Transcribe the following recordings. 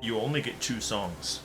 You only get 2 songs.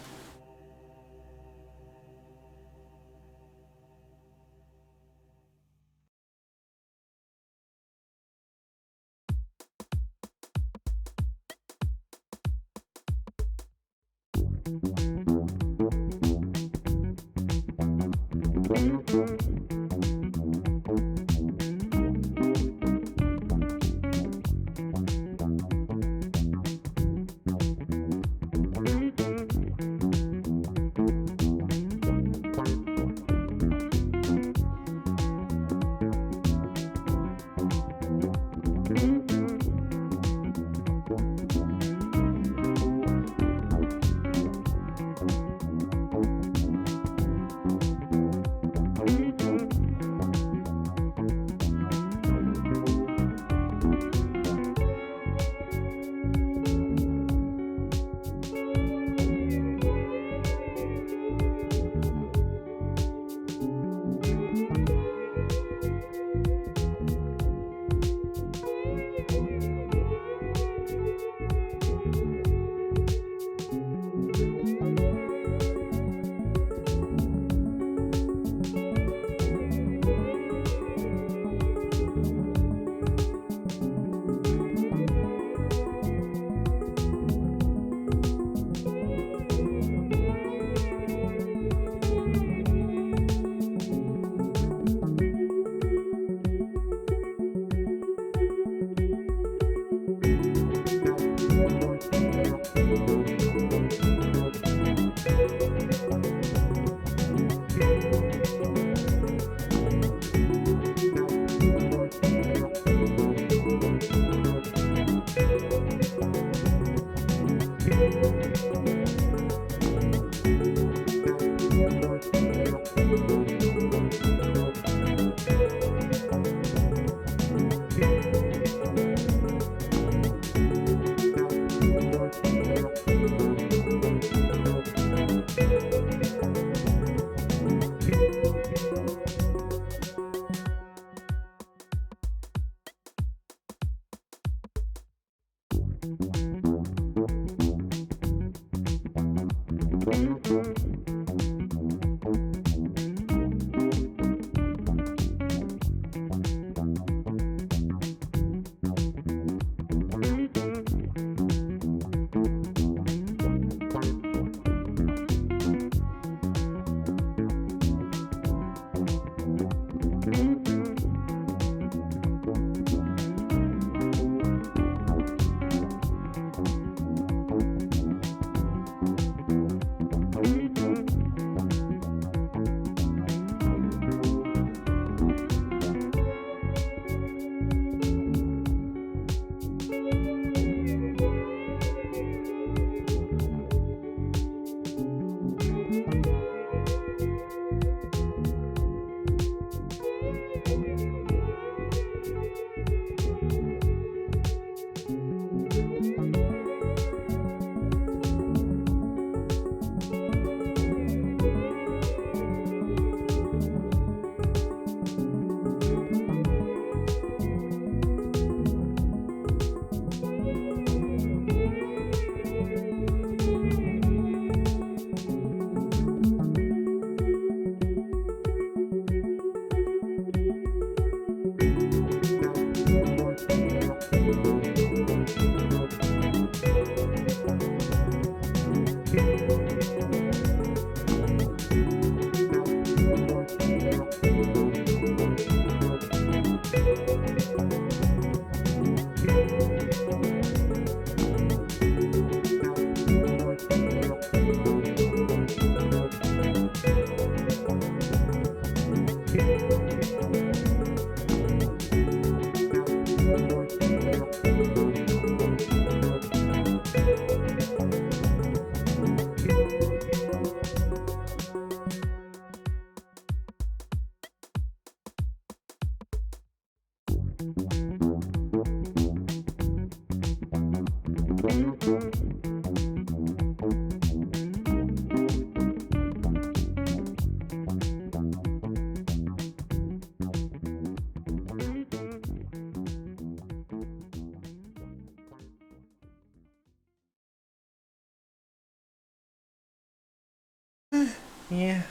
Yeah.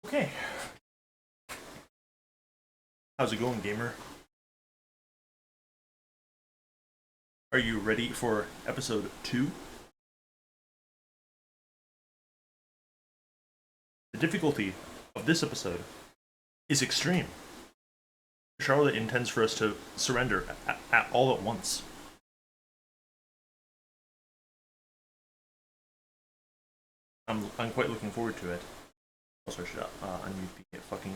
Okay. How's it going, gamer? Are you ready for episode 2? The difficulty of this episode is extreme. Charlotte intends for us to surrender all at once. I'm quite looking forward to it. Also, I should unmute the fucking.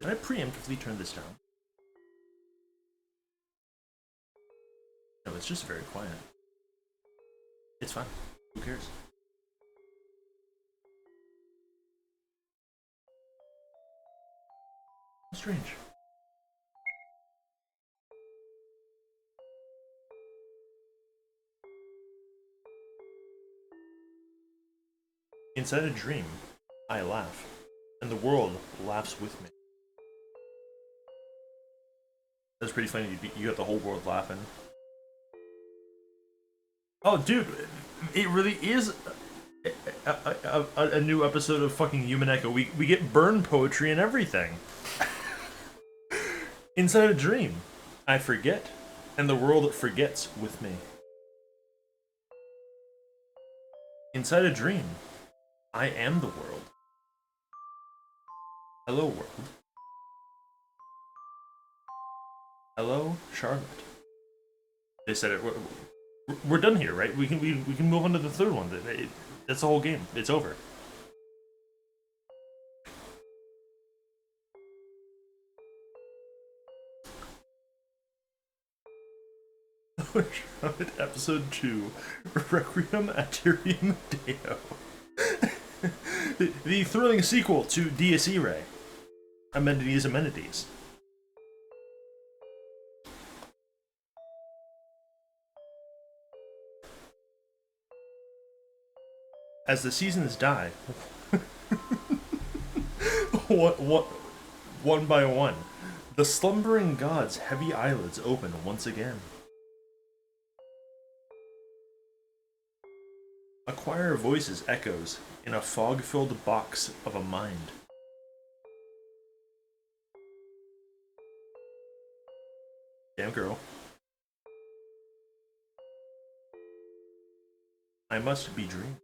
Did I preemptively turn this down? No, it's just very quiet. It's fine. Who cares? Strange. Inside a dream, I laugh, and the world laughs with me. That's pretty funny. You got the whole world laughing. Oh, dude, it really is a new episode of fucking Human Echo. We get burn poetry and everything. Inside a dream, I forget, and the world forgets with me. Inside a dream, I am the world. Hello, world. Hello, Charlotte. They said it. We're done here, right? We can move on to the third one. That's the whole game. It's over. Episode 2, Requiem Aterium Deo. The thrilling sequel to Dies Irae. Amenities. As the seasons die, one by one, the slumbering god's heavy eyelids open once again. A choir of voices echoes in a fog-filled box of a mind. Damn girl. I must be dreaming.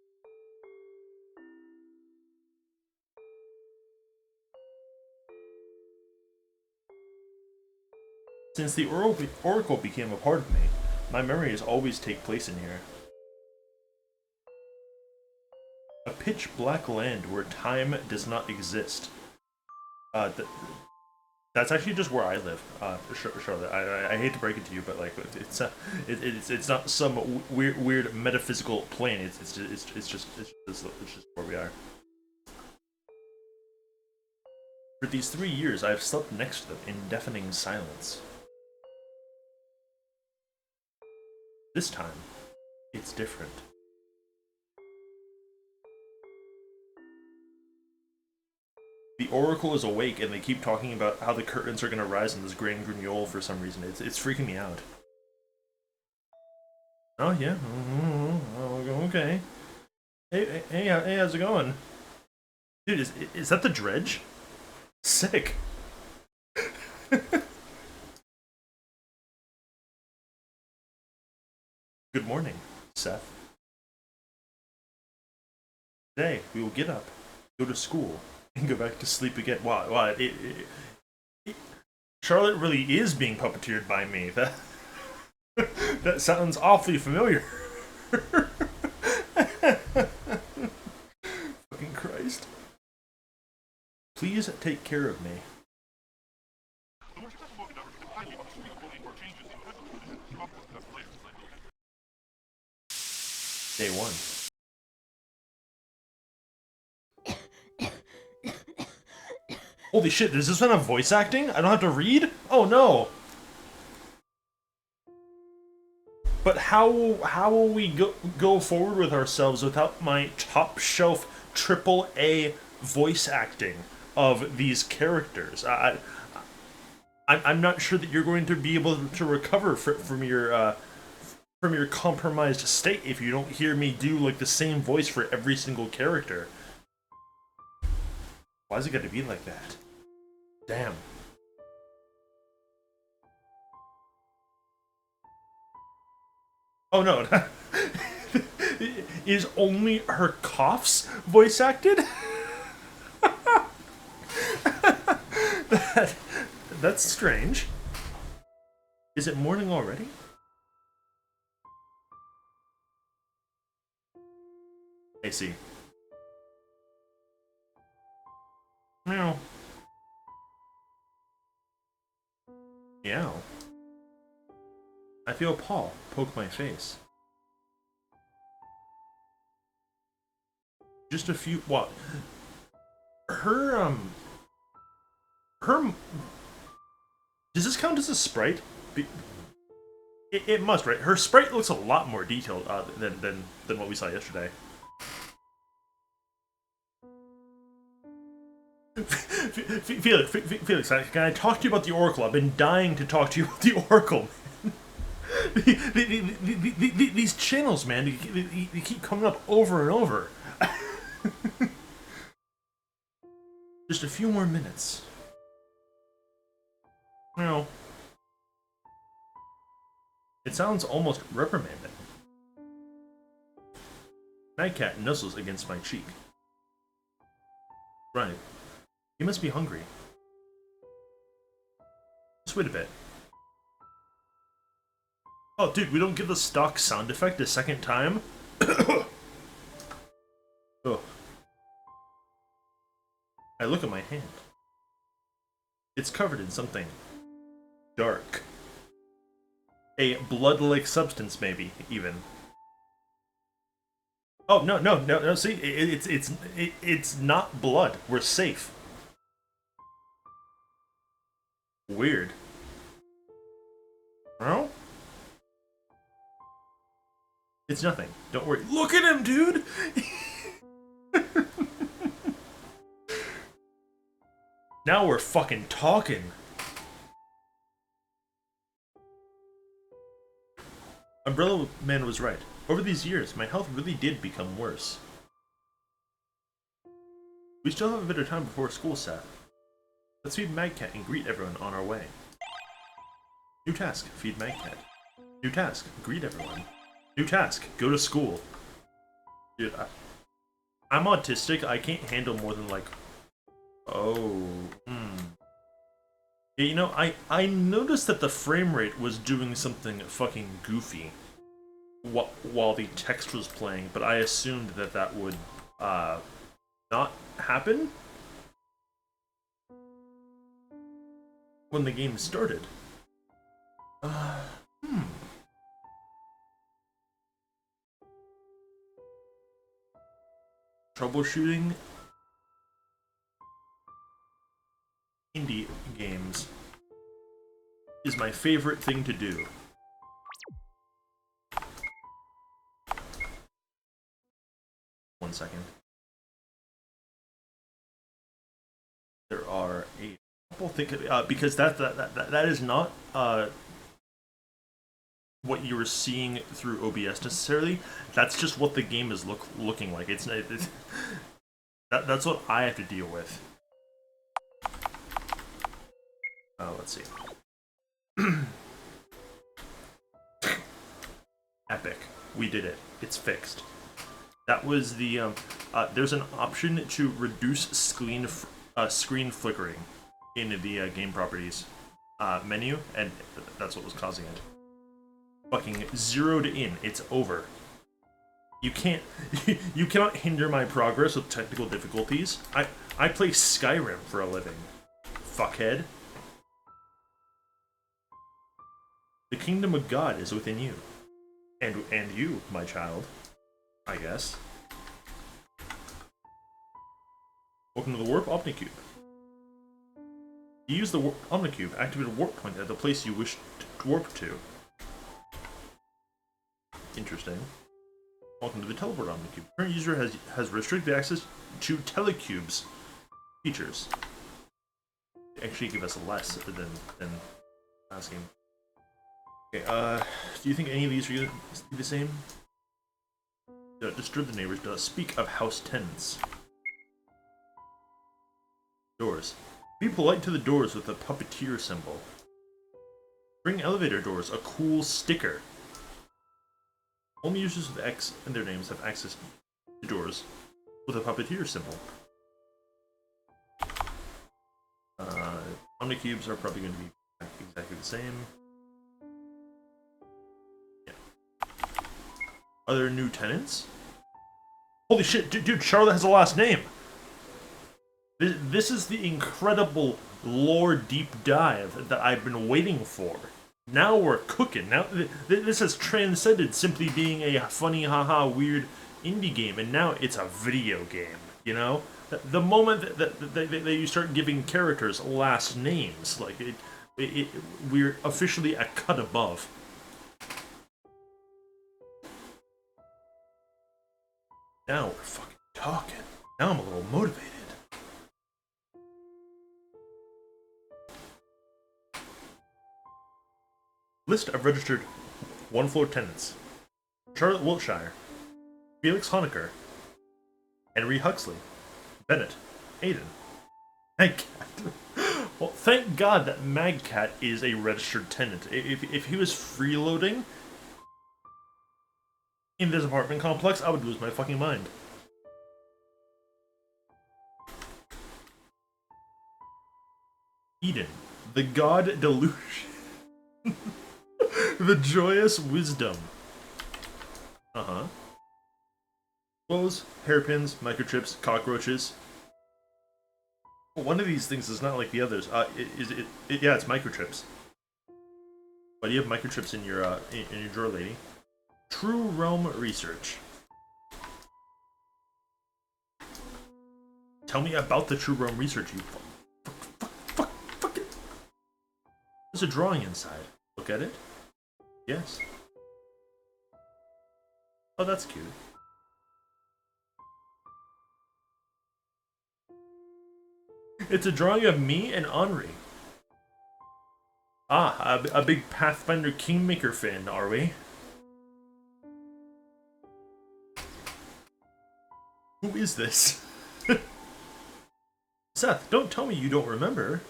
Since the oracle became a part of me, my memories always take place in here. A pitch-black land where time does not exist. That's actually just where I live, Charlotte. I hate to break it to you, but like it's not some weird metaphysical plane. It's just where we are. For these 3 years, I have slept next to them in deafening silence. This time, it's different. The Oracle is awake, and they keep talking about how the curtains are going to rise in this Grand Grignole for some reason. It's freaking me out. Oh, yeah. Oh, okay. Hey, how's it going? Dude, is that the dredge? Sick. Good morning, Seth. Today, we will get up, go to school, and go back to sleep again. Wow, Charlotte really is being puppeteered by me. That sounds awfully familiar. Fucking Christ. Please take care of me. Day 1. Holy shit, does this one have voice acting? I don't have to read? Oh no! But how will we go forward with ourselves without my top shelf AAA voice acting of these characters? I I'm not sure that you're going to be able to recover from your compromised state if you don't hear me do like the same voice for every single character. Why's it got to be like that? Damn. Oh no. Is only her coughs voice acted? That's strange. Is it morning already? I see. Meow. Meow. I feel Paul poke my face. Just a few. What? Her does this count as a sprite? It must, right? Her sprite looks a lot more detailed than what we saw yesterday. Felix, can I talk to you about the Oracle? I've been dying to talk to you about the Oracle, man. These channels, man, they keep coming up over and over. Just a few more minutes. Well, it sounds almost reprimanding. Nightcat nuzzles against my cheek. Right. You must be hungry. Just wait a bit. Oh, dude, we don't get the stock sound effect a second time? Oh. I look at my hand. It's covered in something dark. A blood-like substance, maybe, even. Oh, no, see? It's not blood. We're safe. Weird. Oh? It's nothing. Don't worry. Look at him, dude! Now we're fucking talking. Umbrella Man was right. Over these years, my health really did become worse. We still have a bit of time before school set. Let's feed Magcat and greet everyone on our way. New task, feed Magcat. New task, greet everyone. New task, go to school. Dude, I'm autistic, I can't handle more than like... Oh, Yeah, you know, I noticed that the frame rate was doing something fucking goofy while the text was playing, but I assumed that that would not happen when the game started. Troubleshooting indie games is my favorite thing to do. One second. There are a couple things because that is not what you were seeing through OBS necessarily. That's just what the game is looking like. That's what I have to deal with. Let's see. Epic. We did it. It's fixed. That was the there's an option to reduce screen flickering in the game properties menu, and that's what was causing it. Fucking zeroed in. It's over. You can't. You cannot hinder my progress with technical difficulties. I play Skyrim for a living. Fuckhead. The kingdom of God is within you. And you, my child. I guess. Welcome to the Warp Omnicube. You use the Warp Omnicube, activate a warp point at the place you wish to warp to. Interesting. Welcome to the Teleport Omnicube. Current user has restricted access to Telecubes features. actually give us less than last game. Okay, do you think any of these are gonna be the same? Disturb the neighbors. Speak of house tenants. Doors. Be polite to the doors with the puppeteer symbol. Bring elevator doors, a cool sticker. Only users with X and their names have access to doors with a puppeteer symbol. Omnicubes are probably going to be exactly the same. Yeah. Are there new tenants? Holy shit, dude, Charlotte has a last name! This is the incredible lore deep dive that I've been waiting for. Now we're cooking. Now this has transcended simply being a funny, haha, weird indie game, and now it's a video game. You know, the moment that you start giving characters last names, like we're officially a cut above. Now we're fucking talking. Now I'm a little motivated. List of registered one-floor tenants. Charlotte Wiltshire, Felix Honecker, Henry Huxley, Bennett, Aiden, Magcat. Well, thank God that Magcat is a registered tenant. If he was freeloading in this apartment complex, I would lose my fucking mind. Eden, the God Delusion. The joyous wisdom. Uh-huh. Clothes, hairpins, microchips, cockroaches. Well, one of these things is not like the others. Yeah, it's microchips. Why do you have microchips in your drawer, lady? True Realm Research. Tell me about the True Realm Research, you fuck it. There's a drawing inside. Look at it. Yes. Oh, that's cute. It's a drawing of me and Henri. Ah, a big Pathfinder Kingmaker fan, are we? Who is this? Seth, don't tell me you don't remember.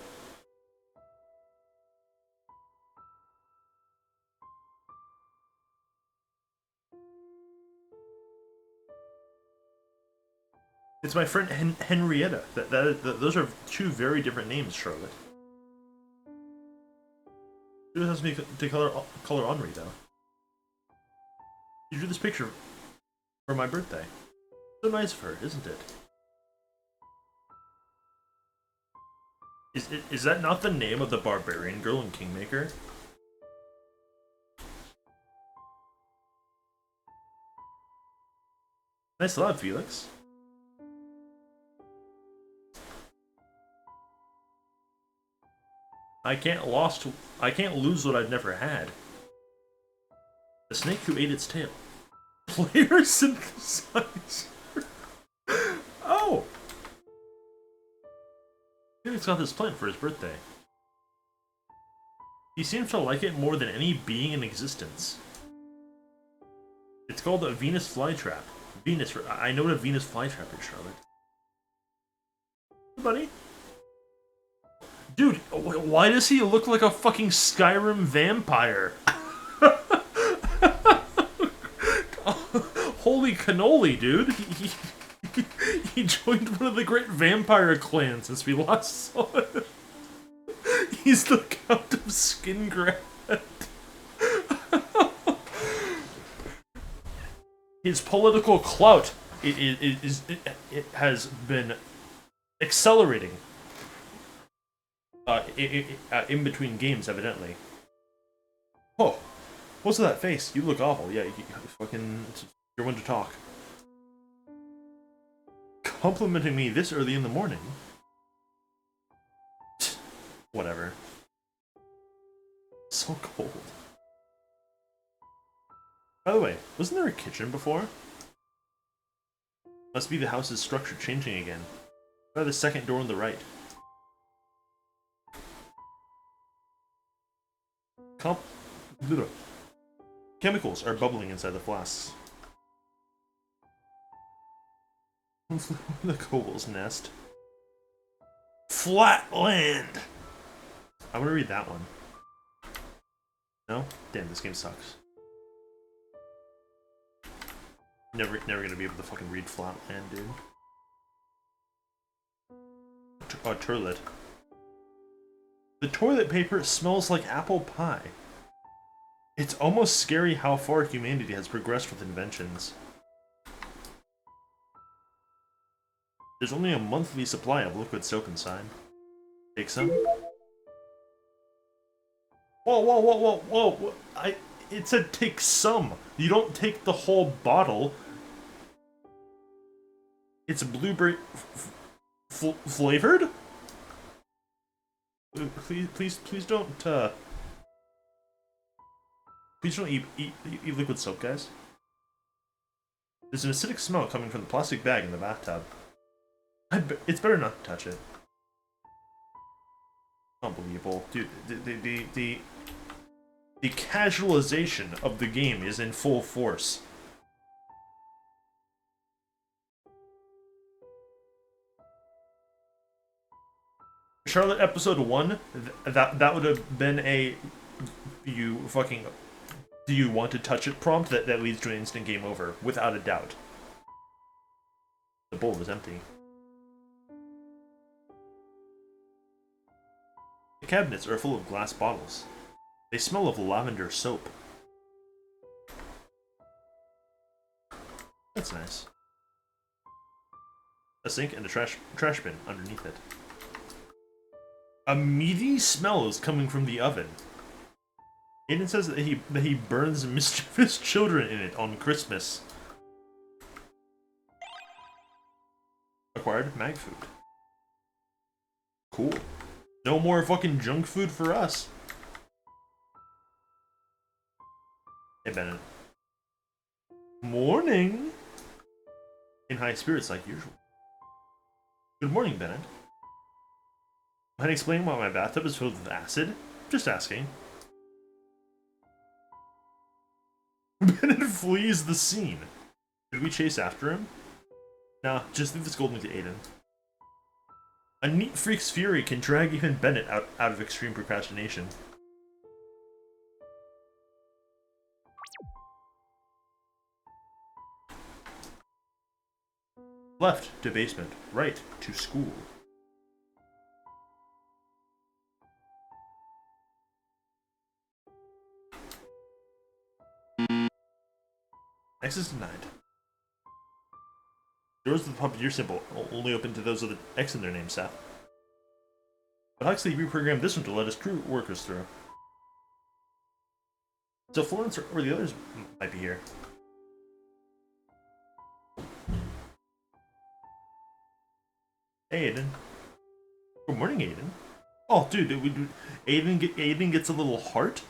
It's my friend Henrietta. Those are two very different names, Charlotte. She has me to color Henri, though. You drew this picture for my birthday. So nice of her, isn't it? Is that not the name of the barbarian girl in Kingmaker? Nice lad, Felix. I can't lose what I've never had. The snake who ate its tail. Player synthesizer. Oh! Felix got this plant for his birthday. He seems to like it more than any being in existence. It's called a Venus flytrap. Venus. I know what a Venus flytrap is, Charlotte. Hey, buddy. Dude, why does he look like a fucking Skyrim vampire? Holy cannoli, dude. He joined one of the great vampire clans since we last saw it. He's the Count of Skingrad. His political clout it has been accelerating in between games, evidently. Oh, what's that face? You look awful. Yeah, you fucking. You're one to talk. Complimenting me this early in the morning. Whatever. So cold. By the way, wasn't there a kitchen before? Must be the house's structure changing again. Try the second door on the right. Chemicals are bubbling inside the flasks. The kobold's nest. Flatland! I want to read that one. No? Damn, this game sucks. Never gonna be able to fucking read Flatland, dude. Charolette. The toilet paper smells like apple pie. It's almost scary how far humanity has progressed with inventions. There's only a monthly supply of liquid soap inside. Take some. Whoa. It said take some. You don't take the whole bottle. It's blueberry flavored? Please don't, please don't eat liquid soap, guys. There's an acidic smell coming from the plastic bag in the bathtub. It's better not to touch it. Unbelievable. Dude, the casualization of the game is in full force. Charlotte episode 1, that would have been a do you want to touch it prompt that leads to an instant game over, without a doubt. The bowl is empty. The cabinets are full of glass bottles. They smell of lavender soap. That's nice. A sink and a trash bin underneath it. A meaty smell is coming from the oven. Aiden says that he burns mischievous children in it on Christmas. Acquired mag food. Cool. No more fucking junk food for us. Hey, Bennett. Morning! In high spirits like usual. Good morning, Bennett. Can I explain why my bathtub is filled with acid? Just asking. Bennett flees the scene. Should we chase after him? Nah, just leave this golden to Aiden. A neat freak's fury can drag even Bennett out of extreme procrastination. Left to basement, right to school. Access denied. Doors with the puppeteer symbol only open to those with an X in their name, Seth. But Huxley reprogrammed this one to let his crew workers through. So Florence or the others might be here. Hey, Aiden. Good morning, Aiden. Oh, dude, Aiden gets a little heart.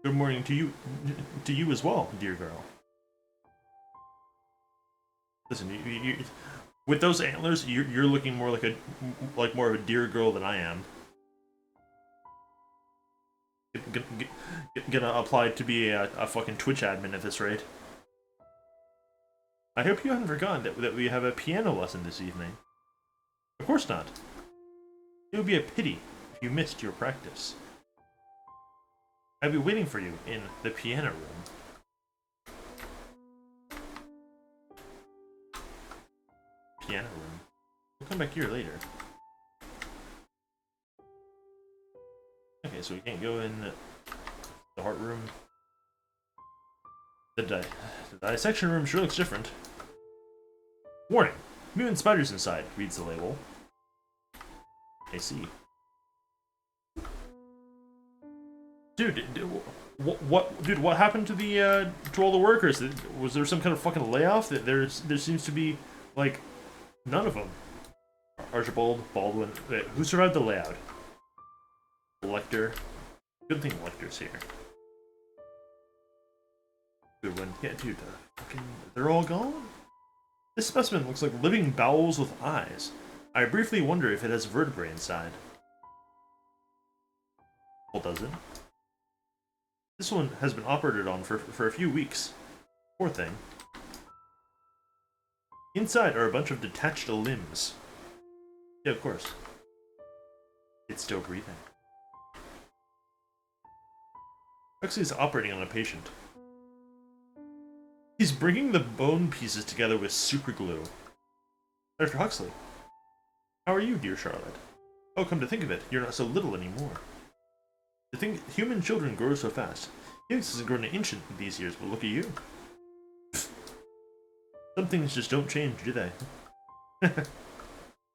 Good morning to you as well, dear girl. Listen, you with those antlers, you're looking more like more of a dear girl than I am. Gonna apply to be a fucking Twitch admin at this rate. I hope you haven't forgotten that we have a piano lesson this evening. Of course not. It would be a pity if you missed your practice. I'll be waiting for you in the piano room. Piano room. We'll come back here later. Okay, so we can't go in the heart room. The dissection room sure looks different. Warning! Mutant spiders inside, reads the label. I see. Dude, what happened to the to all the workers? Was there some kind of fucking layoff? There seems to be like none of them. Archibald, Baldwin, wait, who survived the layout? Lecter. Good thing Lecter's here. Good one. Yeah, dude, fucking, they're all gone. This specimen looks like living bowels with eyes. I briefly wonder if it has vertebrae inside. Well, does it? This one has been operated on for a few weeks. Poor thing. Inside are a bunch of detached limbs. Yeah, of course. It's still breathing. Huxley's operating on a patient. He's bringing the bone pieces together with superglue. Dr. Huxley, how are you, dear Charlotte? Oh, come to think of it, you're not so little anymore. To think human children grow so fast. Felix hasn't grown an inch in these years, but look at you. Some things just don't change, do they?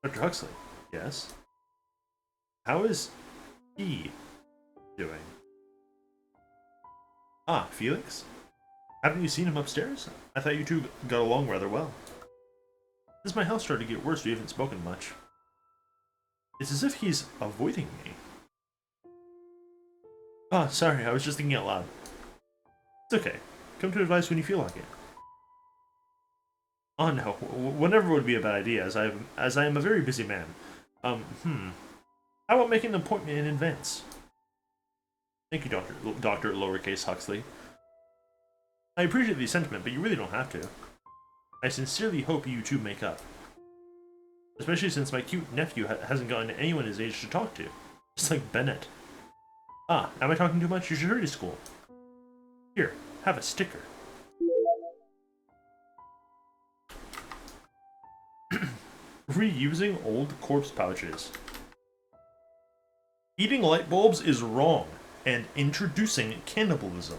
Dr. Huxley, yes? How is he doing? Ah, Felix? Haven't you seen him upstairs? I thought you two got along rather well. As my health started to get worse, we haven't spoken much. It's as if he's avoiding me. Ah, sorry, I was just thinking out loud. It's okay. Come to advice when you feel like it. Oh no, whenever would be a bad idea, as I am a very busy man. How about making an appointment in advance? Thank you, Dr. Lowercase Huxley. I appreciate the sentiment, but you really don't have to. I sincerely hope you two make up. Especially since my cute nephew hasn't gotten anyone his age to talk to. Just like Bennett. Ah, am I talking too much? You should hurry to school. Here, have a sticker. Reusing old corpse pouches. Eating light bulbs is wrong, and introducing cannibalism.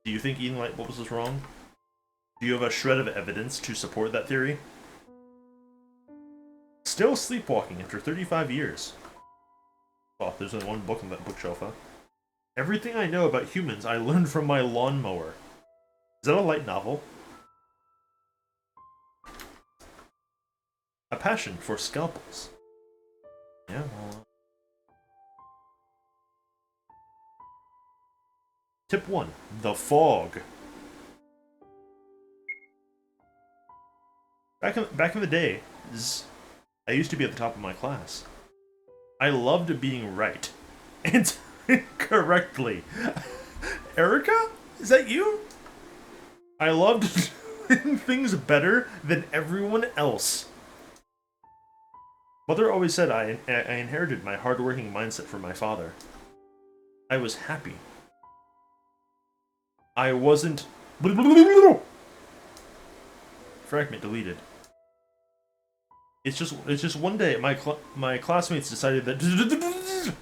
Do you think eating light bulbs is wrong? Do you have a shred of evidence to support that theory? Still sleepwalking after 35 years. Oh, there's only one book on that bookshelf, huh? Everything I know about humans I learned from my lawnmower. Is that a light novel? A passion for scalpels. Yeah, well... Tip 1. The fog. Back in the day, I used to be at the top of my class. I loved being right. And correctly. Erica? Is that you? I loved doing things better than everyone else. Mother always said I inherited my hard-working mindset from my father. I was happy. I wasn't... Fragment deleted. It's just one day my classmates decided that...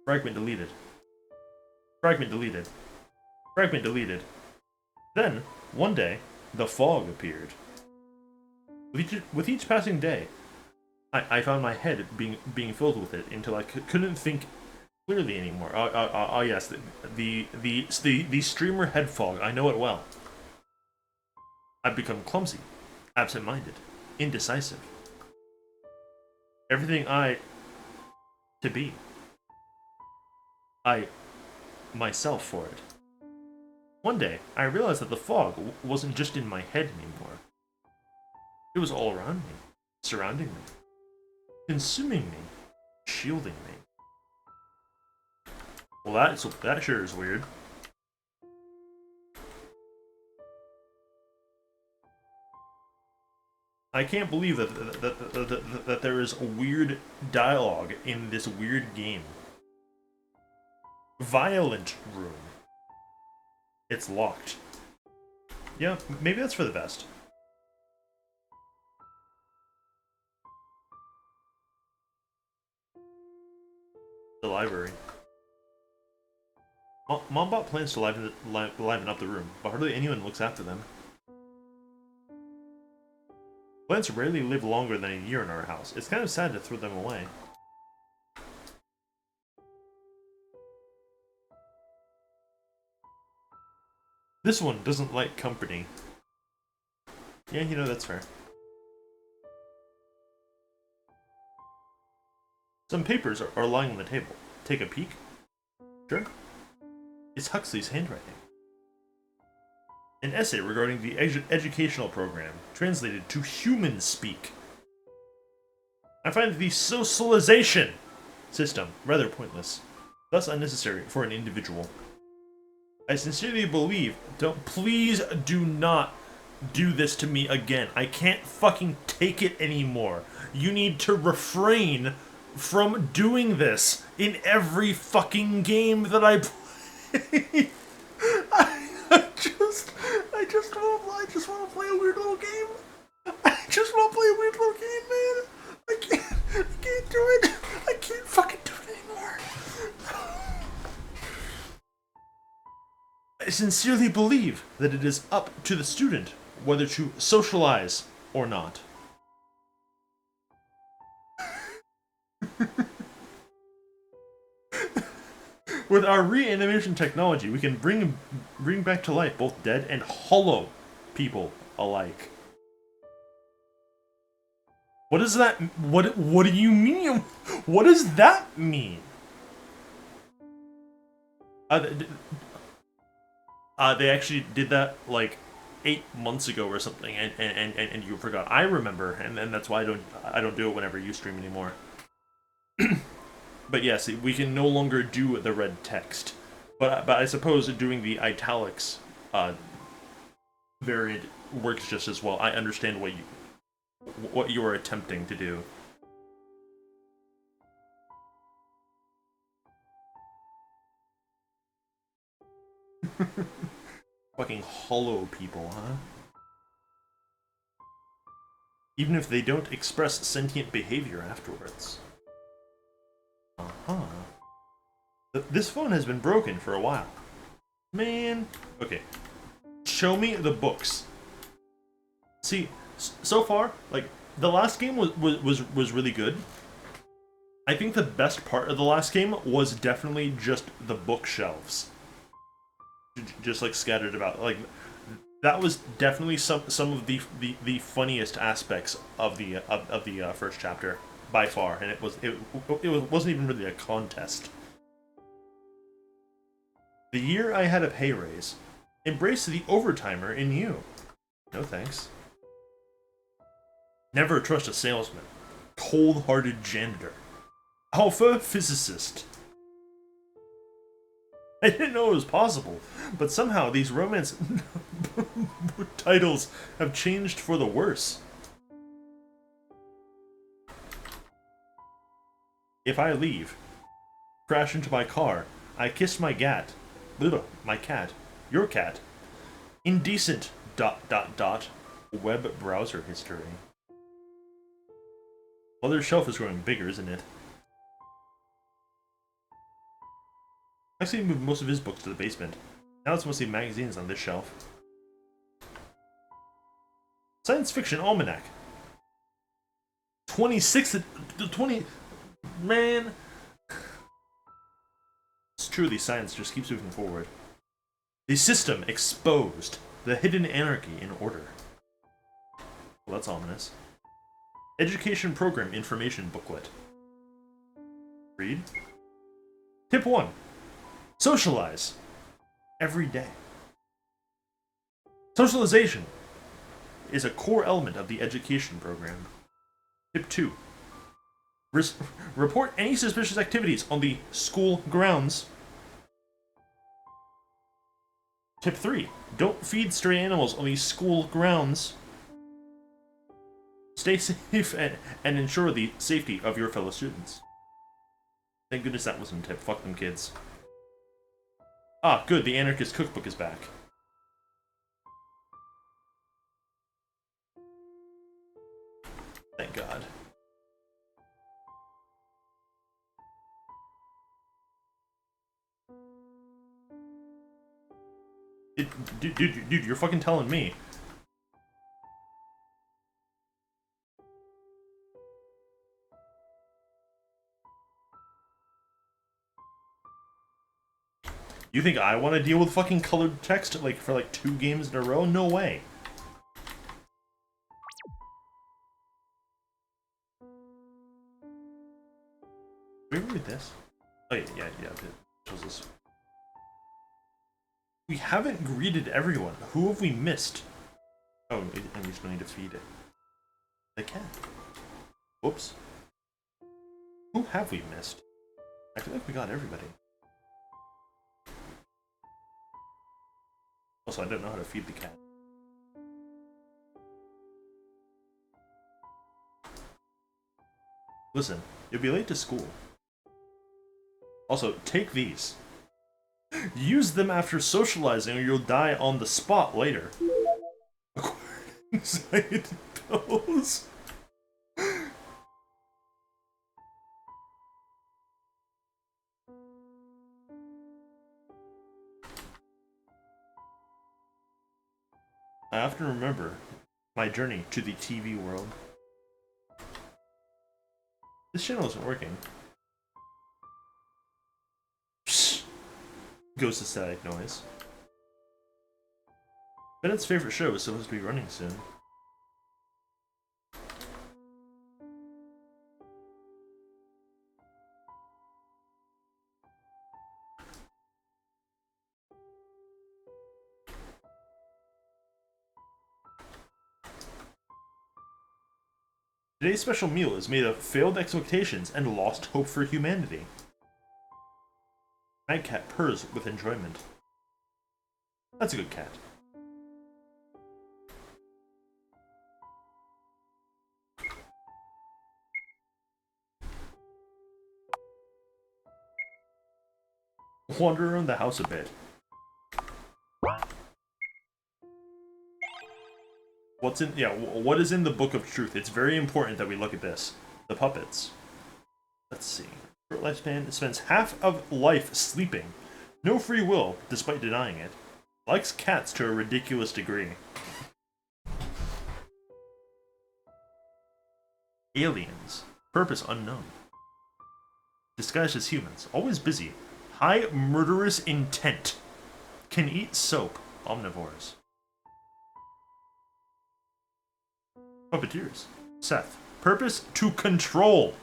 Fragment deleted. Fragment deleted. Fragment deleted. Then, one day, the fog appeared. With each passing day, I found my head being filled with it until I couldn't think clearly anymore. Yes, the streamer head fog. I know it well. I've become clumsy, absent-minded, indecisive. Everything to be. Myself for it. One day, I realized that the fog wasn't just in my head anymore. It was all around me, surrounding me, consuming me, shielding me. Well, that sure is weird. I can't believe that there is weird dialogue in this weird game. Violent room. It's locked. Yeah, maybe that's for the best. The library. Mom bought plans to liven up the room, but hardly anyone looks after them. Plants rarely live longer than a year in our house. It's kind of sad to throw them away. This one doesn't like company. Yeah, you know, that's fair. Some papers are lying on the table. Take a peek? Sure. It's Huxley's handwriting. An essay regarding the educational program, translated to human speak. I find the socialization system rather pointless, thus unnecessary for an individual. I sincerely believe, please do not do this to me again. I can't fucking take it anymore. You need to refrain from doing this in every fucking game that I play. I just want to play a weird little game. I just want to play a weird little game, man. I can't do it. I can't fucking do it anymore. I sincerely believe that it is up to the student whether to socialize or not. With our reanimation technology, we can bring back to life both dead and hollow people alike. What does that? What do you mean? What does that mean? They actually did that like 8 months ago or something, and you forgot. I remember, and that's why I don't do it whenever you stream anymore. But yes, we can no longer do the red text. But I suppose doing the italics variant works just as well. I understand what you are attempting to do. Fucking hollow people, huh? Even if they don't express sentient behavior afterwards. Uh-huh. This phone has been broken for a while. Man. Okay. Show me the books. See, so far, like, the last game was really good. I think the best part of the last game was definitely just the bookshelves. Just like scattered about. Like, that was definitely some of the funniest aspects of the first chapter by far, and it wasn't even really a contest. The year I had a pay raise. Embrace the overtimer in you. No thanks. Never trust a salesman. Cold-hearted janitor. Alpha physicist. I didn't know it was possible, but somehow these romance titles have changed for the worse. If I leave, crash into my car, I kiss my cat, my cat, your cat, indecent ... web browser history. Mother's shelf is growing bigger, isn't it? I actually moved most of his books to the basement. Now it's mostly magazines on this shelf. Science Fiction Almanac. 20... Man... It's truly science just keeps moving forward. The system exposed. The hidden anarchy in order. Well, that's ominous. Education Program Information Booklet. Read. Tip 1. Socialize. Every day. Socialization is a core element of the education program. Tip 2. Report any suspicious activities on the school grounds. Tip 3. Don't feed stray animals on the school grounds. Stay safe and ensure the safety of your fellow students. Thank goodness that wasn't a tip. Fuck them kids. Ah, good. The Anarchist Cookbook is back. Thank God. Dude, you're fucking telling me. You think I want to deal with fucking colored text like for like 2 games in a row? No way. Did we ever read this? Oh yeah, it was this. We haven't greeted everyone. Who have we missed? Oh, and we still need to feed it. The cat. Whoops. Who have we missed? I feel like we got everybody. Also, I don't know how to feed the cat. Listen, you'll be late to school. Also, take these. Use them after socializing or you'll die on the spot later. Anxiety pills. I often remember my journey to the TV world. This channel isn't working. Psst. Ghost of static noise. Bennett's favorite show is supposed to be running soon. Today's special meal is made of failed expectations and lost hope for humanity. My cat purrs with enjoyment. That's a good cat. Wander around the house a bit. What is in the Book of Truth? It's very important that we look at this. The puppets. Let's see. Short lifespan, spends half of life sleeping. No free will, despite denying it. Likes cats to a ridiculous degree. Aliens. Purpose unknown. Disguised as humans. Always busy. High murderous intent. Can eat soap. Omnivores. Puppeteers. Seth. Purpose to control.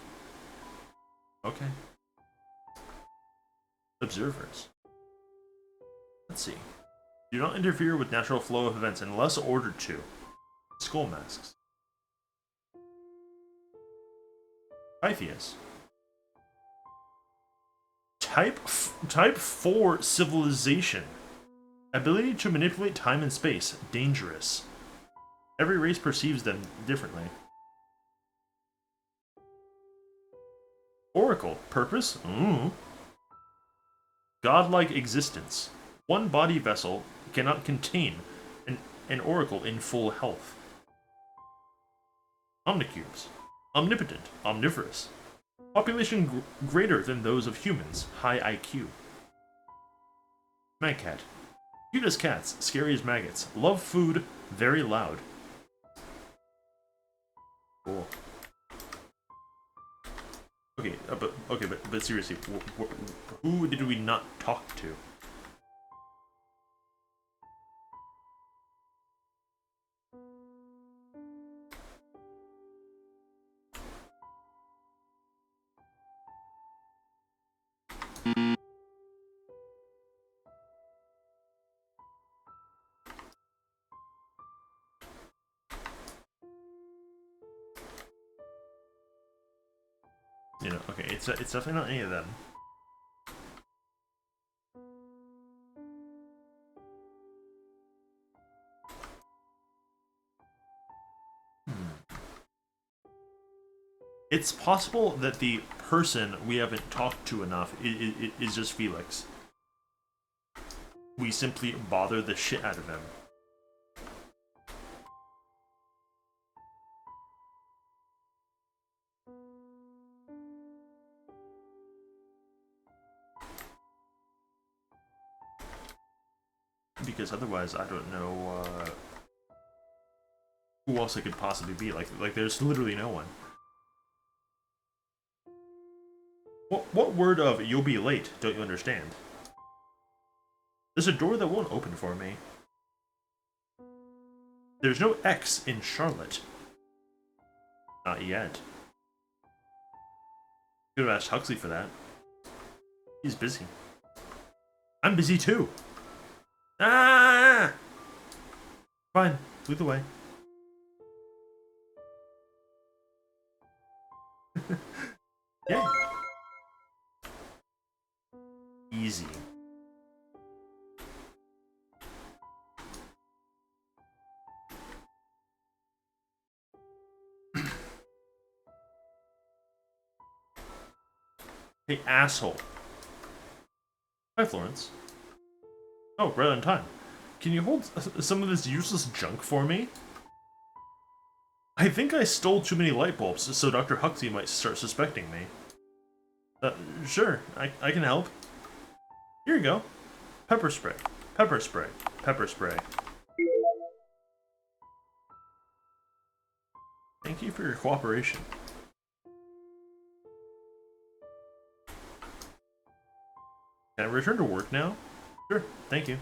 Okay. Observers. Let's see. Do not interfere with natural flow of events unless ordered to. Skull masks. Pythias. Type 4 civilization. Ability to manipulate time and space. Dangerous. Every race perceives them differently. Oracle. Purpose? Godlike existence. One body vessel cannot contain an oracle in full health. Omnicubes. Omnipotent. Omnivorous. Population greater than those of humans. High IQ. Magcat. Cute as cats, scary as maggots. Love food, very loud. Cool. Okay, but seriously, who did we not talk to? You know, okay, it's definitely not any of them. It's possible that the person we haven't talked to enough is just Felix. We simply bother the shit out of him. Because otherwise, I don't know who else it could possibly be. Like there's literally no one. What word of "you'll be late" don't you understand? There's a door that won't open for me. There's no X in Charlotte. Not yet. Could have asked Huxley for that. He's busy. I'm busy too. Ah! Fine, lead the way. Yeah. easy. Hey, asshole. Hi, Florence. Oh, right on time. Can you hold some of this useless junk for me? I think I stole too many light bulbs, so Dr. Huxley might start suspecting me. Sure, I can help. Here you go. Pepper spray. Pepper spray. Pepper spray. Thank you for your cooperation. Can I return to work now? Sure, thank you.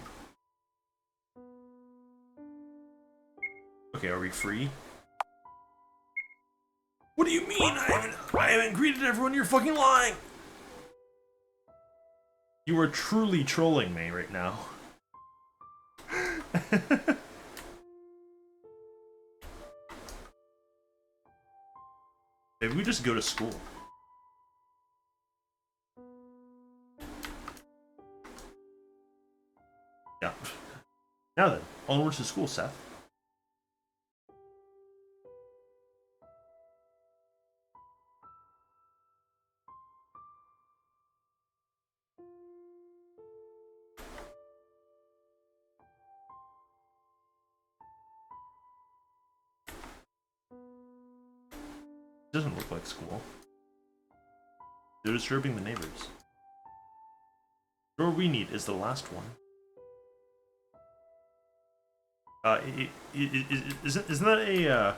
Okay, are we free? What do you mean? I haven't greeted everyone, you're fucking lying! You are truly trolling me right now. Maybe we just go to school. Yeah. Now then, onwards to school, Seth. Doesn't look like school. They're disturbing the neighbors. The door we need is the last one. Isn't that a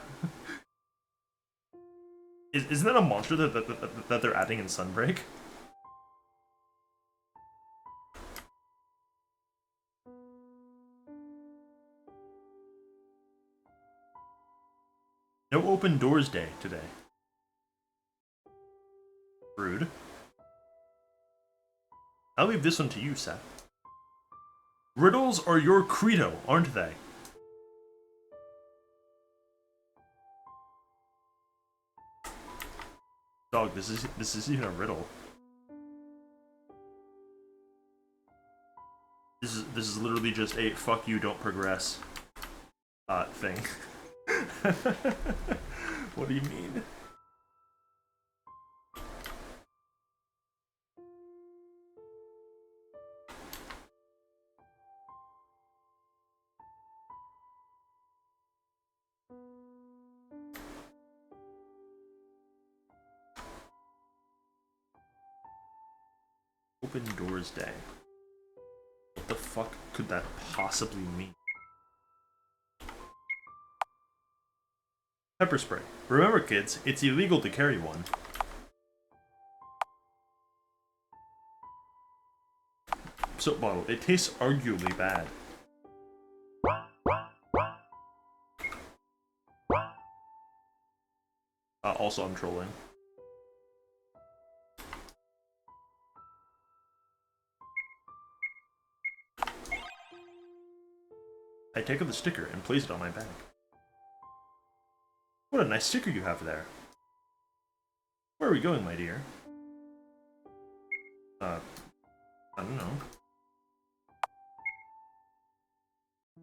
isn't that a monster that they're adding in Sunbreak? No open doors day today. Rude. I'll leave this one to you, Seth. Riddles are your credo, aren't they? Dog, this is even a riddle. This is literally just a fuck you, don't progress thing. What do you mean? Open doors day. What the fuck could that possibly mean? Pepper spray. Remember, kids, it's illegal to carry one. Soap bottle. It tastes arguably bad. Also, I'm trolling. I take out the sticker and place it on my bag. What a nice sticker you have there. Where are we going, my dear? I don't know.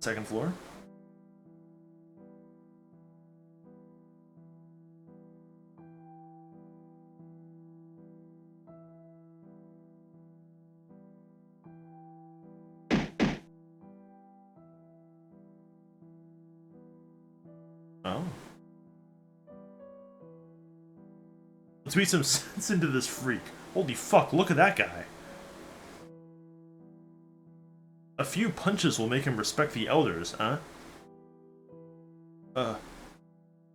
Second floor? Oh. Let's beat some sense into this freak. Holy fuck, look at that guy. A few punches will make him respect the elders, huh?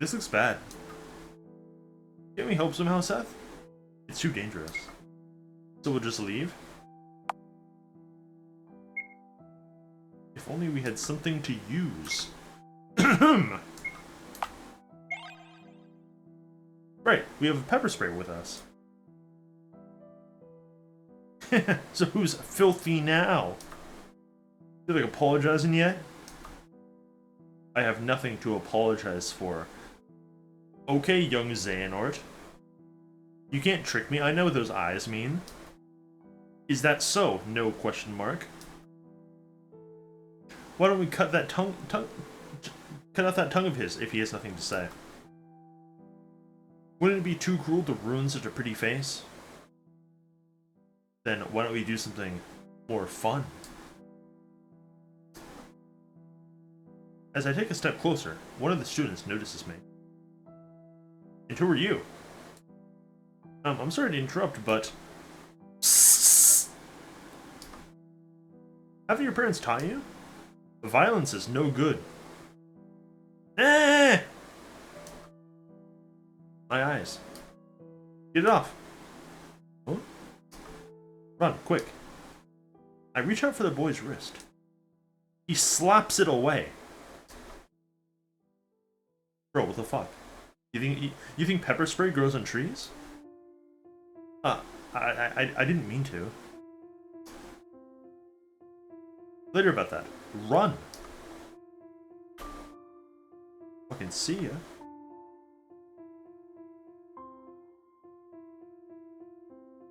This looks bad. Can we help somehow, Seth? It's too dangerous. So we'll just leave? If only we had something to use. Right, we have a pepper spray with us. So who's filthy now? You like apologizing yet? I have nothing to apologize for. Okay, young Xehanort. You can't trick me, I know what those eyes mean. Is that so? No question mark. Why don't we cut that cut out that tongue of his if he has nothing to say? Wouldn't it be too cruel to ruin such a pretty face? Then why don't we do something more fun? As I take a step closer, one of the students notices me. And who are you? I'm sorry to interrupt, but... Haven't your parents taught you? Violence is no good. Eh! My eyes. Get it off. Huh? Run, quick. I reach out for the boy's wrist. He slaps it away. Bro, what the fuck? You think pepper spray grows on trees? I didn't mean to. Later about that. Run! Fucking see ya.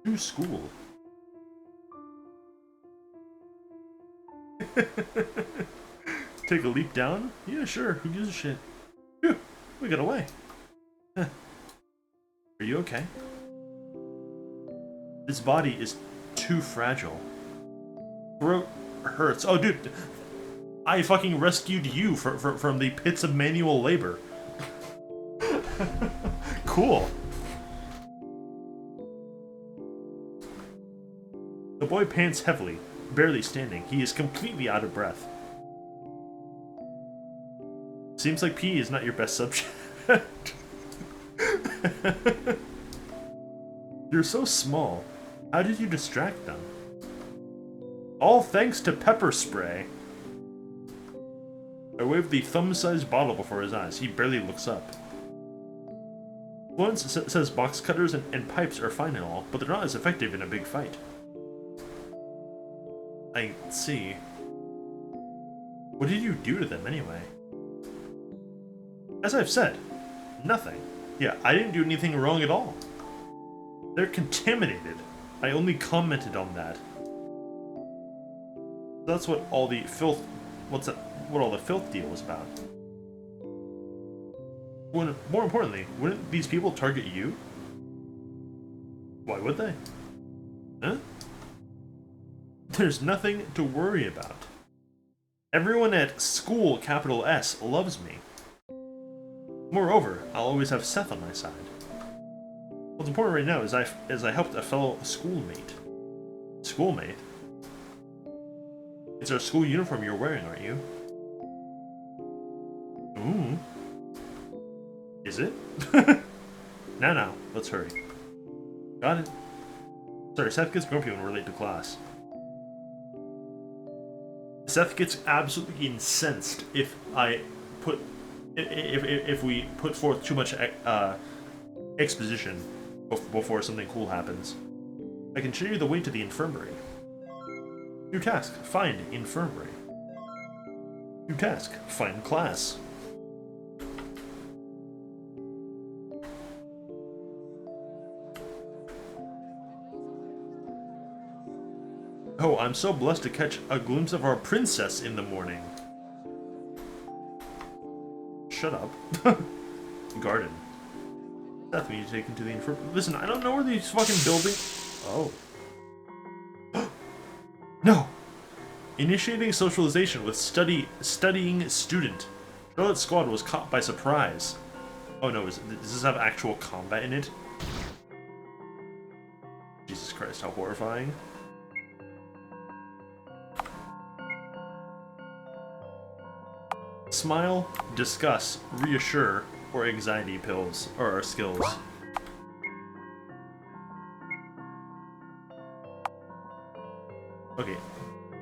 New school. Take a leap down? Yeah, sure. Who gives a shit? Phew, we got away. Are you okay? This body is too fragile. Throat hurts. Oh, dude. I fucking rescued you from the pits of manual labor. Cool. The boy pants heavily, barely standing. He is completely out of breath. Seems like PE is not your best subject. You're so small. How did you distract them? All thanks to pepper spray. I waved the thumb-sized bottle before his eyes. He barely looks up. Florence says box cutters and pipes are fine and all, but they're not as effective in a big fight. I see. What did you do to them anyway? As I've said, nothing. Yeah, I didn't do anything wrong at all. They're contaminated. I only commented on that. That's what all the filth... What all the filth deal was about. More importantly, wouldn't these people target you? Why would they? Huh? There's nothing to worry about. Everyone at school, capital S, loves me. Moreover, I'll always have Seth on my side. What's important right now is I helped a fellow schoolmate. Schoolmate? It's our school uniform you're wearing, aren't you? Ooh. Is it? Now, let's hurry. Got it. Sorry, Seth gets grumpy when we're late to class. Seth gets absolutely incensed if we put forth too much exposition before something cool happens. I can show you the way to the infirmary. New task, find infirmary. New task, find class. Oh, I'm so blessed to catch a glimpse of our princess in the morning. Shut up. Garden. Seth, we need to take him to the infirmary. Listen, I don't know where these fucking buildings... Oh. No! Initiating socialization with studying student. Charolette squad was caught by surprise. Oh no, does this have actual combat in it? Jesus Christ, how horrifying. Smile, discuss, reassure, or anxiety pills are our skills. Okay,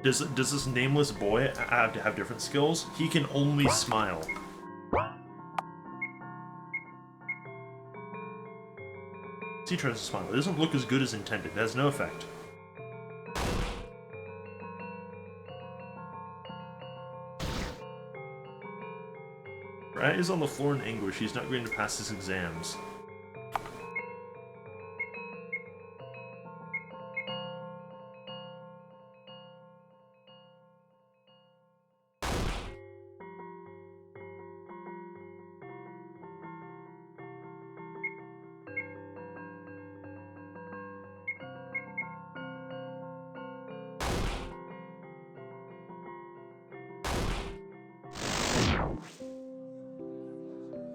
does this nameless boy have to have different skills? He can only smile. He tries to smile. It doesn't look as good as intended. It has no effect. Irae is on the floor in anguish. He's not going to pass his exams.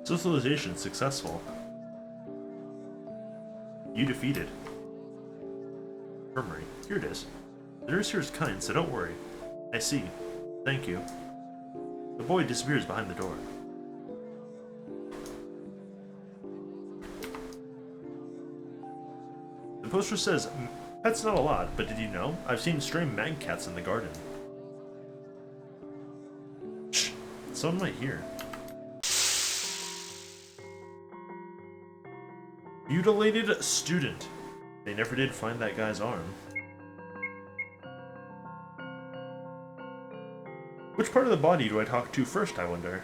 Socialization successful. You defeated. Infirmary. Here it is. The nurse here is kind, so don't worry. I see. Thank you. The boy disappears behind the door. The poster says, "Pets not a lot, but did you know? I've seen stray mag cats in the garden." Shh, someone might hear. Mutilated student. They never did find that guy's arm. Which part of the body do I talk to first, I wonder?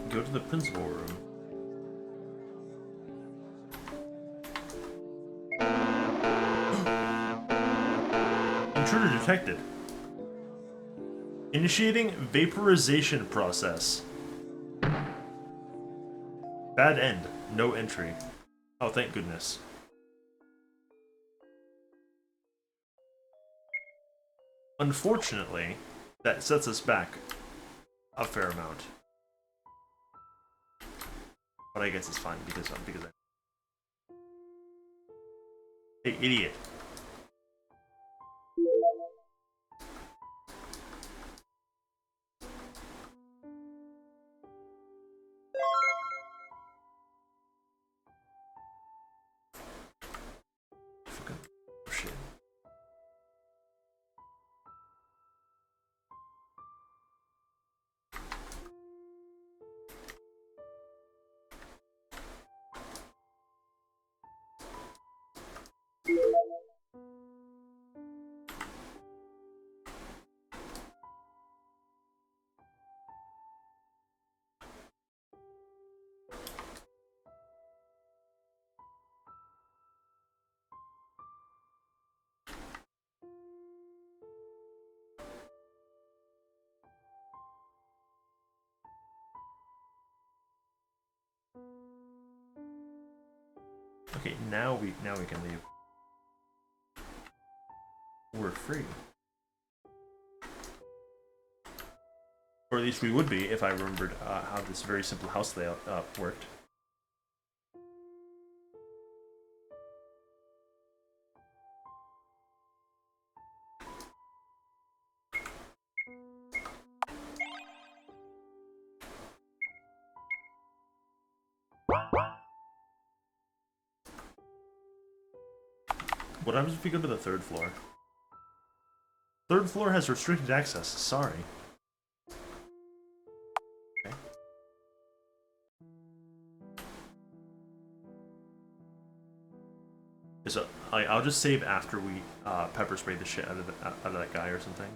Go to the principal room. Intruder detected. Initiating vaporization process. Bad end. No entry. Oh, thank goodness. Unfortunately, that sets us back a fair amount. But I guess it's fine because I... Hey, idiot. Fucking shit. Okay, now we can leave. We're free. Or at least we would be if I remembered how this very simple house layout worked. What happens if we go to the third floor? Third floor has restricted access. Sorry. Okay. So I'll just save after we pepper spray the shit out of that guy or something.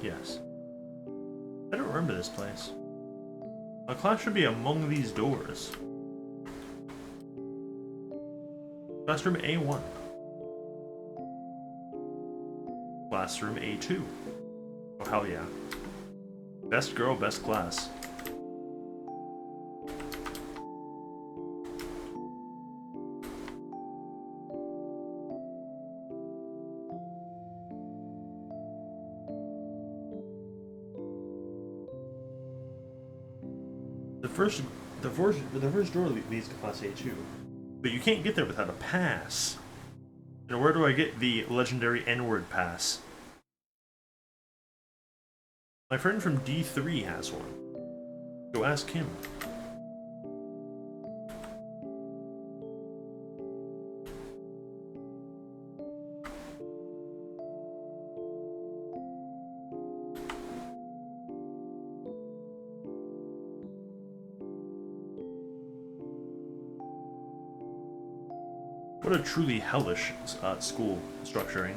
Yes. I don't remember this place. A class should be among these doors. Classroom A1. Classroom A2. Oh, hell yeah. Best girl, best class. The first door leads to Class A2, but you can't get there without a pass. And where do I get the legendary N-word pass? My friend from D3 has one. Go ask him. What a truly hellish school structuring.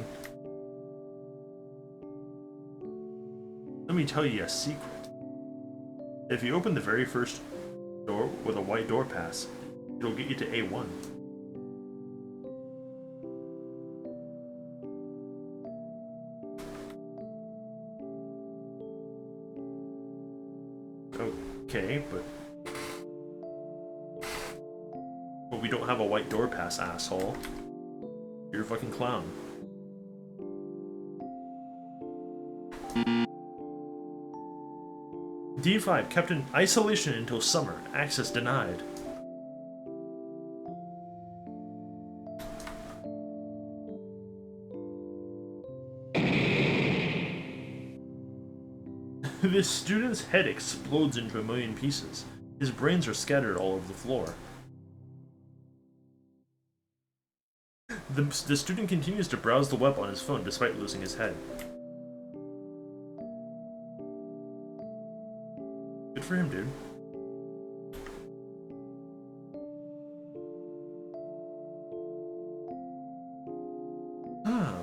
Let me tell you a secret. If you open the very first door with a white door pass, it'll get you to A1. Okay, but we don't have a white door pass, asshole. You're a fucking clown. D5 kept in isolation until summer. Access denied. This student's head explodes into a million pieces. His brains are scattered all over the floor. The student continues to browse the web on his phone despite losing his head. Good for him, dude. Ah.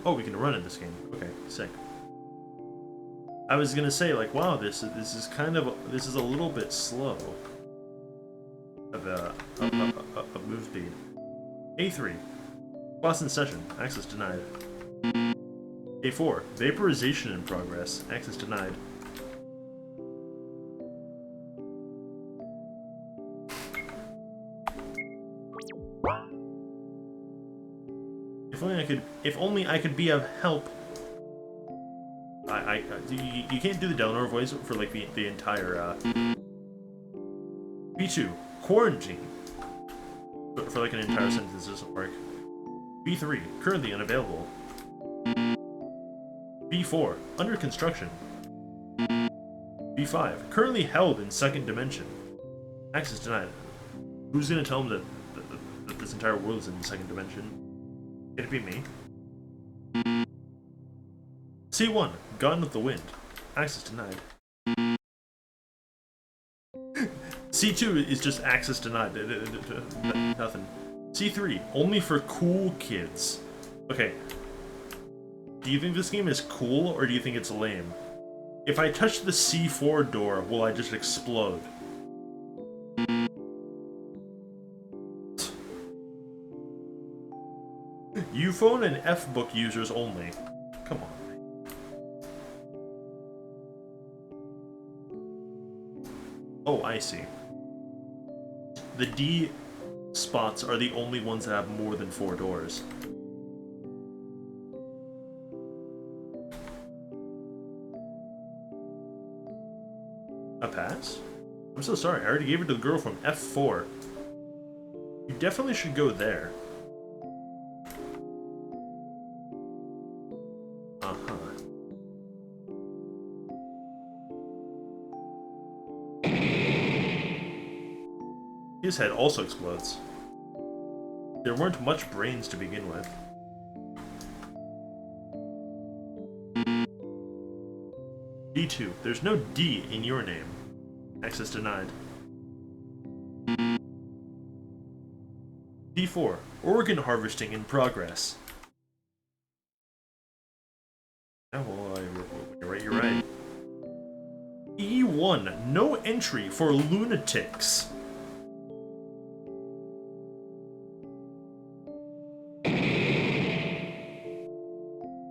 Oh, we can run in this game. Okay, sick. I was gonna say, like, wow, this is kind of this is a little bit slow. Of move speed. A3. Class in session. Access denied. A4. Vaporization in progress. Access denied. If only I could be of help. You can't do the Delnor voice for like the entire B2. Quarantine. For like an entire sentence doesn't work. B3, currently unavailable. B4, under construction. B5, currently held in second dimension. Access denied. Who's gonna tell him that this entire world is in the second dimension? Can it be me? C1, Gone with the Wind. Access denied. C2 is just access denied. Nothing. C3, only for cool kids. Okay. Do you think this game is cool, or do you think it's lame? If I touch the C4 door, will I just explode? Uphone and F-book users only. Come on. Oh, I see. The D spots are the only ones that have more than 4 doors. A pass? I'm so sorry, I already gave it to the girl from F4. You definitely should go there. Uh-huh. His head also explodes. There weren't much brains to begin with. D2. There's no D in your name. Access denied. D4. Organ harvesting in progress. F1, no entry for lunatics.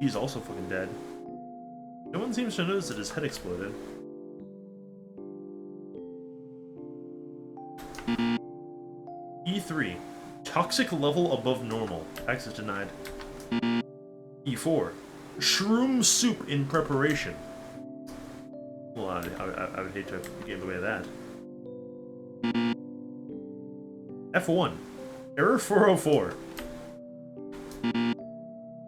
He's also fucking dead. No one seems to notice that his head exploded. E3, toxic level above normal. Access denied. E4, shroom soup in preparation. Well, I would hate to get in the way of that. F1, error 404.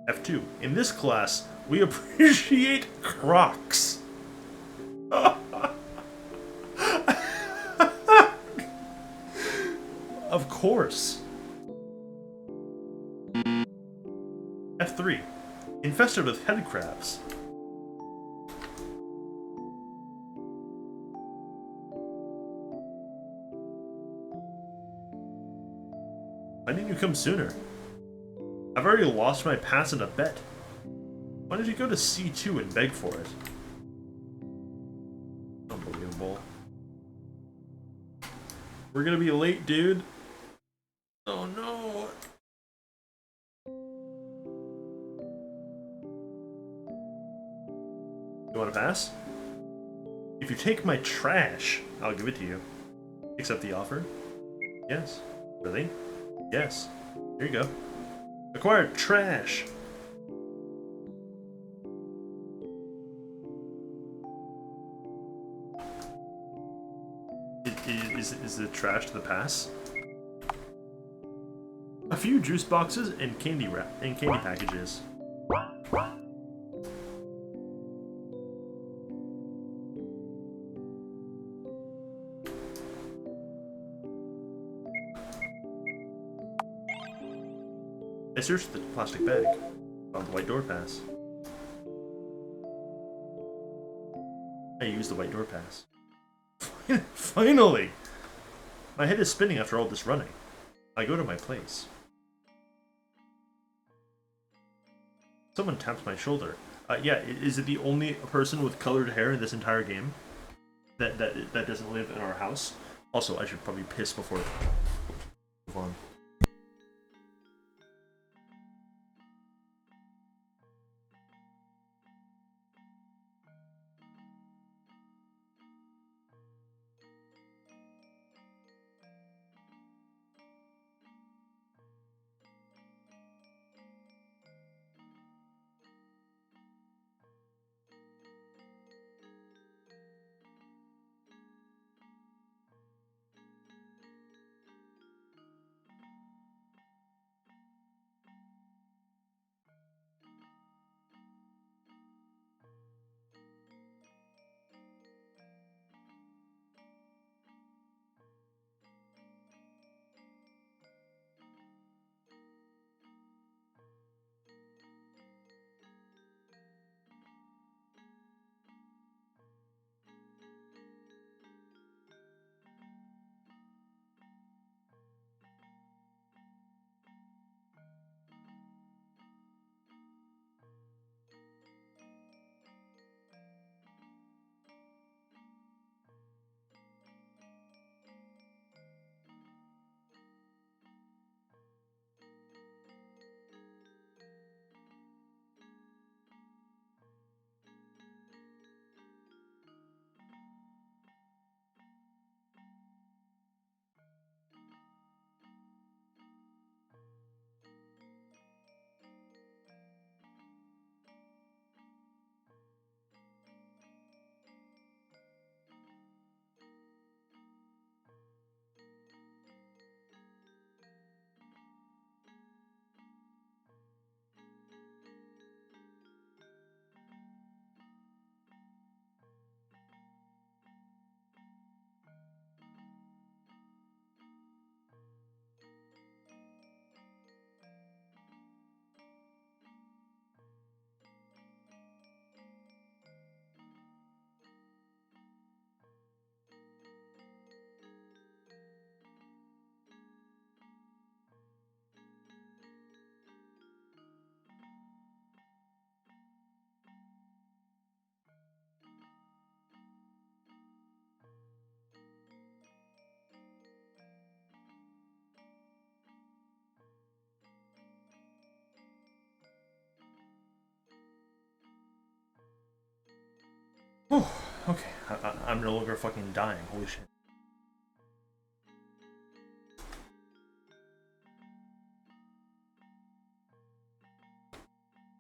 F2, in this class, we appreciate Crocs. Of course. F3, infested with head crabs. Why didn't you come sooner? I've already lost my pass in a bet. Why did you go to C2 and beg for it? Unbelievable. We're gonna be late, dude. Oh no. You want to pass? If you take my trash, I'll give it to you. Accept the offer? Yes. Really? Yes. Here you go. Acquired trash. Is the trash to the pass? A few juice boxes and candy packages. I searched the plastic bag. Found the white door pass. I used the white door pass. Finally! My head is spinning after all this running. I go to my place. Someone taps my shoulder. Yeah, is it the only person with colored hair in this entire game that doesn't live in our house? Also, I should probably piss before move on. Okay, I'm no longer fucking dying. Holy shit.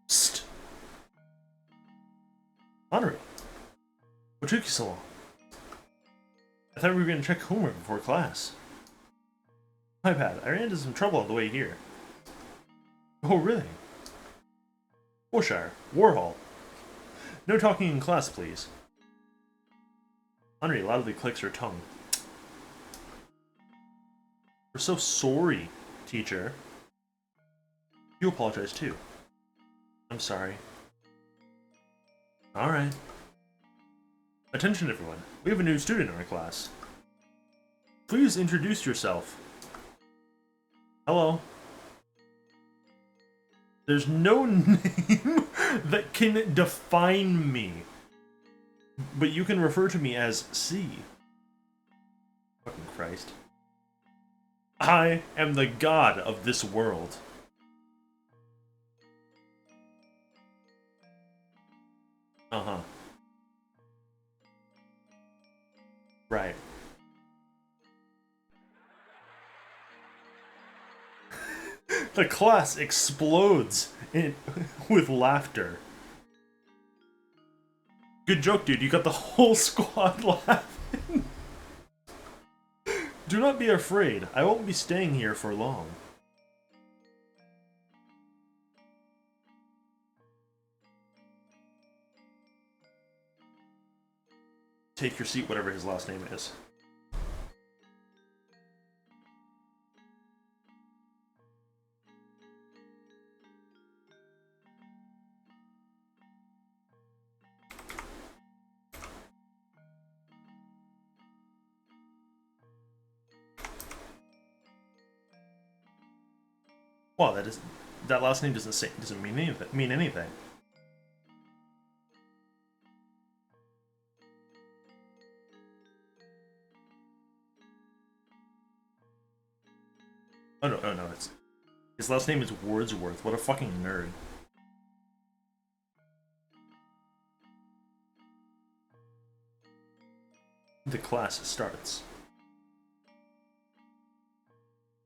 Psst. Irae, what took you so long? I thought we were gonna check homework before class. My bad. I ran into some trouble on the way here. Oh, really? Warshire. Warhol. No talking in class, please. Irae loudly clicks her tongue. We're so sorry, teacher. You apologize too. I'm sorry. Alright. Attention everyone. We have a new student in our class. Please introduce yourself. Hello. There's no name that can define me. But you can refer to me as C. Fucking Christ. I am the god of this world. Uh-huh. Right. The class explodes with laughter. Good joke, dude. You got the whole squad laughing. Do not be afraid. I won't be staying here for long. Take your seat, whatever his last name is. Wow, that last name doesn't mean anything. Oh no, his last name is Wordsworth. What a fucking nerd. The class starts.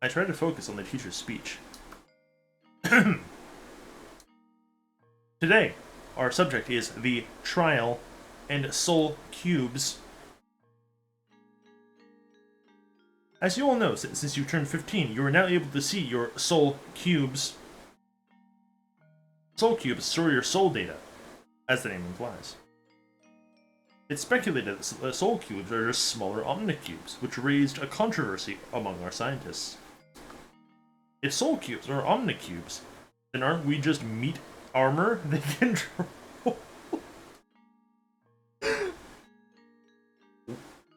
I try to focus on the teacher's speech. Today, our subject is the trial and soul cubes. As you all know, since you turned 15, you are now able to see your soul cubes. Soul cubes store your soul data, as the name implies. It's speculated that the soul cubes are just smaller omnicubes, which raised a controversy among our scientists. If soul cubes are omnicubes, then aren't we just meat armor they control?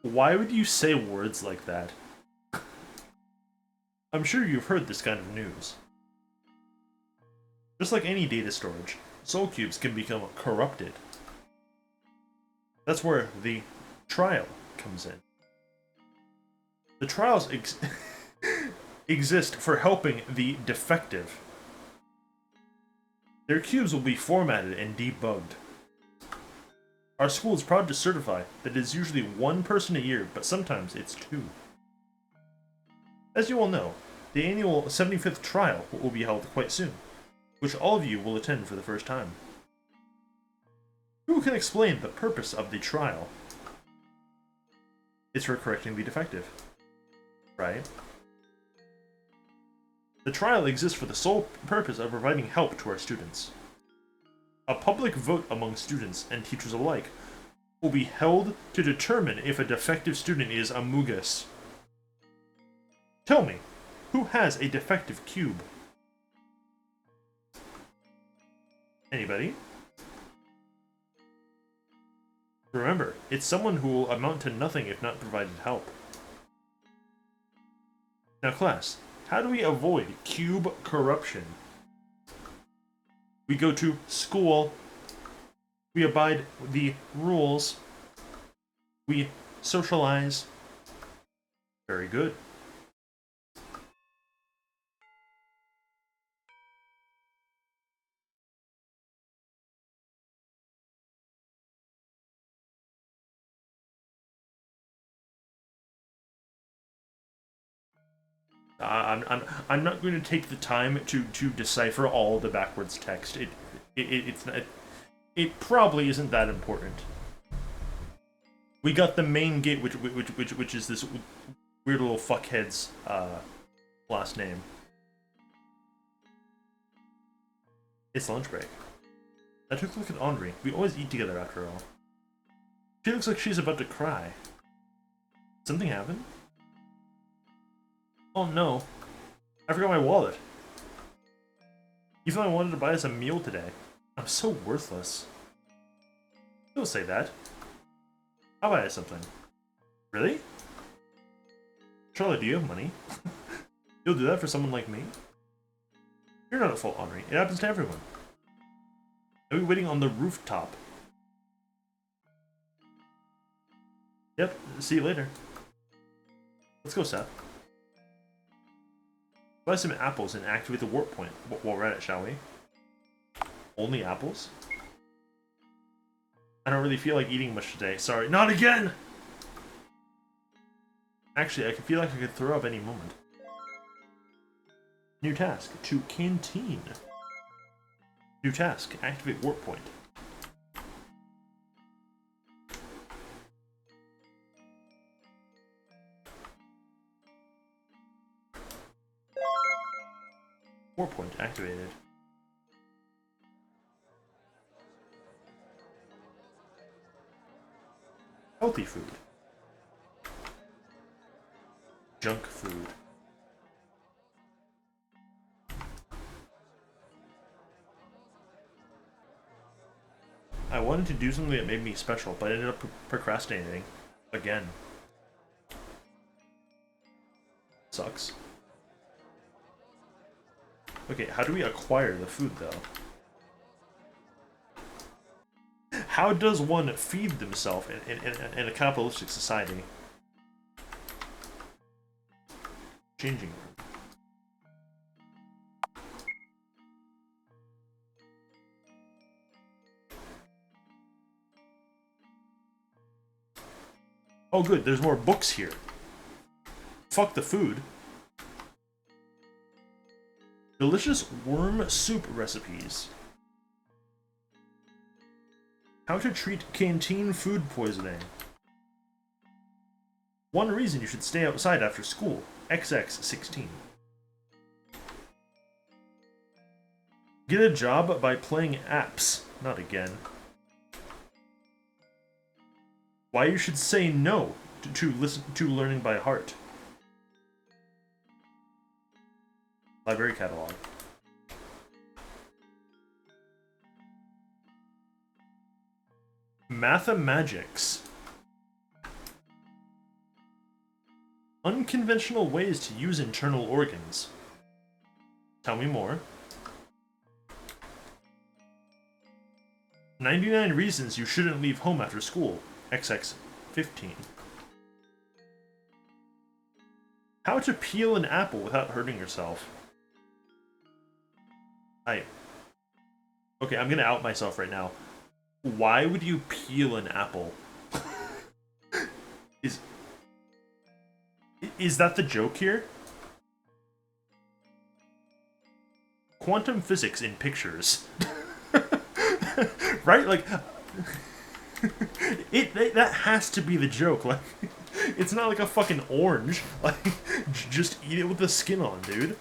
Why would you say words like that? I'm sure you've heard this kind of news. Just like any data storage, soul cubes can become corrupted. That's where the trial comes in. The trials exist for helping the defective. Their cubes will be formatted and debugged. Our school is proud to certify that it is usually one person a year, but sometimes it's two. As you all know, the annual 75th trial will be held quite soon, which all of you will attend for the first time. Who can explain the purpose of the trial? It's for correcting the defective, right? The trial exists for the sole purpose of providing help to our students. A public vote among students and teachers alike will be held to determine if a defective student is amogus. Tell me, who has a defective cube? Anybody? Remember, it's someone who will amount to nothing if not provided help. Now class, how do we avoid cube corruption? We go to school, we abide the rules, we socialize. Very good. I'm not going to take the time to decipher all the backwards text. It's not, it probably isn't that important. We got the main gate, which is this weird little fuckhead's last name. It's lunch break. I took a look at Henri. We always eat together after all. She looks like she's about to cry. Something happened? Oh no. I forgot my wallet. Even though I wanted to buy us a meal today. I'm so worthless. Don't say that. I'll buy us something. Really? Charlotte, do you have money? You'll do that for someone like me? You're not at fault, Henri. It happens to everyone. I'll be waiting on the rooftop. Yep, see you later. Let's go, Seth. Buy some apples and activate the warp point. While we're at it, shall we? Only apples? I don't really feel like eating much today. Sorry, not again! Actually, I feel like I could throw up any moment. New task. To canteen. New task. Activate warp point. Warp point activated. Healthy food. Junk food. I wanted to do something that made me special, but I ended up procrastinating. Again. Sucks. Okay, how do we acquire the food, though? How does one feed themselves in a capitalistic society? Changing room. Oh good, there's more books here. Fuck the food. Delicious worm soup recipes. How to treat canteen food poisoning. One reason you should stay outside after school. XX16. Get a job by playing apps. Not again. Why you should say no to listen to learning by heart. Library catalog. Mathemagics. Unconventional ways to use internal organs. Tell me more. 99 reasons you shouldn't leave home after school. XX15. How to peel an apple without hurting yourself. Okay, I'm gonna out myself right now. Why would you peel an apple? Is that the joke here? Quantum physics in pictures. Right? Like that has to be the joke. Like it's not like a fucking orange. Like just eat it with the skin on, dude.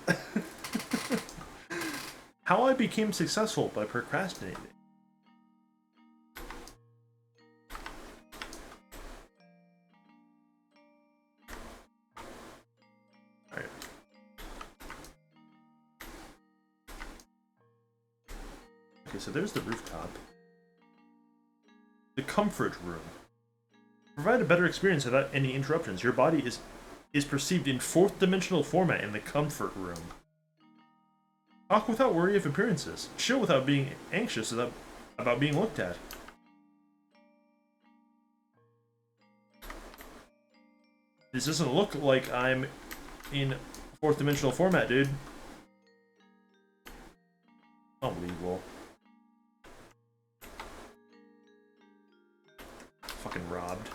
How I became successful by procrastinating. Alright. Okay, so there's the rooftop. The comfort room. Provide a better experience without any interruptions. Your body is perceived in fourth dimensional format in the comfort room. Talk without worry of appearances. Chill without being anxious about being looked at. This doesn't look like I'm in fourth dimensional format, dude. Unbelievable. Fucking robbed.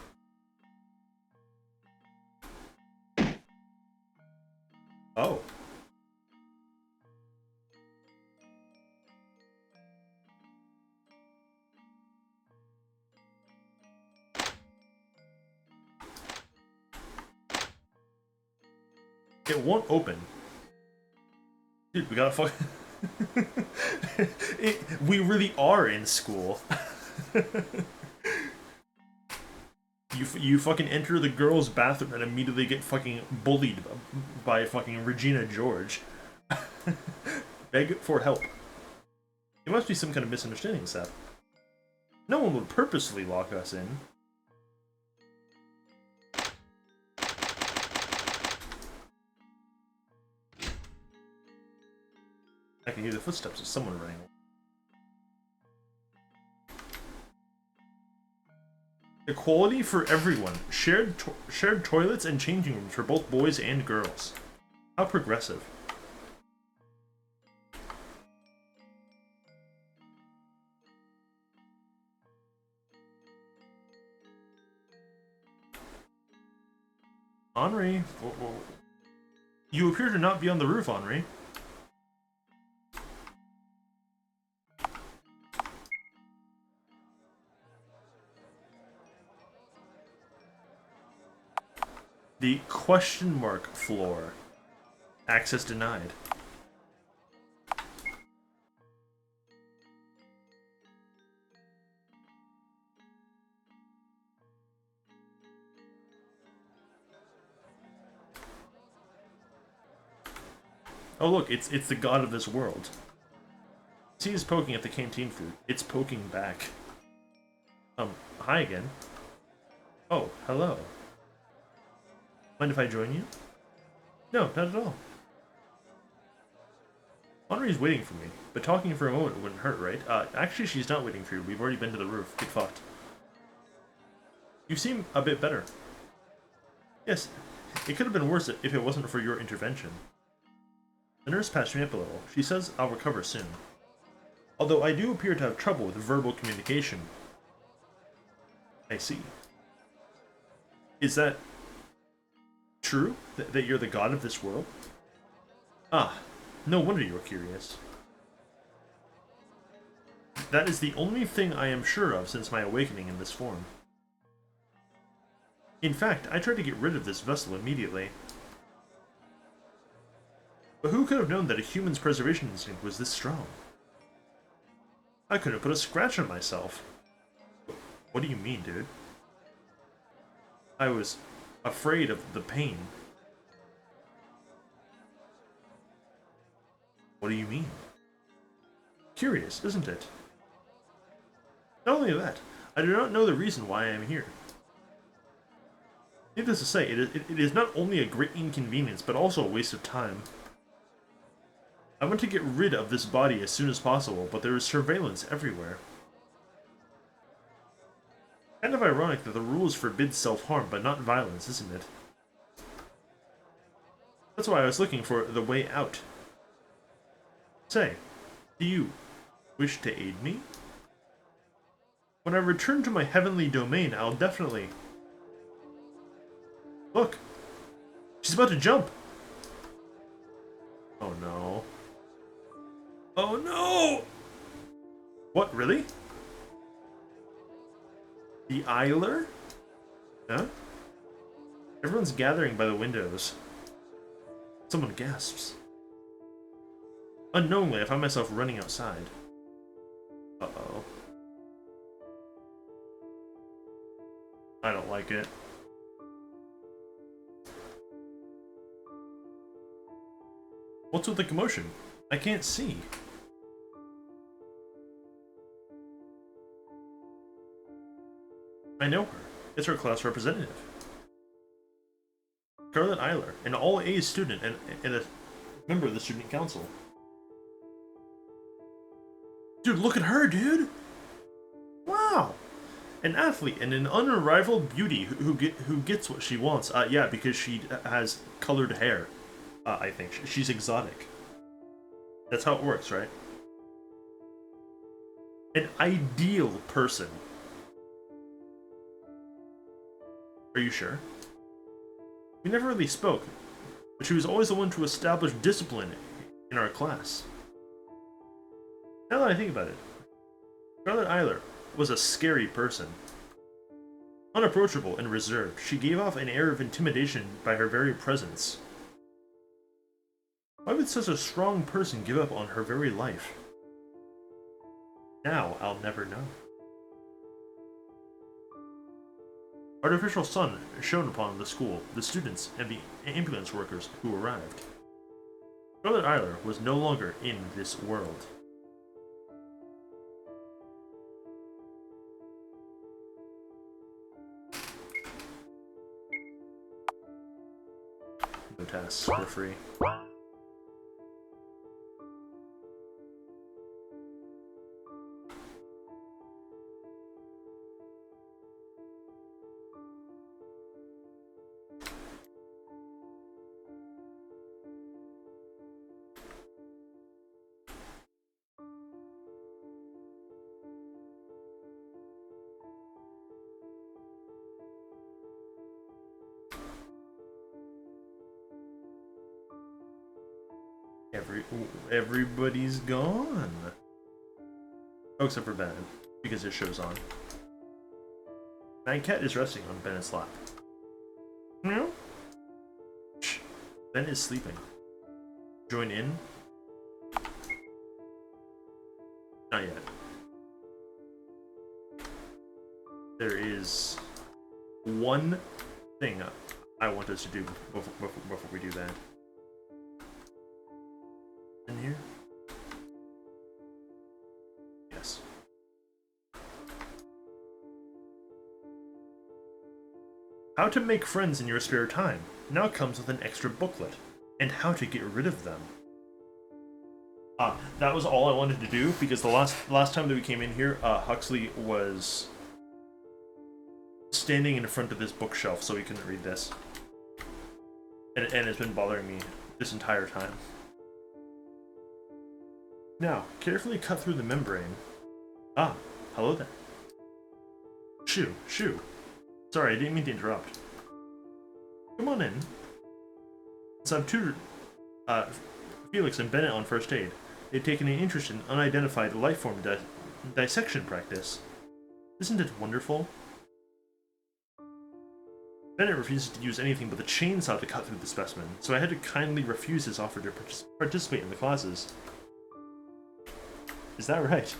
Oh. It won't open. Dude, we gotta fuck. We really are in school. You fucking enter the girls' bathroom and immediately get fucking bullied by fucking Regina George. Beg for help. It must be some kind of misunderstanding, Seth. No one would purposely lock us in. I can hear the footsteps of someone running. Equality for everyone. Shared toilets and changing rooms for both boys and girls. How progressive. Henri, you appear to not be on the roof, Henri. The question mark floor. Access denied. Oh look, it's the god of this world. See, he's poking at the canteen food. It's poking back. Hi again. Oh, hello. Mind if I join you? No, not at all. Henri's waiting for me, but talking for a moment wouldn't hurt, right? Actually, she's not waiting for you. We've already been to the roof. Get fucked. You seem a bit better. Yes, it could have been worse if it wasn't for your intervention. The nurse patched me up a little. She says I'll recover soon. Although I do appear to have trouble with verbal communication. I see. Is that true? That you're the god of this world? Ah, no wonder you're curious. That is the only thing I am sure of since my awakening in this form. In fact, I tried to get rid of this vessel immediately. But who could have known that a human's preservation instinct was this strong? I couldn't put a scratch on myself. What do you mean, dude? I was afraid of the pain. What do you mean? Curious, isn't it? Not only that, I do not know the reason why I am here. Needless to say, it is not only a great inconvenience, but also a waste of time. I want to get rid of this body as soon as possible, but there is surveillance everywhere. Kind of ironic that the rules forbid self-harm, but not violence, isn't it? That's why I was looking for the way out. Say, do you wish to aid me? When I return to my heavenly domain, I'll definitely... Look! She's about to jump! Oh no. Oh no! What, really? The Irae? Huh? Everyone's gathering by the windows. Someone gasps. Unknowingly, I find myself running outside. Uh-oh. I don't like it. What's with the commotion? I can't see. I know her. It's her class representative. Charolette Irae, an all-A's student and a member of the student council. Dude, look at her, dude! Wow! An athlete and an unrivaled beauty who gets what she wants. Yeah, because she has colored hair. I think. She's exotic. That's how it works, right? An ideal person. Are you sure? We never really spoke, but she was always the one to establish discipline in our class. Now that I think about it, Charolette Irae was a scary person. Unapproachable and reserved, she gave off an air of intimidation by her very presence. Why would such a strong person give up on her very life? Now I'll never know. Artificial sun shone upon the school, the students, and the ambulance workers who arrived. Charlotte Irae was no longer in this world. No tasks for free. Everybody's gone. Oh, except for Bennett, because his show's on. Cat is resting on Bennett's lap. No? Shh. Ben is sleeping. Join in? Not yet. There is one thing I want us to do before we do that. In here? Yes. How to make friends in your spare time now comes with an extra booklet, and how to get rid of them. That was all I wanted to do, because the last time that we came in here, Huxley was standing in front of this bookshelf, so he couldn't read this. And it's been bothering me this entire time. Now, carefully cut through the membrane. Ah, hello there. Shoo. Sorry, I didn't mean to interrupt. Come on in. So I've tutored Felix and Bennett on first aid. They've taken an interest in unidentified lifeform dissection practice. Isn't it wonderful? Bennett refuses to use anything but the chainsaw to cut through the specimen, so I had to kindly refuse his offer to participate in the classes. Is that right?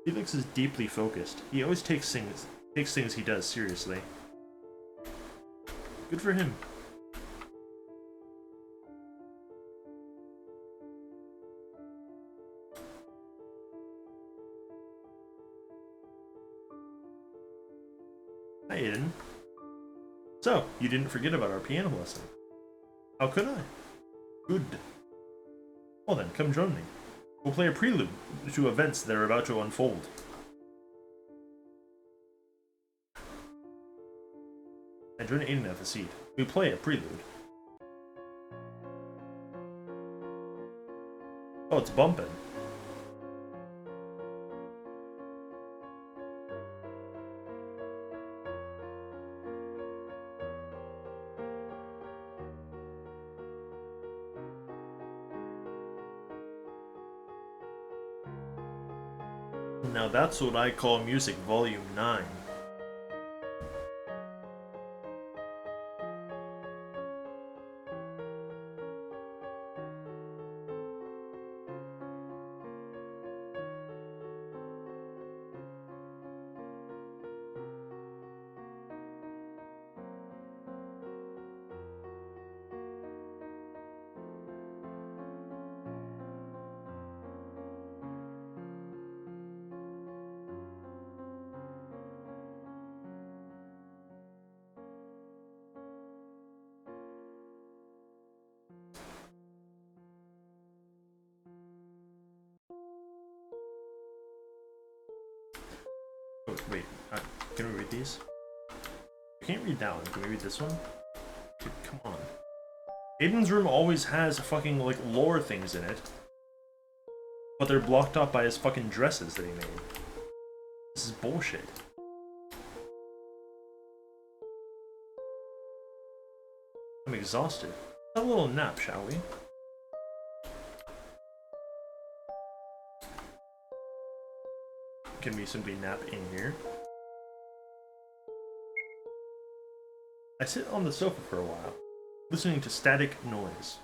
Felix is deeply focused. He always takes things he does seriously. Good for him. Hi, Aiden. So, you didn't forget about our piano lesson. How could I? Good. Well then, come join me. We'll play a prelude to events that are about to unfold. I join Aiden at the seat. We play a prelude. Oh, it's bumping. Now that's what I call music volume 9. Oh, wait, can we read these? I can't read that one. Can we read this one? Dude, come on. Aiden's room always has fucking, like, lore things in it. But they're blocked off by his fucking dresses that he made. This is bullshit. I'm exhausted. Have a little nap, shall we? Can we simply nap in here? I sit on the sofa for a while, listening to static noise.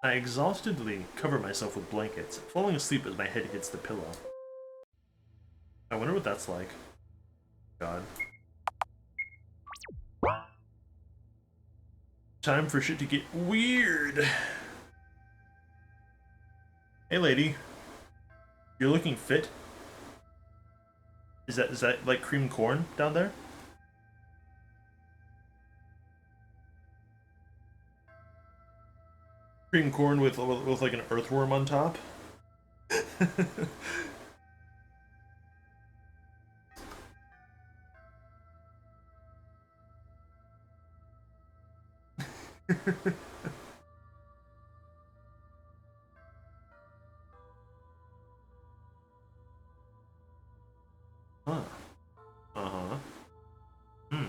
I exhaustedly cover myself with blankets, falling asleep as my head hits the pillow. I wonder what that's like. God. Time for shit to get weird. Hey lady. You're looking fit? Is that like cream corn down there? Cream corn with like an earthworm on top? Huh. Uh-huh. Hmm.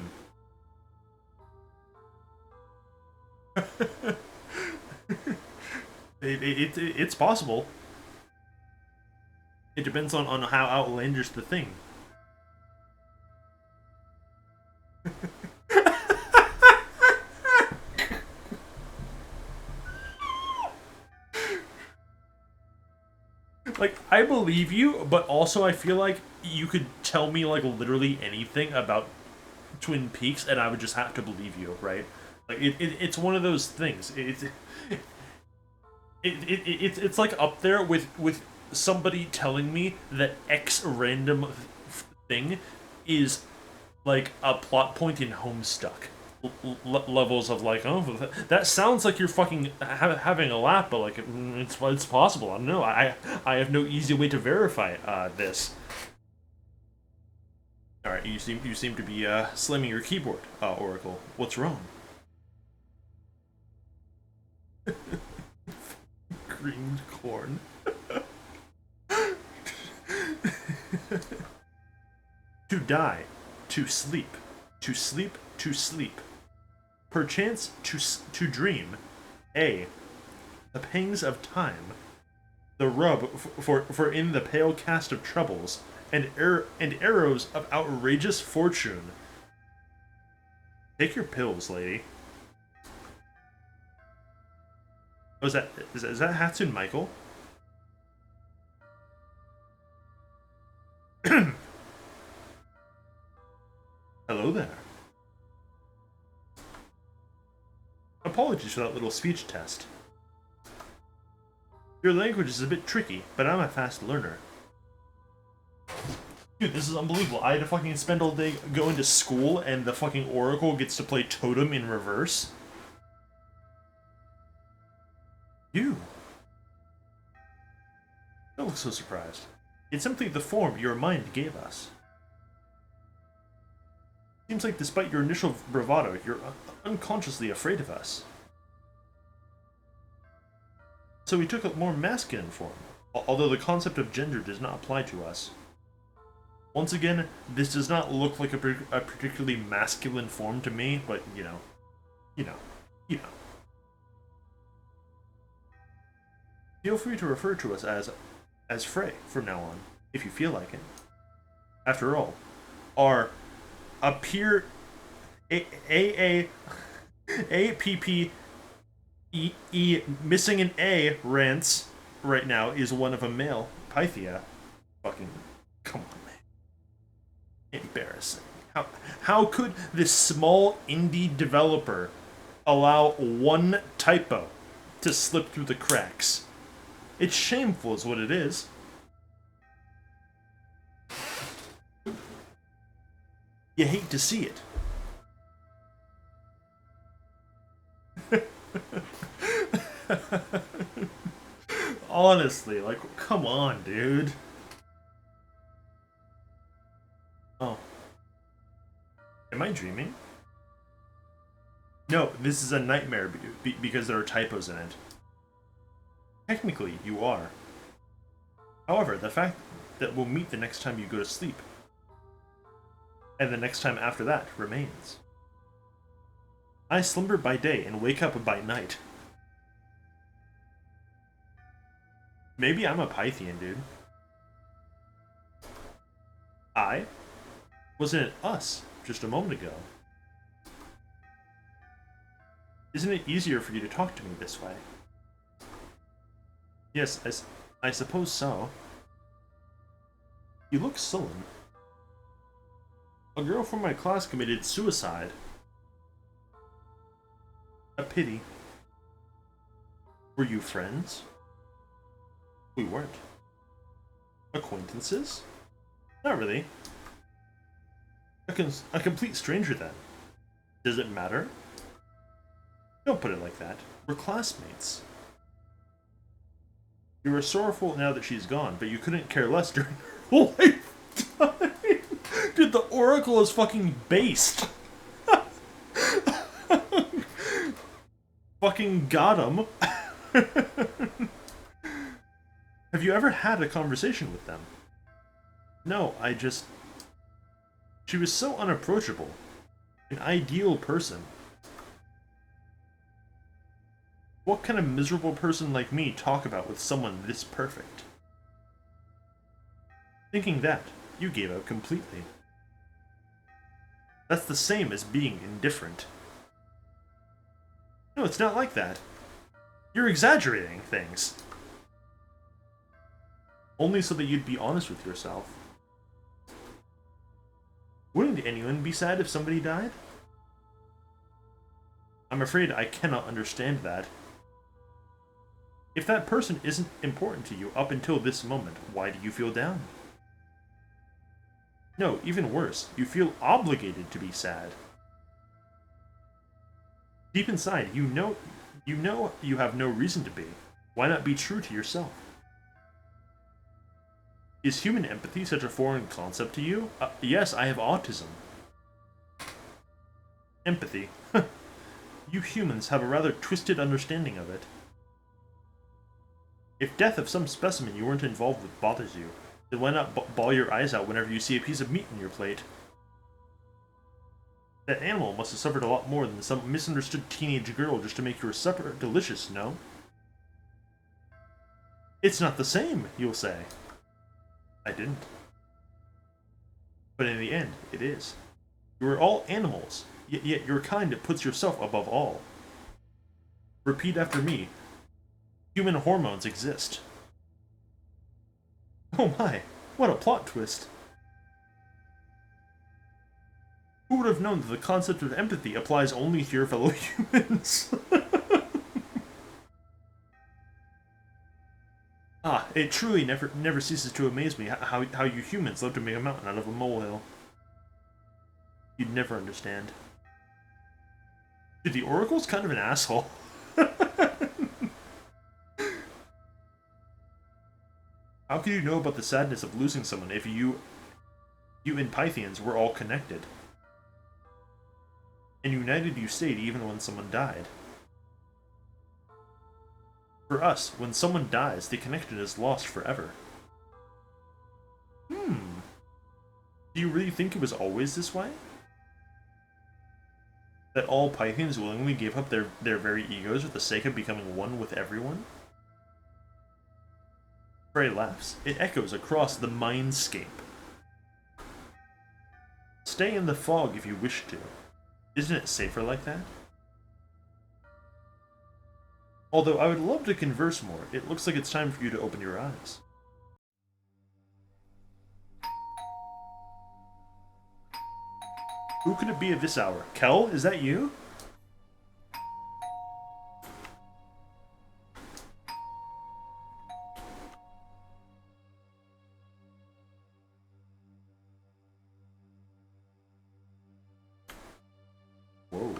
It's possible. It depends on how outlandish the thing. Like, I believe you, but also I feel like you could tell me, like, literally anything about Twin Peaks, and I would just have to believe you, right? Like, it's one of those things. It's like up there with somebody telling me that X random thing is like a plot point in Homestuck. Levels of like, oh, that sounds like you're fucking having a laugh, but like it's possible. I don't know. I have no easy way to verify this. All right, you seem to be slamming your keyboard, Oracle. What's wrong? Green corn. To die, to sleep, to sleep, to sleep. Perchance to dream. A. The pangs of time. The rub for in the pale cast of troubles, and arrows of outrageous fortune. Take your pills, lady. Oh, is that Hatsune Michael? Hello there. Apologies for that little speech test. Your language is a bit tricky, but I'm a fast learner. Dude, this is unbelievable. I had to fucking spend all day going to school, and the fucking Oracle gets to play Totem in reverse. You? Don't look so surprised. It's simply the form your mind gave us. Seems like despite your initial bravado, you're unconsciously afraid of us. So we took a more masculine form, although the concept of gender does not apply to us. Once again, this does not look like a particularly masculine form to me, but you know. Feel free to refer to us as Frey from now on, if you feel like it. After all, our appear APP missing an A rants right now is one of a male Pythia. Fucking come on, man. Embarrassing. How could this small indie developer allow one typo to slip through the cracks? It's shameful is what it is. You hate to see it. Honestly, like, come on, dude. Oh. Am I dreaming? No, this is a nightmare because there are typos in it. Technically, you are. However, the fact that we'll meet the next time you go to sleep and the next time after that remains. I slumber by day and wake up by night. Maybe I'm a Pythian, dude. I? Wasn't it us just a moment ago? Isn't it easier for you to talk to me this way? Yes, I suppose so. You look sullen. A girl from my class committed suicide. A pity. Were you friends? We weren't. Acquaintances? Not really. A complete stranger then. Does it matter? Don't put it like that. We're classmates. You are sorrowful now that she's gone, but you couldn't care less during her whole lifetime. Dude, the Oracle is fucking based. Fucking got him. Have you ever had a conversation with them? No, she was so unapproachable. An ideal person. What can a miserable person like me talk about with someone this perfect? Thinking that, you gave up completely. That's the same as being indifferent. No, it's not like that. You're exaggerating things. Only so that you'd be honest with yourself. Wouldn't anyone be sad if somebody died? I'm afraid I cannot understand that. If that person isn't important to you up until this moment, why do you feel down? No, even worse, you feel obligated to be sad. Deep inside, you know you have no reason to be. Why not be true to yourself? Is human empathy such a foreign concept to you? Yes, I have autism. Empathy. You humans have a rather twisted understanding of it. If death of some specimen you weren't involved with bothers you, then why not bawl your eyes out whenever you see a piece of meat in your plate? That animal must have suffered a lot more than some misunderstood teenage girl just to make your supper delicious, no? It's not the same, you'll say. I didn't. But in the end, it is. You are all animals, yet your kind puts yourself above all. Repeat after me. Human hormones exist. Oh my, what a plot twist. Who would have known that the concept of empathy applies only to your fellow humans? It truly never ceases to amaze me how you humans love to make a mountain out of a molehill. You'd never understand. Dude, the Oracle's kind of an asshole. How could you know about the sadness of losing someone if you and Pythians were all connected? And united you stayed even when someone died. For us, when someone dies, the connection is lost forever. Do you really think it was always this way? That all Pythians willingly gave up their very egos for the sake of becoming one with everyone? Irae laughs. It echoes across the mindscape. Stay in the fog if you wish to. Isn't it safer like that? Although I would love to converse more, it looks like it's time for you to open your eyes. Who could it be at this hour? Kel, is that you? Whoa.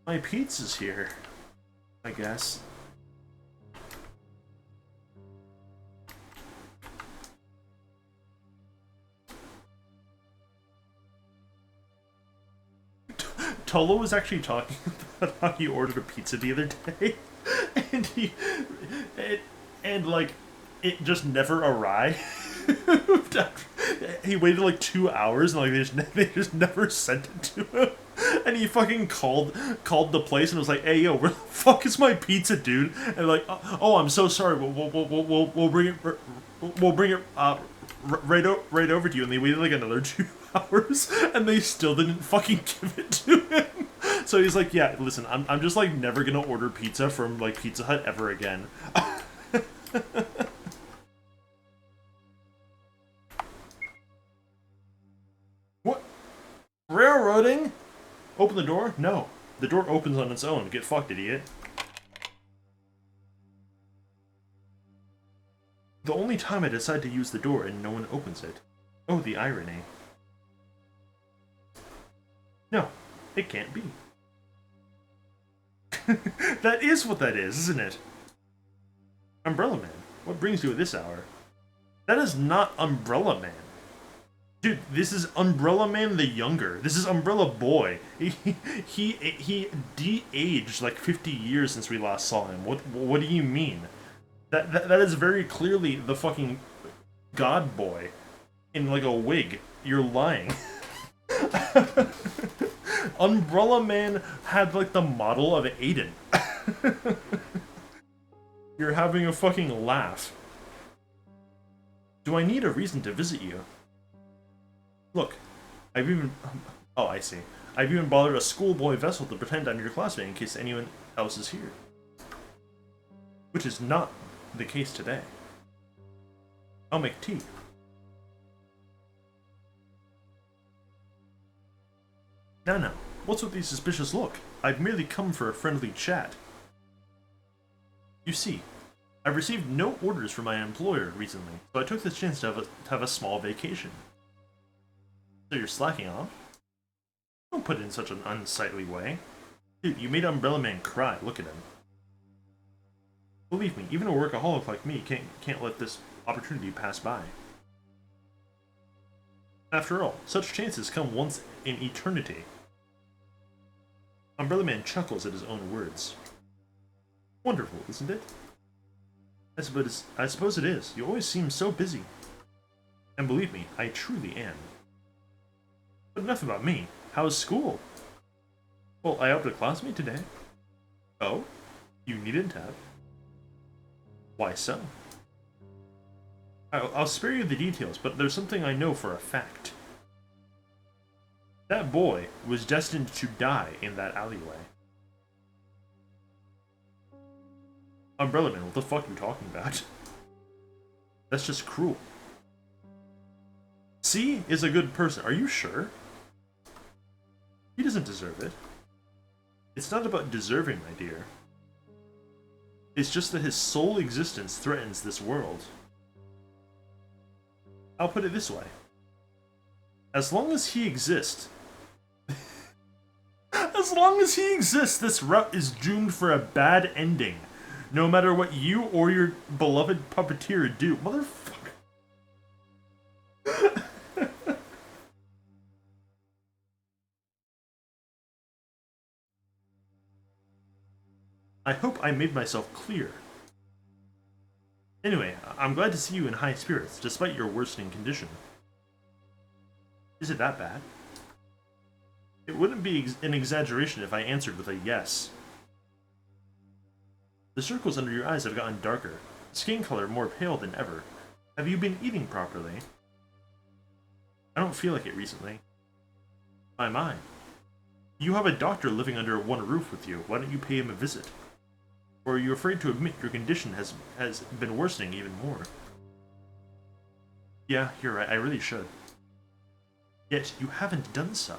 My pizza's here, I guess. Tolo was actually talking about how he ordered a pizza the other day, it, and like, it just never arrived. He waited like 2 hours, and like they just never sent it to him. And he fucking called the place and was like, "Hey yo, where the fuck is my pizza, dude?" And like, "Oh, I'm so sorry. We'll bring it. We'll bring it right over to you." And they waited like another 2 hours, and they still didn't fucking give it to him. So he's like, "Yeah, listen, I'm just like never gonna order pizza from like Pizza Hut ever again." What? Railroading? Open the door? No. The door opens on its own. Get fucked, idiot. The only time I decide to use the door and no one opens it. Oh, the irony. No, it can't be. That is what that is, isn't it? Umbrella Man, what brings you at this hour? That is not Umbrella Man. Dude, this is Umbrella Man the Younger. This is Umbrella Boy. He de-aged like 50 years since we last saw him. What do you mean? That is very clearly the fucking God Boy in like a wig. You're lying. Umbrella Man had like the model of Aiden. You're having a fucking laugh. Do I need a reason to visit you? Look, I've even... Oh, I see. I've even bothered a schoolboy vessel to pretend I'm your classmate in case anyone else is here. Which is not the case today. I'll make tea. Now, what's with the suspicious look? I've merely come for a friendly chat. You see, I've received no orders from my employer recently, so I took this chance to have a small vacation. So you're slacking off? Don't put it in such an unsightly way. Dude, you made Umbrella Man cry. Look at him. Believe me, even a workaholic like me can't let this opportunity pass by. After all, such chances come once in eternity. Umbrella Man chuckles at his own words. Wonderful, isn't it? I suppose it is. You always seem so busy. And believe me, I truly am. But enough about me. How's school? Well, I helped a classmate today. Oh? You needn't have. Why so? I'll spare you the details, but there's something I know for a fact. That boy was destined to die in that alleyway. Umbrella Man, what the fuck are you talking about? That's just cruel. C is a good person. Are you sure? He doesn't deserve it. It's not about deserving, my dear. It's just that his sole existence threatens this world. I'll put it this way. As long as he exists... as long as he exists, this route is doomed for a bad ending. No matter what you or your beloved puppeteer do. Motherfucker. I hope I made myself clear. Anyway, I'm glad to see you in high spirits, despite your worsening condition. Is it that bad? It wouldn't be an exaggeration if I answered with a yes. The circles under your eyes have gotten darker, skin color more pale than ever. Have you been eating properly? I don't feel like it recently. My. You have a doctor living under one roof with you. Why don't you pay him a visit? Or are you afraid to admit your condition has been worsening even more? Yeah, you're right, I really should. Yet, you haven't done so.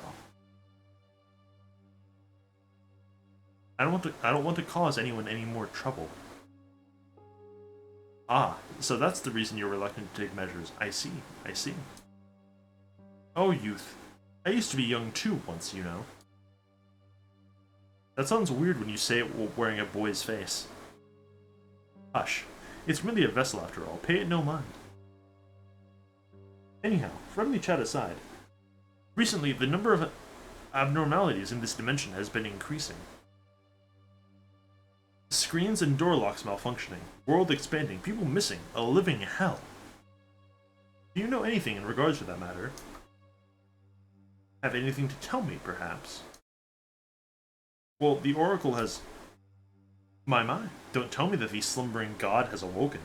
I don't want to cause anyone any more trouble. Ah, so that's the reason you're reluctant to take measures. I see. Oh, youth. I used to be young too once, you know. That sounds weird when you say it wearing a boy's face. Hush. It's merely a vessel after all. Pay it no mind. Anyhow, friendly chat aside, recently the number of abnormalities in this dimension has been increasing. Screens and door locks malfunctioning. World expanding. People missing. A living hell. Do you know anything in regards to that matter? Have anything to tell me, perhaps? Well, the Oracle has... My. Don't tell me that the slumbering god has awoken.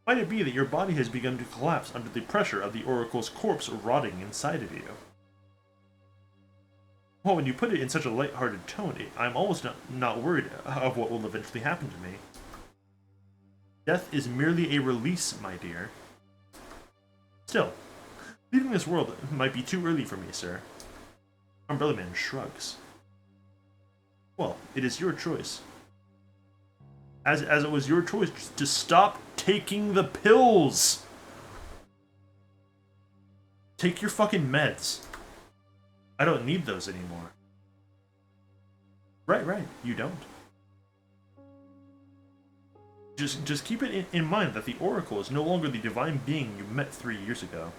Might it be that your body has begun to collapse under the pressure of the Oracle's corpse rotting inside of you? Well, when you put it in such a light-hearted tone, I'm almost not worried of what will eventually happen to me. Death is merely a release, my dear. Still, leaving this world might be too early for me, sir. Umbrella Man shrugs. Well, it is your choice. As it was your choice to stop taking the pills! Take your fucking meds. I don't need those anymore. Right, you don't. Just keep it in mind that the Oracle is no longer the divine being you met 3 years ago.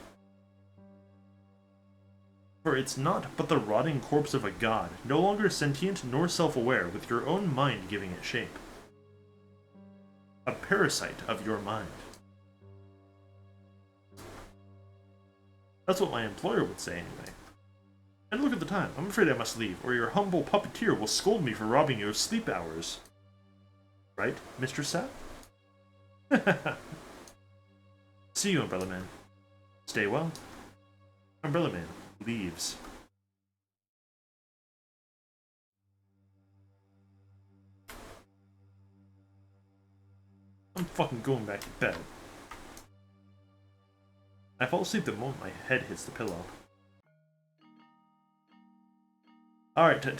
For it's not but the rotting corpse of a god, no longer sentient nor self-aware, with your own mind giving it shape. A parasite of your mind. That's what my employer would say, anyway. And look at the time. I'm afraid I must leave, or your humble puppeteer will scold me for robbing you of sleep hours. Right, Mr. Sap? See you, Umbrella Man. Stay well. Umbrella Man leaves. I'm fucking going back to bed. I fall asleep the moment my head hits the pillow. Alright, time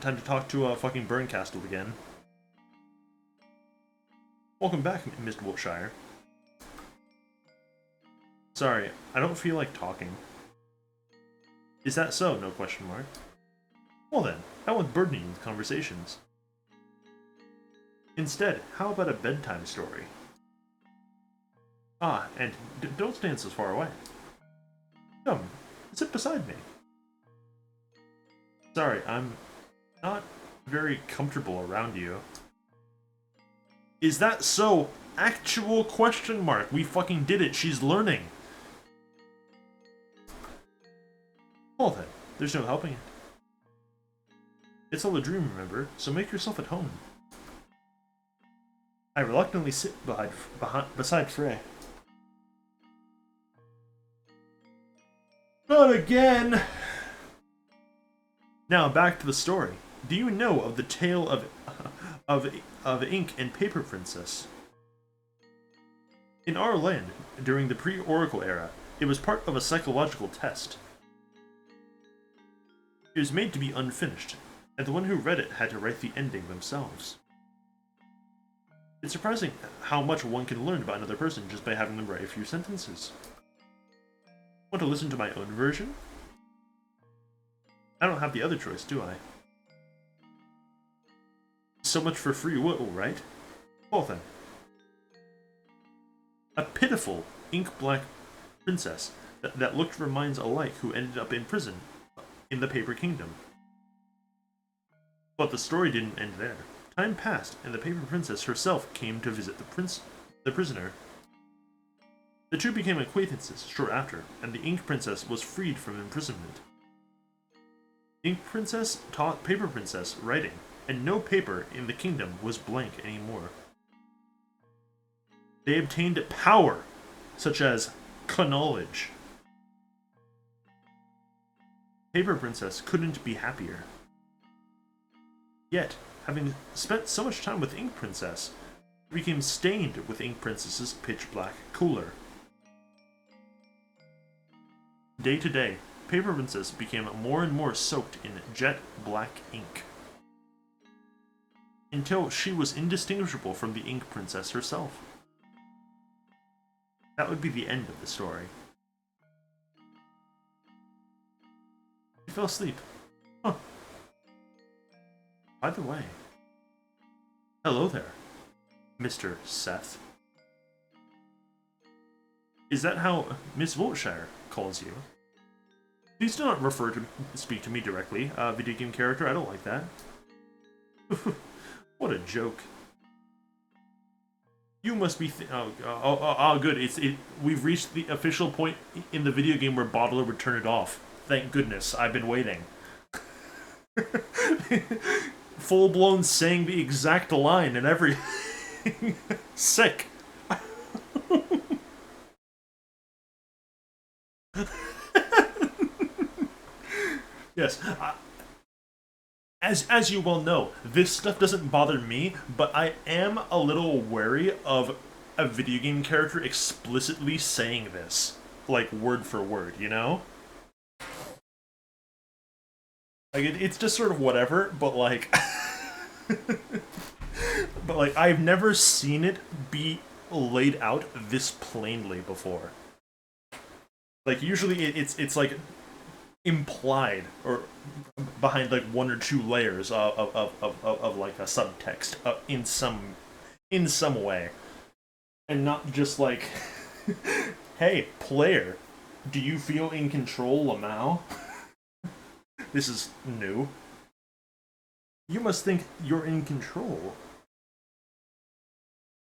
to talk to fucking Burncastle again. Welcome back, Mr. Wiltshire. Sorry, I don't feel like talking. Is that so? No question mark. Well then, I won't burden you with conversations. Instead, how about a bedtime story? Ah, and don't stand so far away. Come, sit beside me. Sorry, I'm not very comfortable around you. Is that so? Actual question mark. We fucking did it. She's learning. Well then, there's no helping it. It's all a dream, remember, so make yourself at home. I reluctantly sit beside Frey. Not again! Now back to the story. Do you know of the tale of Ink and Paper Princess? In our land, during the pre-Oracle era, it was part of a psychological test. It was made to be unfinished, and the one who read it had to write the ending themselves. It's surprising how much one can learn about another person just by having them write a few sentences. Want to listen to my own version? I don't have the other choice, do I? So much for free will, right? Well then. A pitiful, ink-black princess that looked for minds alike who ended up in prison in the Paper Kingdom. But the story didn't end there. Time passed, and the Paper Princess herself came to visit the prisoner. The two became acquaintances short after, and the Ink Princess was freed from imprisonment. Ink Princess taught Paper Princess writing, and no paper in the kingdom was blank anymore. They obtained power, such as knowledge. Paper Princess couldn't be happier. Yet, having spent so much time with Ink Princess, she became stained with Ink Princess's pitch-black cooler. Day to day, Paper Princess became more and more soaked in jet-black ink, until she was indistinguishable from the Ink Princess herself. That would be the end of the story. She fell asleep. Huh. By the way, hello there, Mr. Seth. Is that how Miss Wiltshire calls you? Please do not speak to me directly, video game character, I don't like that. What a joke. You must be good. We've reached the official point in the video game where Bottler would turn it off. Thank goodness. I've been waiting. Full-blown saying the exact line and everything. Sick. Yes. As you well know, this stuff doesn't bother me, but I am a little wary of a video game character explicitly saying this, like word for word, you know? Like it's just sort of whatever, but like, but like I've never seen it be laid out this plainly before. Like usually it's like implied or behind like one or two layers of like a subtext in some way, and not just like, hey player, do you feel in control, Lamau? This is new. You must think you're in control.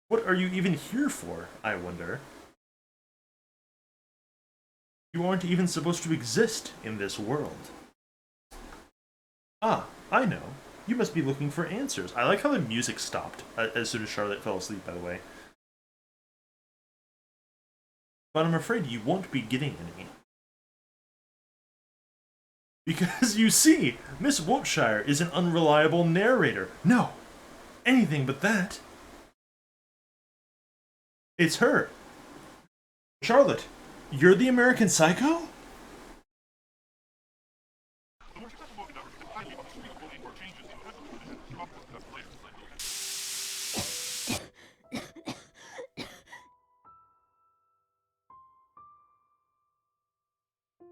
What are you even here for, I wonder? You aren't even supposed to exist in this world. Ah, I know. You must be looking for answers. I like how the music stopped as soon as Charlotte fell asleep, by the way. But I'm afraid you won't be getting any. Because you see, Miss Wiltshire is an unreliable narrator. No, anything but that. It's her. Charlotte, you're the American Psycho?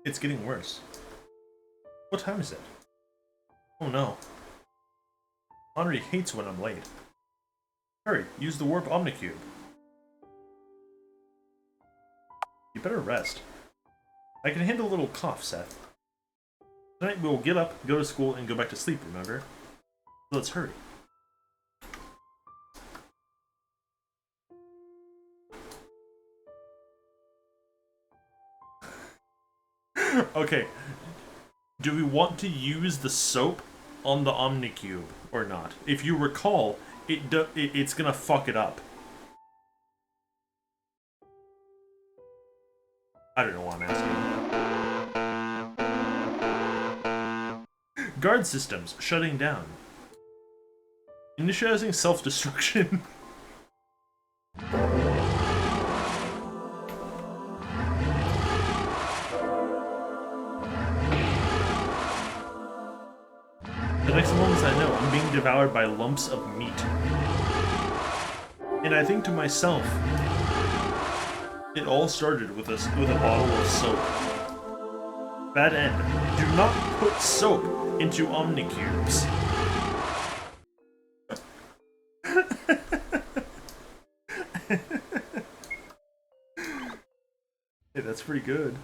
It's getting worse. What time is it? Oh no. Henri hates when I'm late. Hurry, use the warp omnicube. You better rest. I can handle a little cough, Seth. Tonight we will get up, go to school, and go back to sleep, remember? So let's hurry. Okay. Do we want to use the soap on the omnicube or not? If you recall, it's gonna fuck it up. I don't know why I'm asking. Guard systems shutting down. Initializing self-destruction. The next moments I know, I'm being devoured by lumps of meat. And I think to myself, it all started with a bottle of soap. Bad end. Do not put soap into omnicubes. Hey, that's pretty good.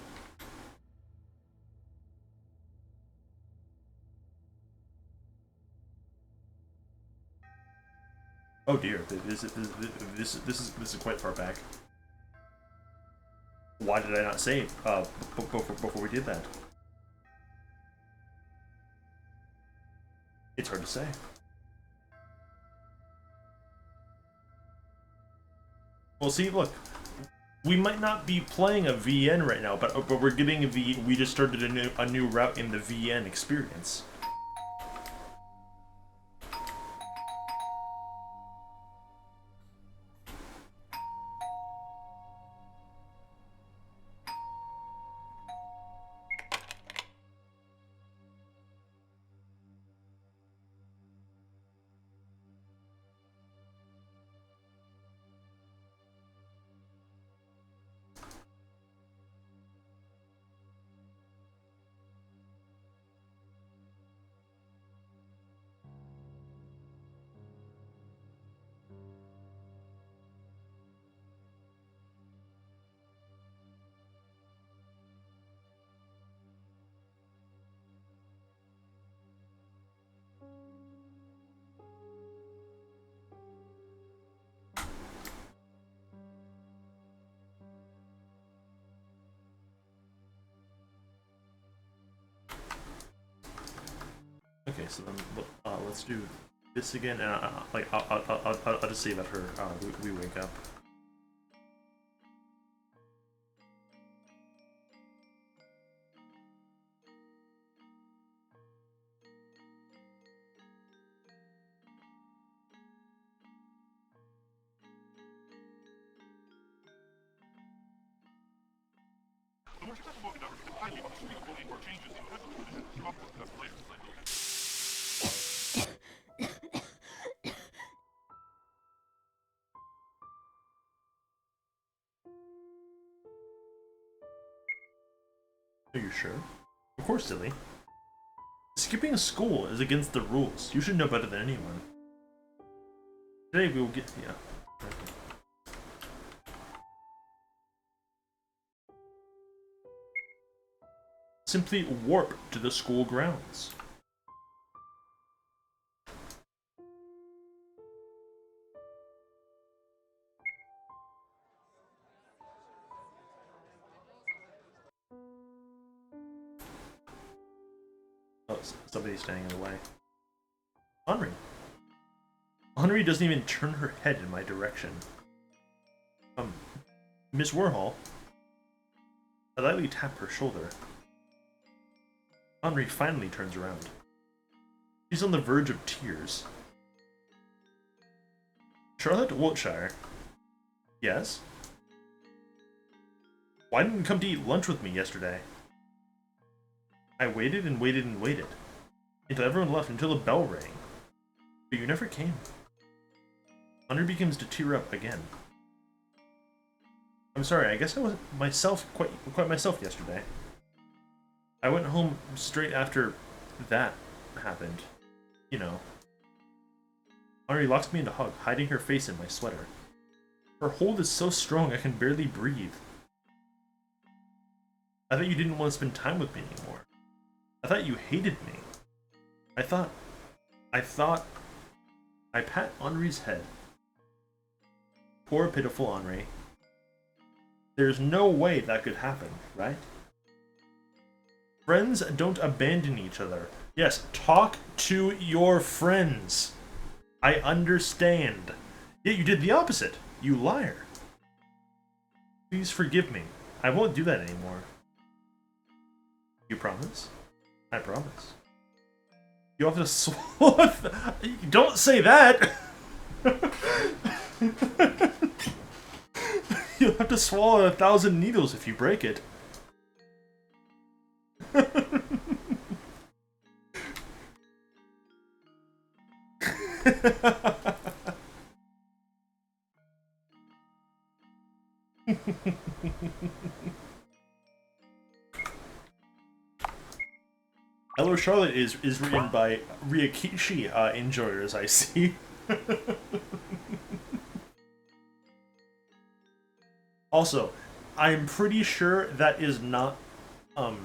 Oh dear, this is quite far back. Why did I not save before we did that? It's hard to say. Well, see, look, we might not be playing a VN right now, but we're getting we just started a new route in the VN experience. Okay, so then let's do this again, and I'll just say that her we wake up. Are you sure? Of course, silly. Skipping school is against the rules. You should know better than anyone. Today we will get... yeah. Okay. Simply warp to the school grounds. Oh, somebody's standing in the way. Henri. Henri doesn't even turn her head in my direction. Miss Warhol. I lightly tap her shoulder. Henri finally turns around. She's on the verge of tears. Charlotte Wiltshire. Yes? Why didn't you come to eat lunch with me yesterday? I waited and waited and waited. Until everyone left, until the bell rang. But you never came. Henri begins to tear up again. I'm sorry, I guess I wasn't quite myself yesterday. I went home straight after that happened. You know. Henri locks me in a hug, hiding her face in my sweater. Her hold is so strong I can barely breathe. I thought you didn't want to spend time with me anymore. I thought you hated me. I pat Henri's head. Poor pitiful Henri. There's no way that could happen, right? Friends don't abandon each other. Yes, talk to your friends. I understand. Yet you did the opposite. You liar. Please forgive me. I won't do that anymore. You promise? I promise. You have to swallow. Don't say that! You'll have to swallow 1,000 needles if you break it. Hello Charlotte is written by Ryakishi enjoyers, I see. Also, I'm pretty sure that is not our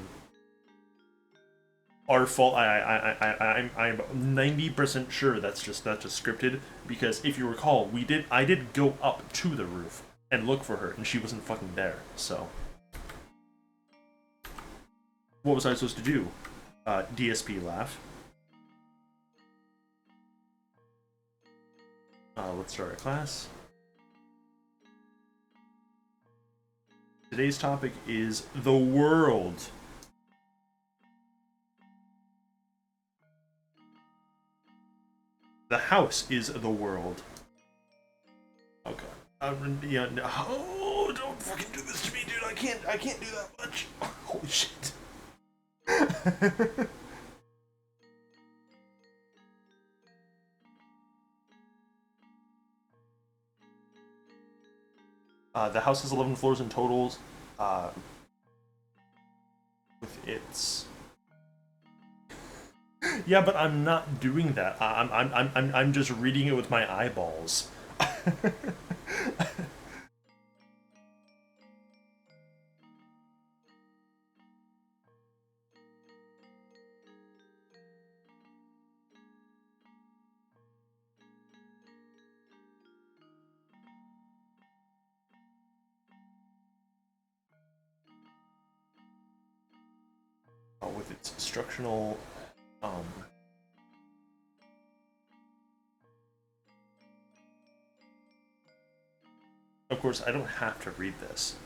fault. I'm 90% sure that's just scripted, because if you recall, I did go up to the roof and look for her and she wasn't fucking there. So what was I supposed to do? DSP laugh. Let's start our class. Today's topic is the world. The house is the world. Okay. Yeah, no. Oh, don't fucking do this to me, dude. I can't do that much. Holy shit. The house has 11 floors in total. With its... Yeah, but I'm not doing that. I'm just reading it with my eyeballs. With its instructional Of course, I don't have to read this.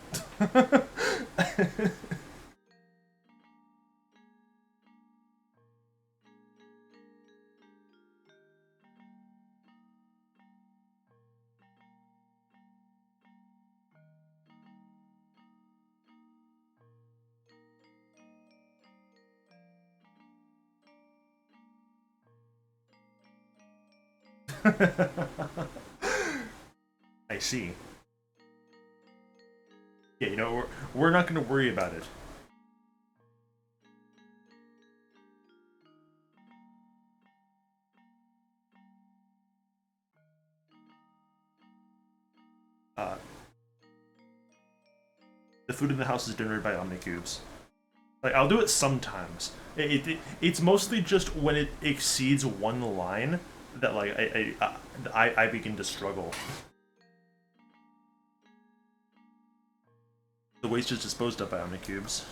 I see. Yeah, you know, we're not going to worry about it. Uh, the food in the house is generated by Omnicubes. Like, I'll do it sometimes. It's mostly just when it exceeds one line that like I begin to struggle. The waste is disposed of by Omnicubes.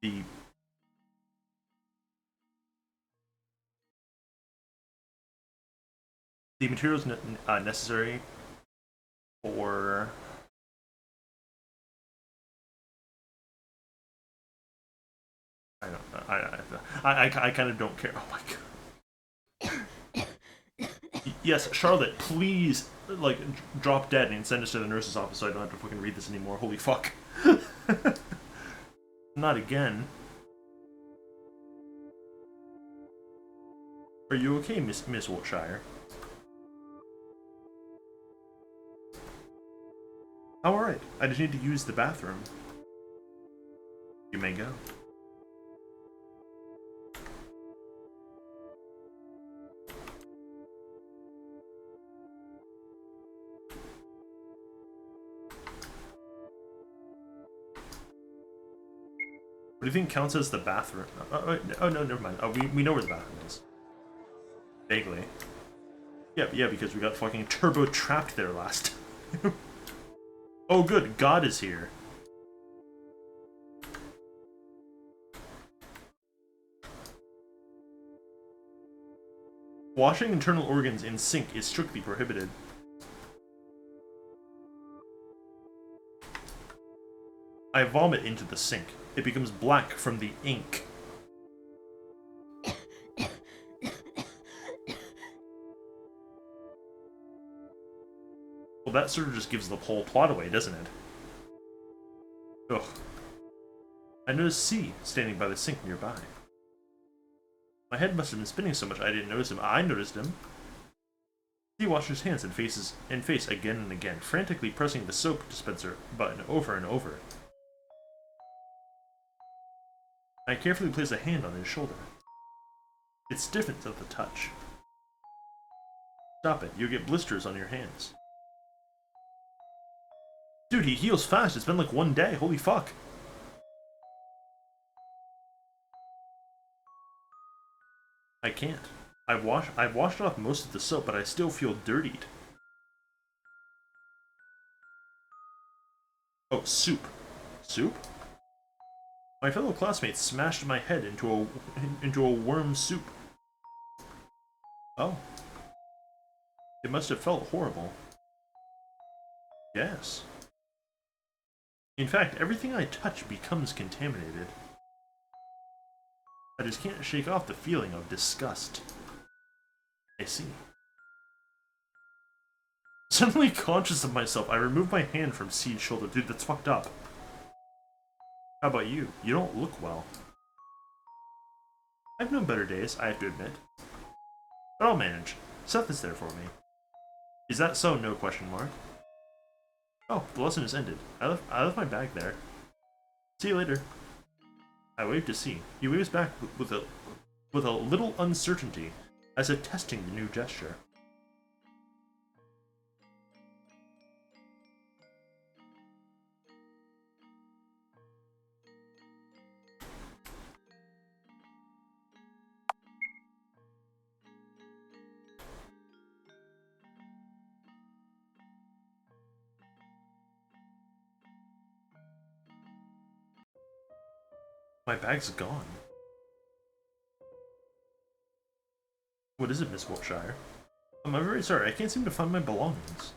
The the materials necessary for I don't know. I kind of don't care. Oh my god. Yes, Charlotte, please like drop dead and send us to the nurse's office so I don't have to fucking read this anymore. Holy fuck. Not again. Are you okay, Miss Wiltshire? Oh, alright. I just need to use the bathroom. You may go. What do you think counts as the bathroom? Oh no, never mind. Oh, we know where the bathroom is. Vaguely. Yeah, because we got fucking turbo trapped there last time. Oh good, God is here. Washing internal organs in sink is strictly prohibited. I vomit into the sink. It becomes black from the ink. Well, that sort of just gives the whole plot away, doesn't it? Ugh. I noticed C standing by the sink nearby. My head must have been spinning so much I didn't notice him. I noticed him. He washed his hands and face again and again, frantically pressing the soap dispenser button over and over. I carefully placed a hand on his shoulder. It stiffens at the touch. Stop it, you'll get blisters on your hands. Dude, he heals fast. It's been like 1 day. Holy fuck. I can't. I've washed off most of the soap, but I still feel dirtied. Oh, soup. Soup? My fellow classmates smashed my head into a worm soup. Oh. It must have felt horrible. Yes. In fact, everything I touch becomes contaminated. I just can't shake off the feeling of disgust. I see. Suddenly conscious of myself, I remove my hand from Seed's shoulder. Dude, that's fucked up. How about you? You don't look well. I've known better days, I have to admit. But I'll manage. Seth is there for me. Is that so? No question mark. Oh, the lesson is ended. I left my bag there. See you later. I wave to C. He waves back with a little uncertainty, as if testing the new gesture. My bag's gone. What is it, Miss Wiltshire? I'm very sorry, I can't seem to find my belongings.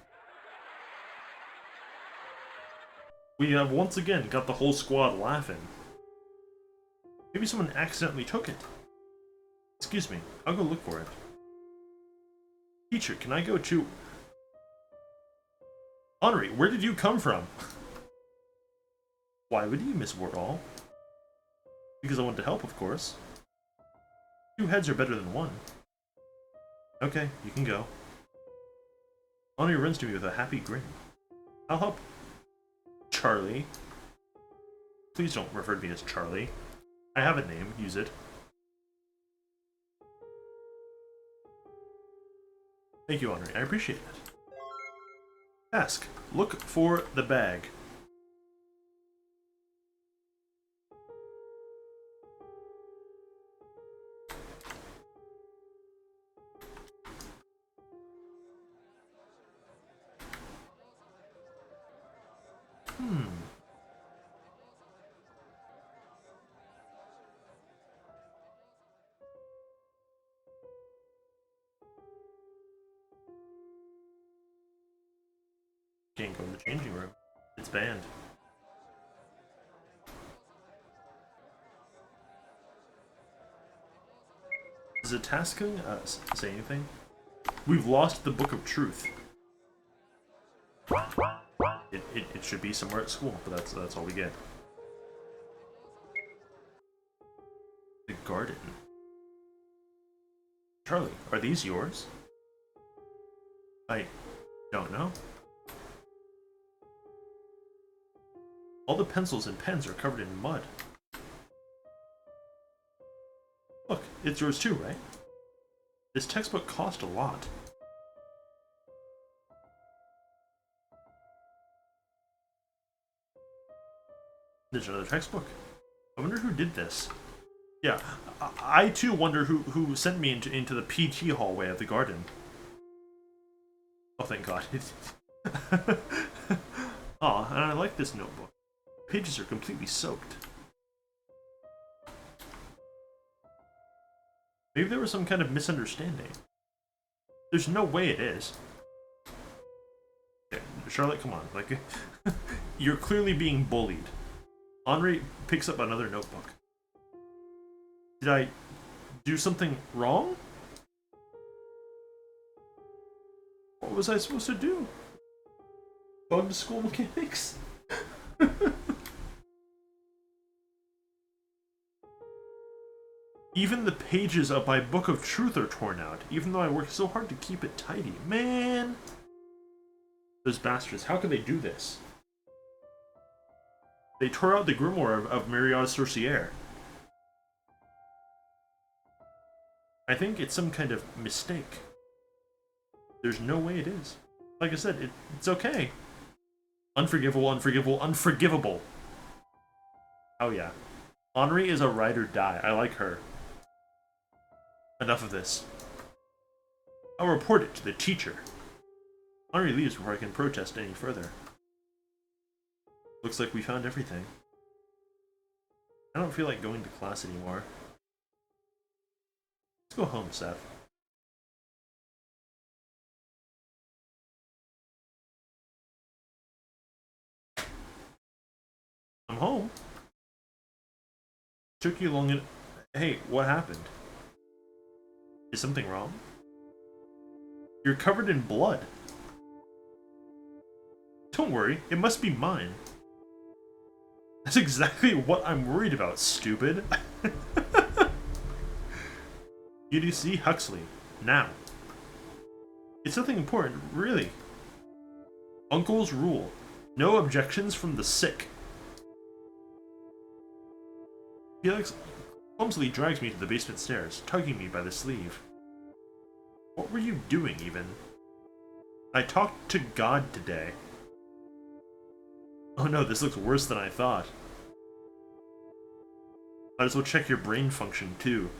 We have once again got the whole squad laughing. Maybe someone accidentally took it. Excuse me, I'll go look for it. Teacher, can I go to... Henri, where did you come from? Why would you, Miss Wardall? Because I want to help, of course. 2 heads are better than 1. Okay, you can go. Henri runs to me with a happy grin. I'll help. Charlie. Please don't refer to me as Charlie. I have a name, use it. Thank you, Henri, I appreciate it. Ask. Look for the bag. Can't go in the changing room. It's banned. Does the tasking say anything? We've lost the Book of Truth. It should be somewhere at school, but that's all we get. The garden. Charlie, are these yours? I don't know. All the pencils and pens are covered in mud. Look, it's yours too, right? This textbook cost a lot. There's another textbook. I wonder who did this. Yeah, I too wonder who sent me into the PT hallway of the garden. Oh, thank God. Aw, and I like this notebook. Pages are completely soaked. Maybe there was some kind of misunderstanding. There's no way it is. Okay, Charlotte, come on. Like, you're clearly being bullied. Henri picks up another notebook. Did I do something wrong? What was I supposed to do? Bug school mechanics? Even the pages of my Book of Truth are torn out, even though I worked so hard to keep it tidy. Man! Those bastards, how could they do this? They tore out the grimoire of Myriade Sorcière. I think it's some kind of mistake. There's no way it is. Like I said, it's okay. Unforgivable, unforgivable, unforgivable. Oh yeah. Henri is a ride or die. I like her. Enough of this. I'll report it to the teacher. Henri leaves before I can protest any further. Looks like we found everything. I don't feel like going to class anymore. Let's go home, Seth. I'm home. Took you long enough. Hey, what happened? Is something wrong? You're covered in blood. Don't worry, it must be mine. That's exactly what I'm worried about, stupid. UDC Huxley. Now. It's nothing important, really. Uncle's rule. No objections from the sick. Felix clumsily drags me to the basement stairs, tugging me by the sleeve. What were you doing, even? I talked to God today. Oh no, this looks worse than I thought. Might as well check your brain function, too.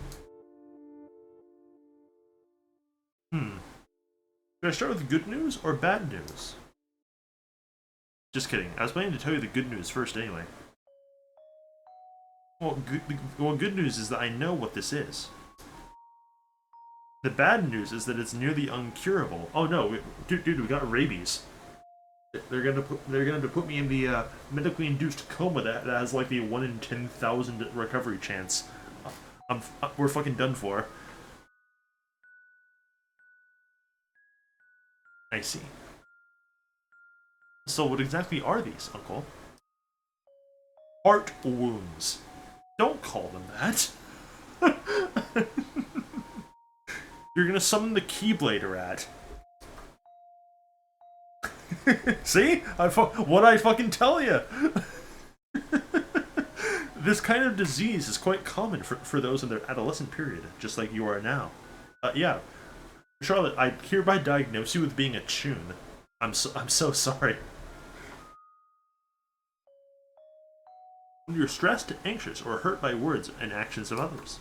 Should I start with good news or bad news? Just kidding. I was planning to tell you the good news first anyway. Well, good news is that I know what this is. The bad news is that it's nearly uncurable. Oh no, dude, we got rabies. They're gonna put me in the medically induced coma that has like the 1 in 10,000 recovery chance. We're fucking done for. I see. So what exactly are these, Uncle? Heart wounds. Don't call them that. You're gonna summon the Keyblade rat. See? What'd I fucking tell you? This kind of disease is quite common for those in their adolescent period, just like you are now. Yeah. Charlotte, I hereby diagnose you with being a chun. I'm so sorry. When you're stressed, anxious, or hurt by words and actions of others.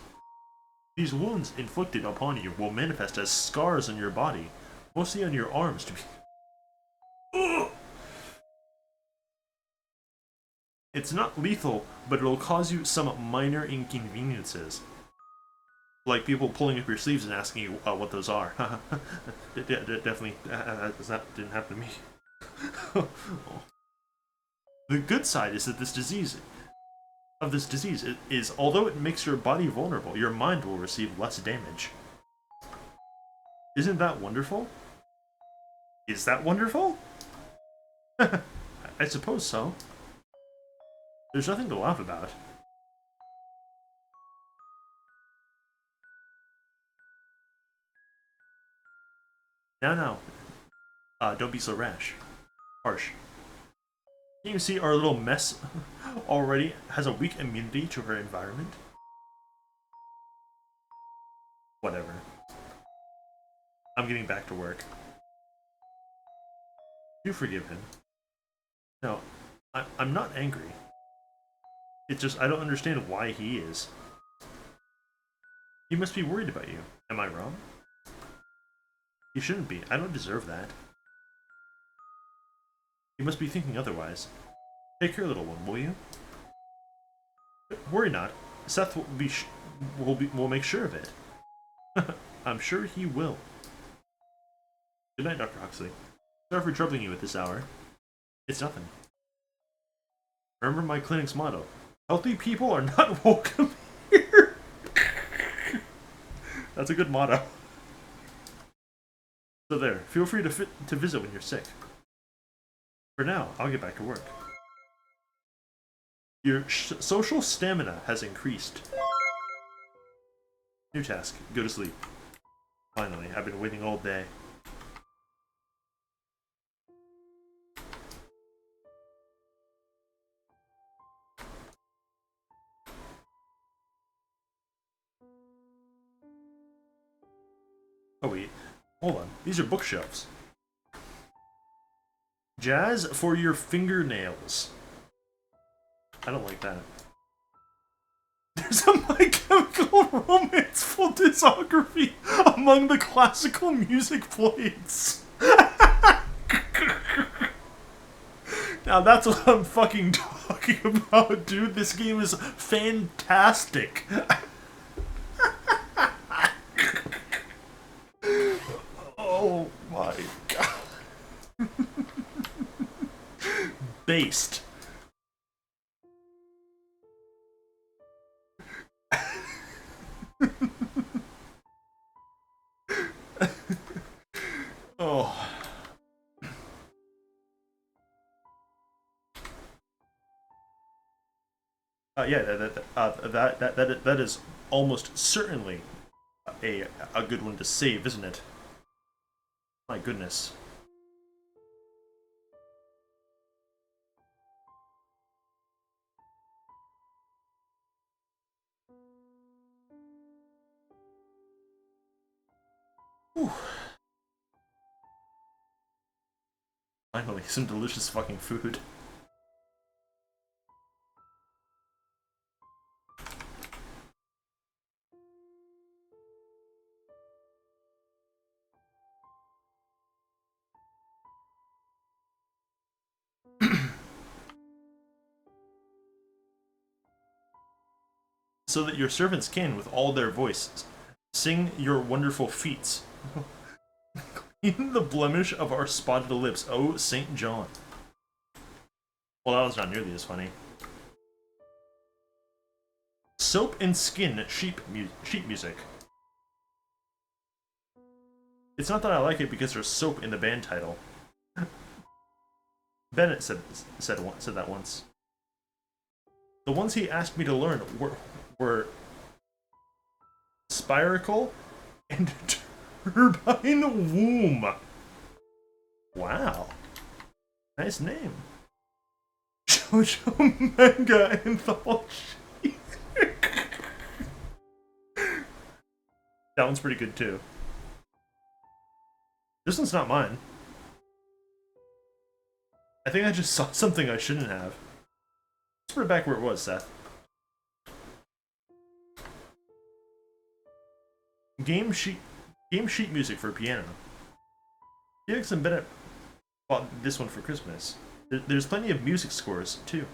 These wounds inflicted upon you will manifest as scars on your body, mostly on your arms to be... Ugh! It's not lethal, but it'll cause you some minor inconveniences. Like people pulling up your sleeves and asking you what those are. Definitely, that didn't happen to me. The good side is that this disease is, although it makes your body vulnerable, your mind will receive less damage. Isn't that wonderful? Is that wonderful? I suppose so. There's nothing to laugh about. Now, don't be so rash. Harsh. Can you see our little mess already has a weak immunity to her environment? Whatever. I'm getting back to work. You forgive him. No, I'm not angry. It's just I don't understand why he is. He must be worried about you. Am I wrong? He shouldn't be. I don't deserve that. He must be thinking otherwise. Take care, little one, will you? Worry not. Seth will make sure of it. I'm sure he will. Good night, Dr. Huxley. Sorry for troubling you at this hour. It's nothing. Remember my clinic's motto. Healthy people are not welcome here. That's a good motto. So there, feel free to visit when you're sick. For now, I'll get back to work. Your social stamina has increased. New task, go to sleep. Finally, I've been waiting all day. Oh wait, hold on. These are bookshelves. Jazz for your fingernails. I don't like that. There's a My Chemical Romance full discography among the classical music plates. Now that's what I'm fucking talking about, dude. This game is fantastic. Oh my god. Based. Oh. Yeah, that is almost certainly a good one to save, isn't it? My goodness. Whew. Finally, some delicious fucking food. So that your servants can, with all their voices, Sing your wonderful feats. Clean the blemish of our spotted lips, oh St. John. Well, that was not nearly as funny. Soap and skin sheep music. It's not that I like it because there's soap in the band title. Bennett said that once. The ones he asked me to learn were Spiracle and Turbine Womb. Wow. Nice name. JoJo Manga Anthology. That one's pretty good too. This one's not mine. I think I just saw something I shouldn't have. Let's put it back where it was, Seth. Game sheet music for piano. Felix and Bennett bought this one for Christmas. There's plenty of music scores, too.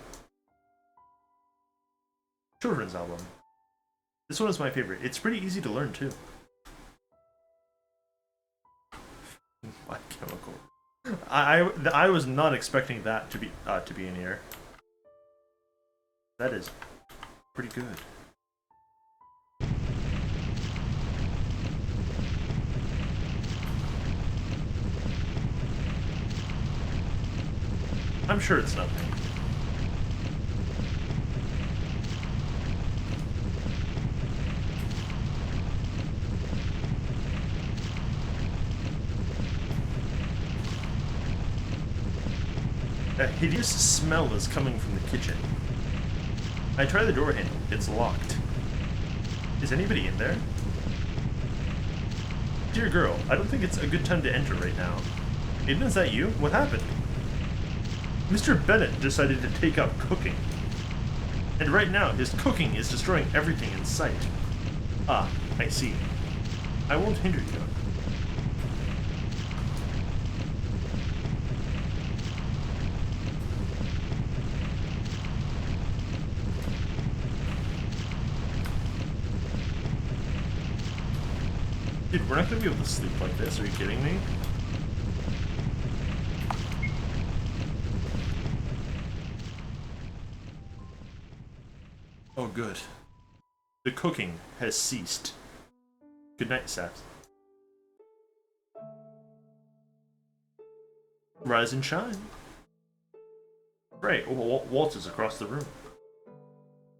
Children's album. This one is my favorite. It's pretty easy to learn, too. My Chemical. I was not expecting that to be in here. That is pretty good. I'm sure it's nothing. A hideous smell is coming from the kitchen. I try the door handle. It's locked. Is anybody in there? Dear girl, I don't think it's a good time to enter right now. Aiden, is that you? What happened? Mr. Bennett decided to take up cooking. And right now, his cooking is destroying everything in sight. Ah, I see. I won't hinder you. Dude, we're not gonna be able to sleep like this, are you kidding me? Oh, good. The cooking has ceased. Good night, Seth. Rise and shine. Right, Walt is across the room.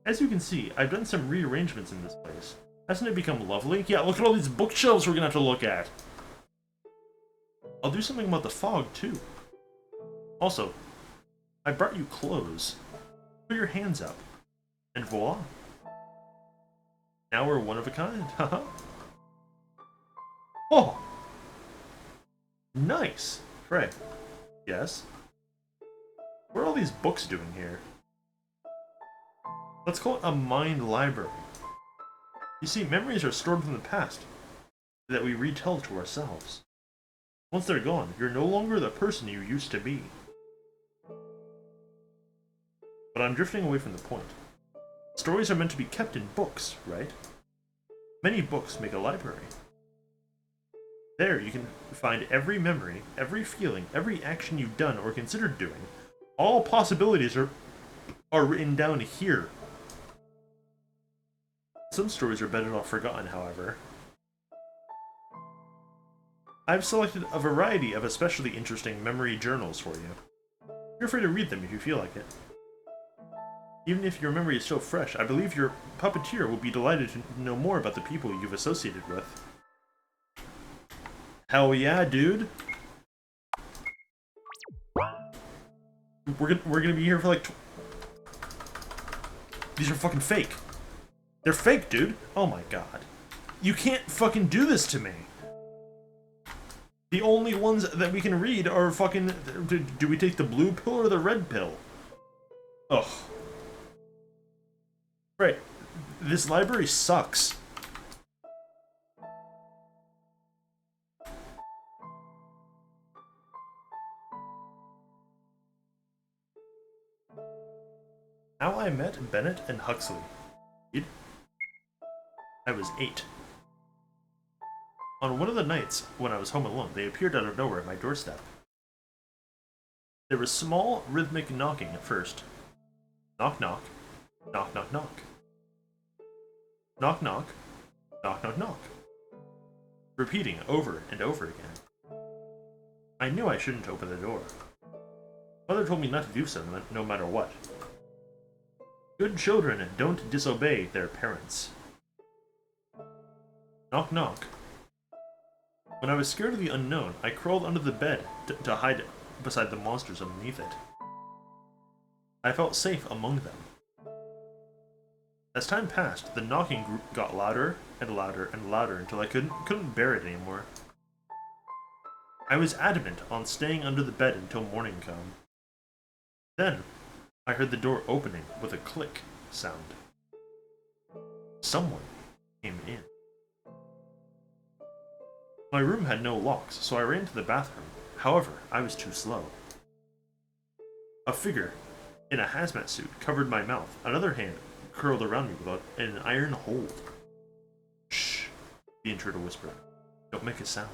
As you can see, I've done some rearrangements in this place. Hasn't it become lovely? Yeah, look at all these bookshelves we're gonna have to look at. I'll do something about the fog, too. Also, I brought you clothes. Put your hands up. And voila. Now we're one of a kind, haha. Oh! Nice! Right. Yes? What are all these books doing here? Let's call it a mind library. You see, memories are stored from the past that we retell to ourselves. Once they're gone, you're no longer the person you used to be. But I'm drifting away from the point. Stories are meant to be kept in books, right? Many books make a library. There you can find every memory, every feeling, every action you've done or considered doing. All possibilities are written down here. Some stories are better off forgotten, however. I've selected a variety of especially interesting memory journals for you. Feel free to read them if you feel like it. Even if your memory is so fresh, I believe your puppeteer will be delighted to know more about the people you've associated with. Hell yeah, dude! We're gonna be here for like... These are fucking fake. They're fake, dude! Oh my god. You can't fucking do this to me! The only ones that we can read are fucking... Do we take the blue pill or the red pill? Ugh. Right. This library sucks. How I met Bennett and Huxley. I was 8. On one of the nights when I was home alone, they appeared out of nowhere at my doorstep. There was small, rhythmic knocking at first. Knock, knock. Knock, knock, knock. Knock, knock. Knock, knock, knock. Repeating over and over again. I knew I shouldn't open the door. Mother told me not to do so, no matter what. Good children don't disobey their parents. Knock, knock. When I was scared of the unknown, I crawled under the bed to hide beside the monsters underneath it. I felt safe among them. As time passed, the knocking got louder and louder and louder until I couldn't bear it anymore. I was adamant on staying under the bed until morning came. Then, I heard the door opening with a click sound. Someone came in. My room had no locks, so I ran to the bathroom. However, I was too slow. A figure in a hazmat suit covered my mouth. Another hand curled around me with an iron hold. Shh, the intruder whispered. Don't make a sound.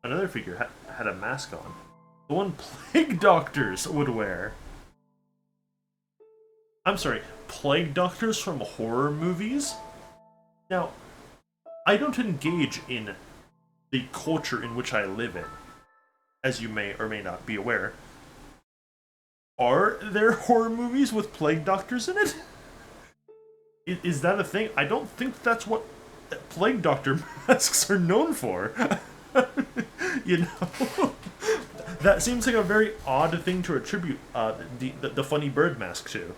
Another figure had a mask on. The one plague doctors would wear. I'm sorry, plague doctors from horror movies? Now, I don't engage in the culture in which I live in, as you may or may not be aware. Are there horror movies with plague doctors in it? Is that a thing? I don't think that's what plague doctor masks are known for. You know? That seems like a very odd thing to attribute the funny bird mask to.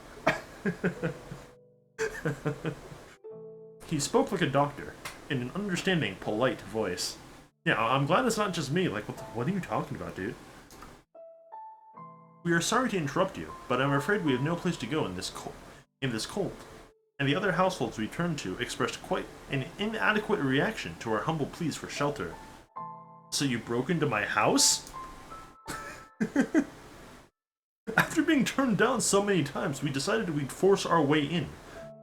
He spoke like a doctor, in an understanding, polite voice. Yeah, I'm glad it's not just me. Like, what are you talking about, dude? We are sorry to interrupt you, but I'm afraid we have no place to go in this cold. And the other households we turned to expressed quite an inadequate reaction to our humble pleas for shelter. So you broke into my house? After being turned down so many times, we decided we'd force our way in.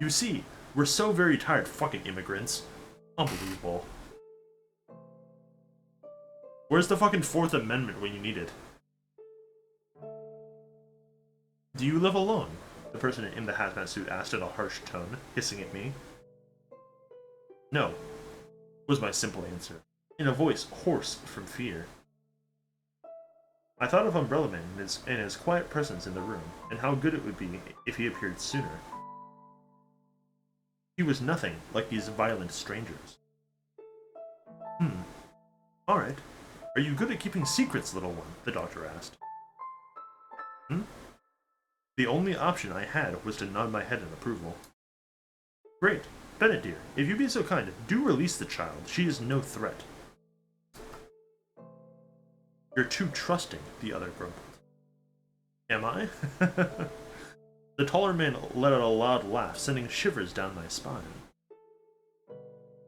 You see, we're so very tired fucking immigrants. Unbelievable. Where's the fucking Fourth Amendment when you need it? Do you live alone? The person in the hazmat suit asked in a harsh tone, hissing at me. No, was my simple answer, in a voice hoarse from fear. I thought of Umbrella Man and his quiet presence in the room, and how good it would be if he appeared sooner. He was nothing like these violent strangers. Alright. Are you good at keeping secrets, little one? The doctor asked. The only option I had was to nod my head in approval. Great. Bennett, dear, if you be so kind, do release the child. She is no threat. You're too trusting, the other grumbled. Am I? The taller man let out a loud laugh, sending shivers down my spine.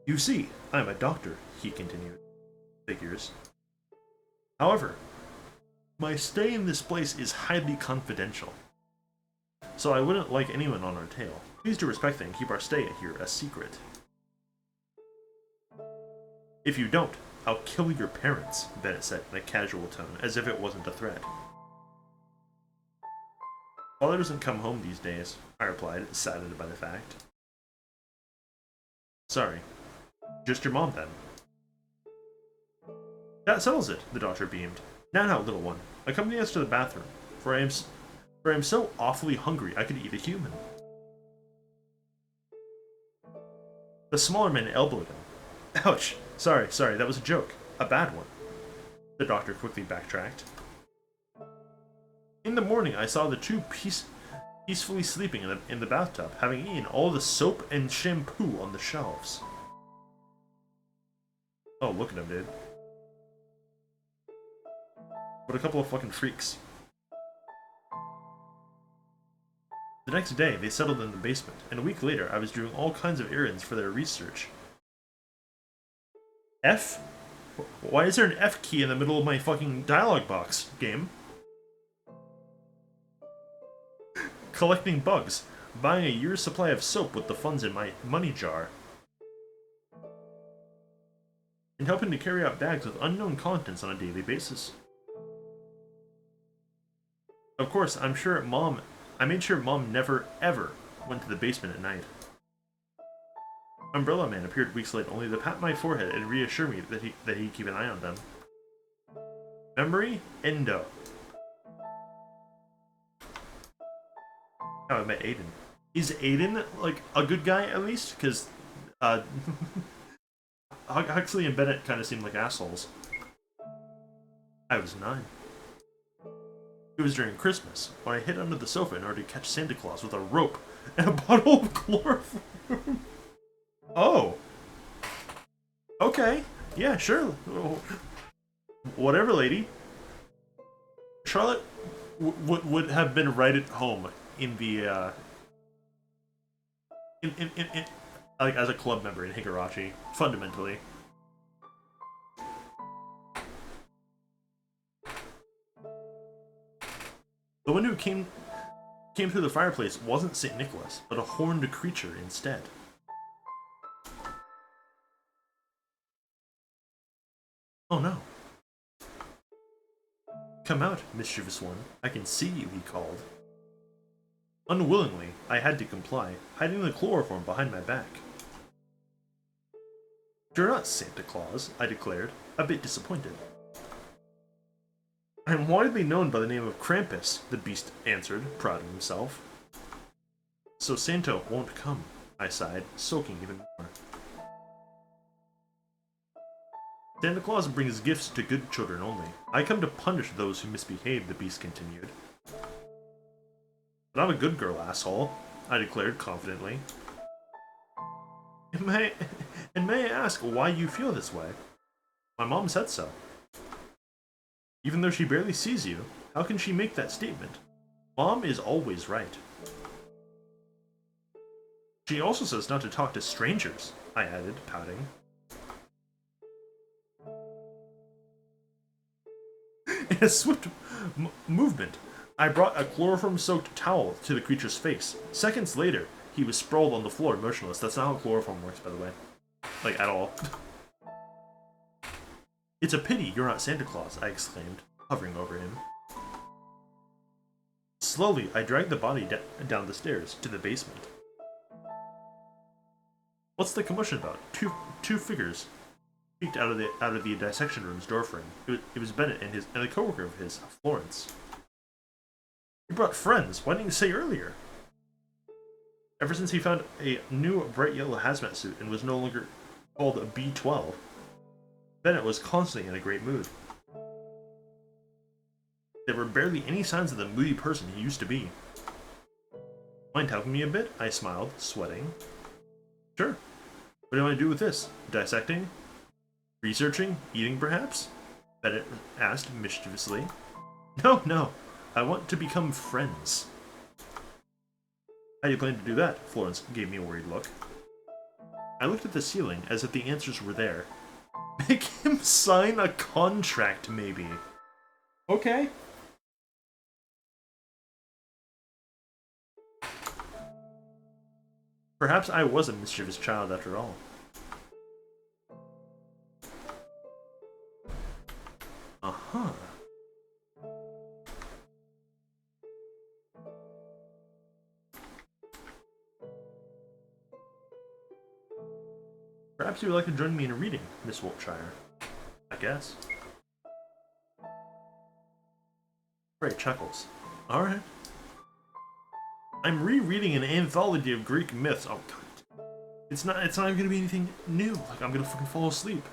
You see, I'm a doctor, he continued. Figures. However, my stay in this place is highly confidential, so I wouldn't like anyone on our tail. Please do respect and keep our stay here a secret. If you don't, I'll kill your parents, Bennett said in a casual tone, as if it wasn't a threat. Father doesn't come home these days, I replied, saddened by the fact. Sorry. Just your mom, then. That settles it, the doctor beamed. Now, little one, accompany us to the bathroom, for I am so awfully hungry I could eat a human. The smaller man elbowed him. Ouch! Sorry, that was a joke. A bad one. The doctor quickly backtracked. In the morning, I saw the two peacefully sleeping in the bathtub, having eaten all the soap and shampoo on the shelves. Oh, look at him, dude. What a couple of fucking freaks. The next day, they settled in the basement, and a week later, I was doing all kinds of errands for their research. F? Why is there an F key in the middle of my fucking dialogue box, game? Collecting bugs. Buying a year's supply of soap with the funds in my money jar. and helping to carry out bags with unknown contents on a daily basis. Of course, I made sure Mom never, ever went to the basement at night. Umbrella Man appeared weeks late, only to pat my forehead and reassure me that he'd keep an eye on them. Memory? Endo. How I met Aiden. Is Aiden, like, a good guy, at least? Because, Huxley and Bennett kind of seemed like assholes. I was 9. It was during Christmas, when I hid under the sofa in order to catch Santa Claus with a rope and a bottle of chloroform. Oh. Okay. Yeah, sure. Whatever, lady. Charlotte would have been right at home in the, like, as a club member in Higurashi, fundamentally. The one who came through the fireplace wasn't St. Nicholas, but a horned creature instead. Oh no. Come out, mischievous one. I can see you, he called. Unwillingly, I had to comply, hiding the chloroform behind my back. You're not Santa Claus, I declared, a bit disappointed. I am widely known by the name of Krampus, the beast answered, proud of himself. So Santa won't come, I sighed, soaking even more. Santa Claus brings gifts to good children only. I come to punish those who misbehave, the beast continued. But I'm a good girl, asshole, I declared confidently. And may I ask why you feel this way? My mom said so. Even though she barely sees you, how can she make that statement? Mom is always right. She also says not to talk to strangers, I added, pouting. In a swift movement, I brought a chloroform-soaked towel to the creature's face. Seconds later, he was sprawled on the floor, motionless. That's not how chloroform works, by the way. Like, at all. It's a pity you're not Santa Claus, I exclaimed, hovering over him. Slowly, I dragged the body down the stairs to the basement. What's the commotion about? Two figures peeked out of the dissection room's doorframe. It was Bennett and a coworker of his, Florence. You brought friends. Why didn't you say earlier? Ever since he found a new bright yellow hazmat suit and was no longer called a B-12, Bennett was constantly in a great mood. There were barely any signs of the moody person he used to be. Mind helping me a bit? I smiled, sweating. Sure. What do you want to do with this? Dissecting? Researching? Eating, perhaps? Bennett asked mischievously. No. I want to become friends. How do you plan to do that? Florence gave me a worried look. I looked at the ceiling as if the answers were there. Make him sign a contract, maybe. Okay. Perhaps I was a mischievous child after all. Uh-huh. Perhaps you would like to join me in a reading, Miss Wiltshire. I guess. Ray chuckles. Alright. I'm rereading an anthology of Greek myths. Oh god. It's not even gonna be anything new. Like, I'm gonna fucking fall asleep.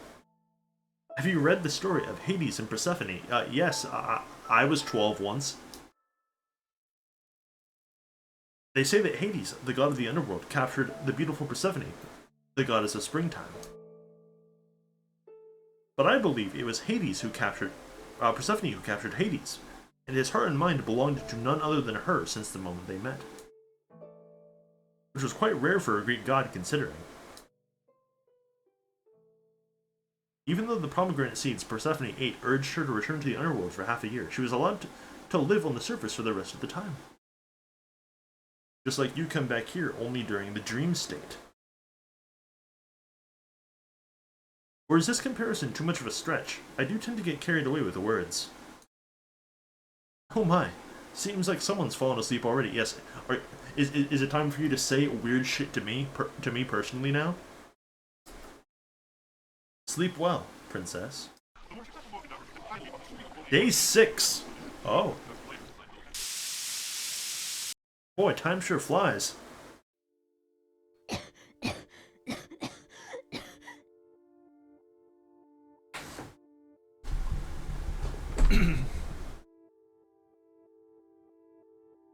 Have you read the story of Hades and Persephone? Yes, I was 12 once. They say that Hades, the god of the underworld, captured the beautiful Persephone, the goddess of springtime. But I believe it was Hades who captured Persephone who captured Hades, and his heart and mind belonged to none other than her since the moment they met. Which was quite rare for a Greek god, considering. Even though the pomegranate seeds Persephone ate urged her to return to the underworld for half a year, she was allowed to live on the surface for the rest of the time. Just like you come back here only during the dream state. Or is this comparison too much of a stretch? I do tend to get carried away with the words. Oh my. Seems like someone's fallen asleep already. Yes. Is it time for you to say weird shit to me personally now? Sleep well, princess. Day 6. Oh. Boy, time sure flies.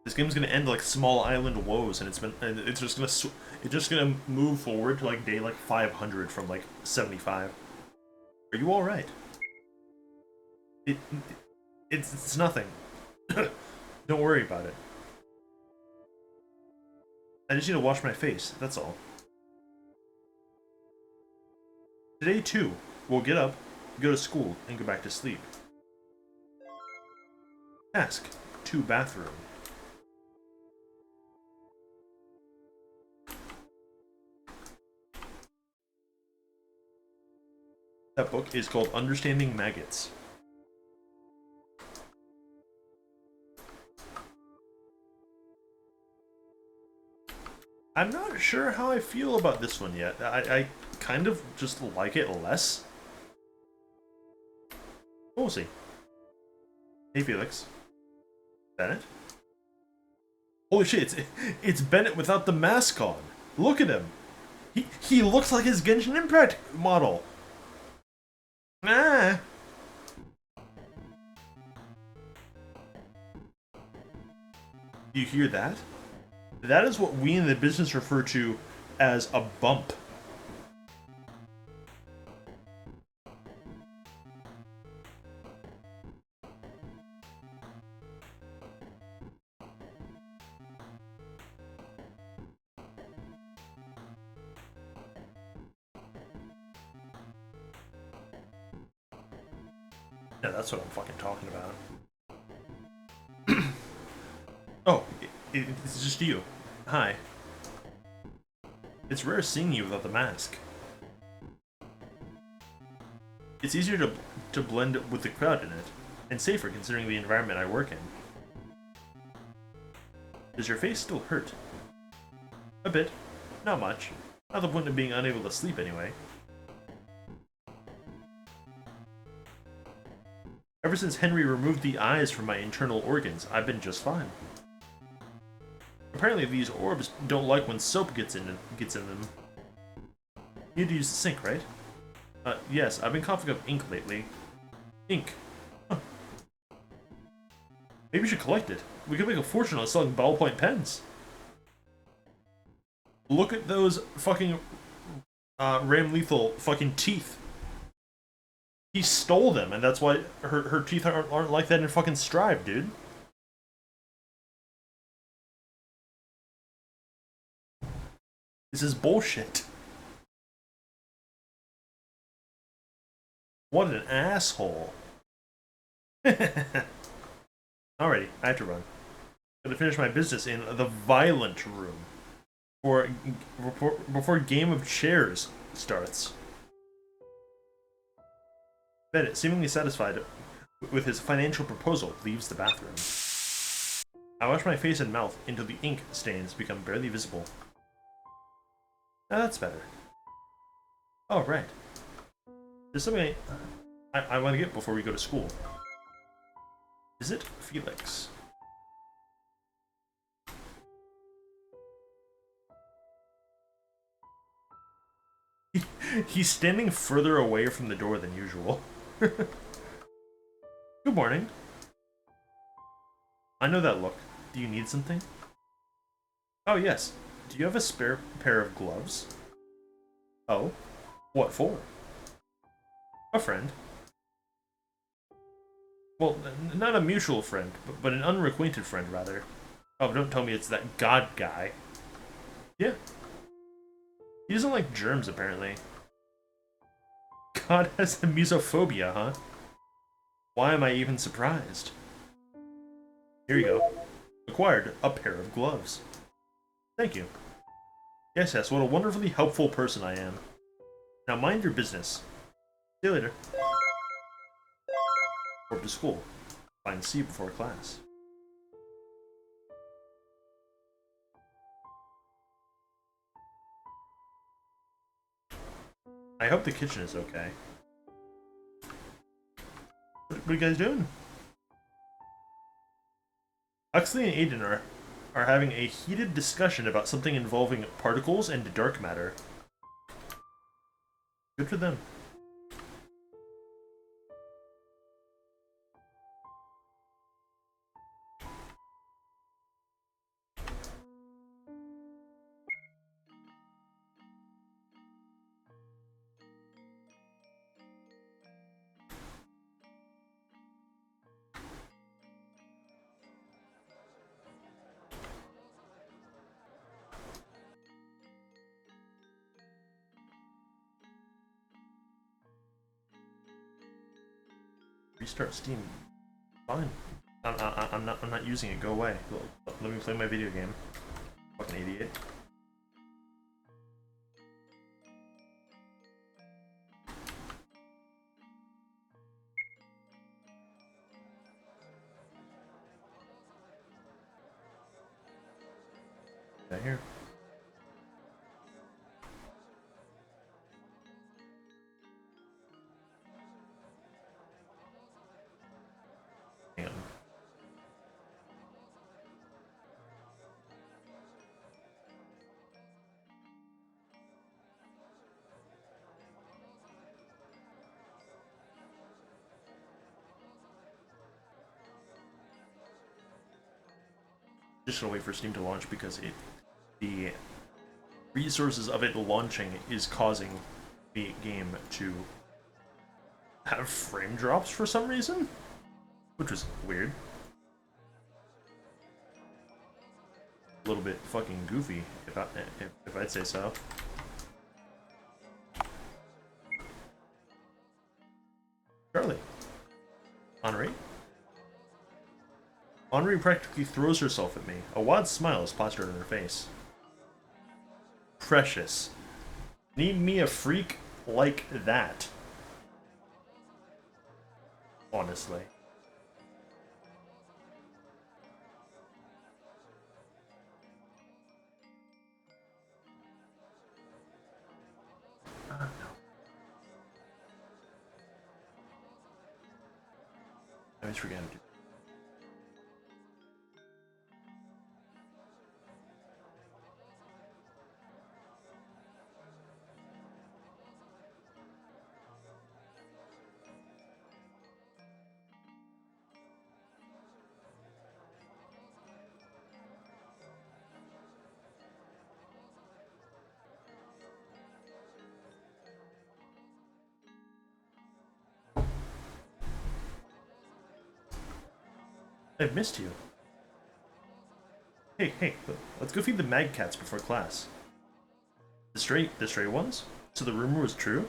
This game's gonna end like Small Island Woes, and it's just gonna move forward to like day like 500 from like 75. Are you all right? It's nothing. Don't worry about it. I just need to wash my face. That's all. Today too, we'll get up, go to school, and go back to sleep. Task 2 bathroom. That book is called Understanding Maggots. I'm not sure how I feel about this one yet. I kind of just like it less. We'll see. Hey Felix. Bennett? Holy shit, it's Bennett without the mask on. Look at him. He looks like his Genshin Impact model. Ah. Do you hear that? That is what we in the business refer to as a bump. Yeah, that's what I'm fucking talking about. Oh, it's just you. Hi. It's rare seeing you without the mask. It's easier to blend with the crowd in it, and safer considering the environment I work in. Does your face still hurt? A bit. Not much. Not the point of being unable to sleep anyway. Ever since Henry removed the eyes from my internal organs, I've been just fine. Apparently these orbs don't like when soap gets in them. You need to use the sink, right? Yes, I've been coughing up ink lately. Ink. Huh. Maybe we should collect it. We could make a fortune on selling ballpoint pens. Look at those fucking Ram Lethal fucking teeth. He stole them, and that's why her teeth aren't like that in fucking Strive, dude. This is bullshit. What an asshole. Alrighty, I have to run. Gotta finish my business in the violent room before Game of Chairs starts. Bennett, seemingly satisfied with his financial proposal, leaves the bathroom. I wash my face and mouth until the ink stains become barely visible. Now that's better. Oh, right. There's something I want to get before we go to school. Visit Felix. He's standing further away from the door than usual. Good morning. I know that look. Do you need something? Oh, yes. Do you have a spare pair of gloves? Oh? What for? A friend. Well, not a mutual friend, but an unrequited friend, rather. Oh, don't tell me it's that god guy. Yeah. He doesn't like germs, apparently. God has the mesophobia, huh? Why am I even surprised? Here you go. Acquired a pair of gloves. Thank you. Yes, what a wonderfully helpful person I am. Now mind your business. See you later. Or to school. Find C before class. I hope the kitchen is okay. What are you guys doing? Huxley and Aiden are having a heated discussion about something involving particles and dark matter. Good for them. Restart Steam. Fine. I'm not using it. Go away. Let me play my video game. Fucking idiot. Right here. Hang on. Just gonna wait for Steam to launch because the resources of it launching is causing the game to have frame drops for some reason, which was weird. A little bit fucking goofy, if I'd say so. Charlie. Henri? Henri practically throws herself at me. A wide smile is plastered on her face. Precious. Need me a freak like that. Honestly. No. I always forget to do. I've missed you. Hey, let's go feed the mag cats before class. The stray ones? So the rumor was true?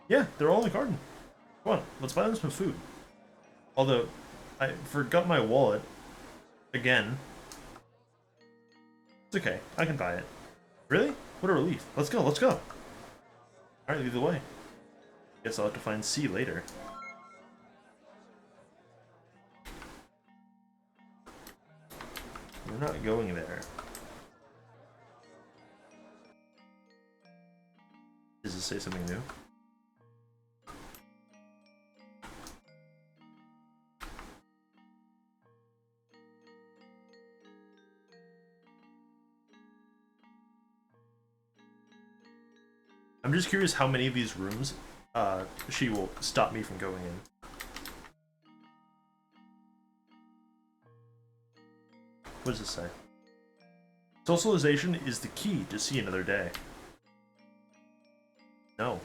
Yeah, they're all in the garden. Come on, let's buy them some food. Although, I forgot my wallet. Again. It's okay, I can buy it. Really? What a relief. Let's go. Alright, lead the way. Guess I'll have to find C later. We're not going there. Does it say something new? I'm just curious how many of these rooms she will stop me from going in. What does this say? Socialization is the key to see another day. No.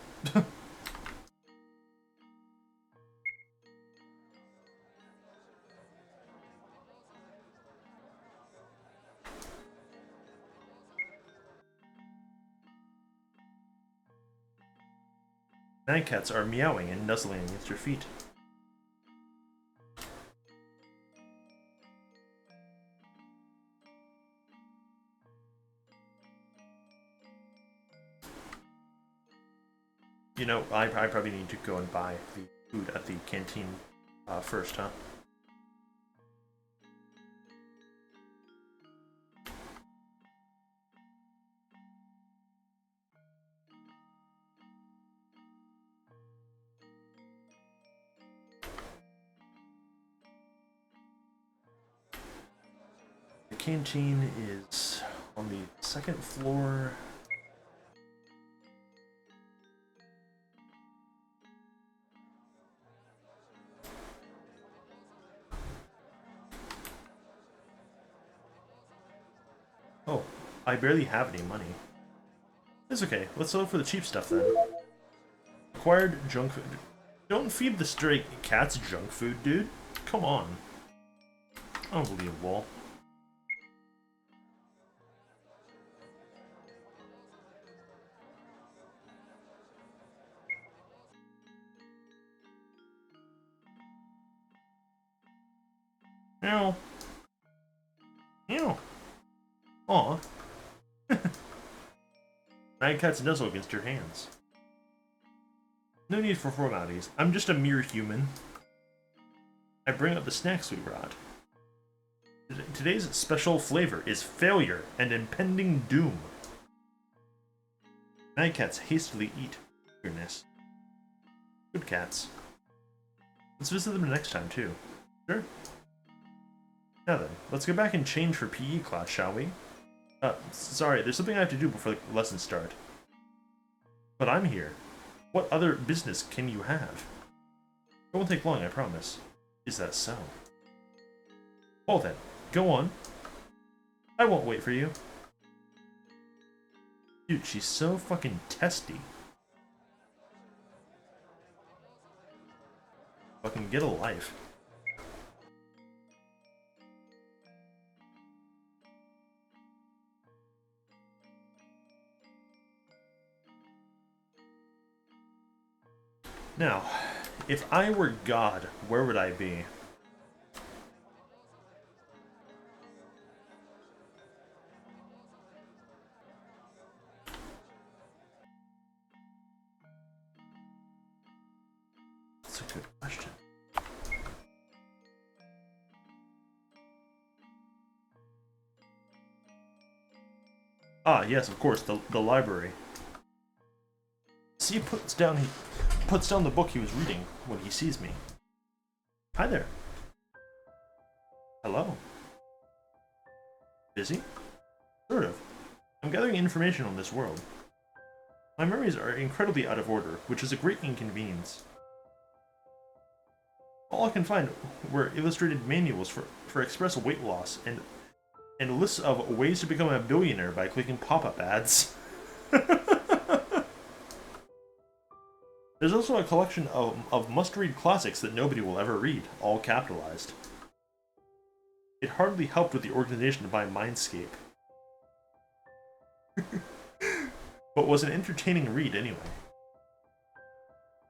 Night cats are meowing and nuzzling against your feet. You know, I probably need to go and buy the food at the canteen first, huh? The canteen is on the second floor. Oh, I barely have any money. It's okay. Let's look for the cheap stuff then. Acquired junk food. Don't feed the stray cats junk food, dude. Come on. Unbelievable. Meow. Meow. Aw. Mad Cat's nuzzle against your hands. No need for formalities. I'm just a mere human. I bring up the snacks we brought. Today's special flavor is failure and impending doom. Mad Cats hastily eat eagerness. Good cats. Let's visit them next time, too. Sure. Now then, let's go back and change for PE class, shall we? Sorry, there's something I have to do before the lessons start. But I'm here. What other business can you have? It won't take long, I promise. Is that so? Well then, go on. I won't wait for you. Dude, she's so fucking testy. Fucking get a life. Now, if I were God, where would I be? That's a good question. Ah, yes, of course, the library. See, he puts down the book he was reading when he sees me. Hi there. Hello. Busy? Sort of. I'm gathering information on this world. My memories are incredibly out of order, which is a great inconvenience. All I can find were illustrated manuals for express weight loss and lists of ways to become a billionaire by clicking pop-up ads. There's also a collection of must-read classics that nobody will ever read, all capitalized. It hardly helped with the organization by Mindscape. But was an entertaining read anyway.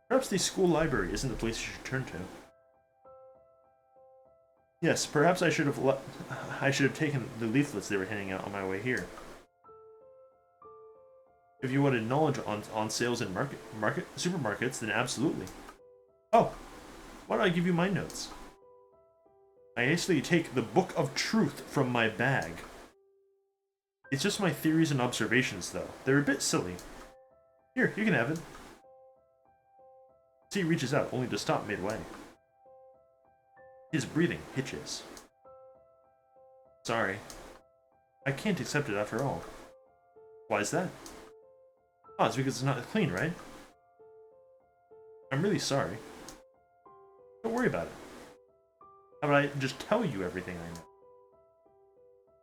Perhaps the school library isn't the place you should turn to. Yes, perhaps I should have taken the leaflets they were handing out on my way here. If you wanted knowledge on sales in supermarkets, then absolutely. Oh, why don't I give you my notes? I hastily take the Book of Truth from my bag. It's just my theories and observations, though. They're a bit silly. Here, you can have it. C reaches out, only to stop midway. His breathing hitches. Sorry. I can't accept it after all. Why is that? Oh, it's because it's not clean, right? I'm really sorry. Don't worry about it. How about I just tell you everything I know?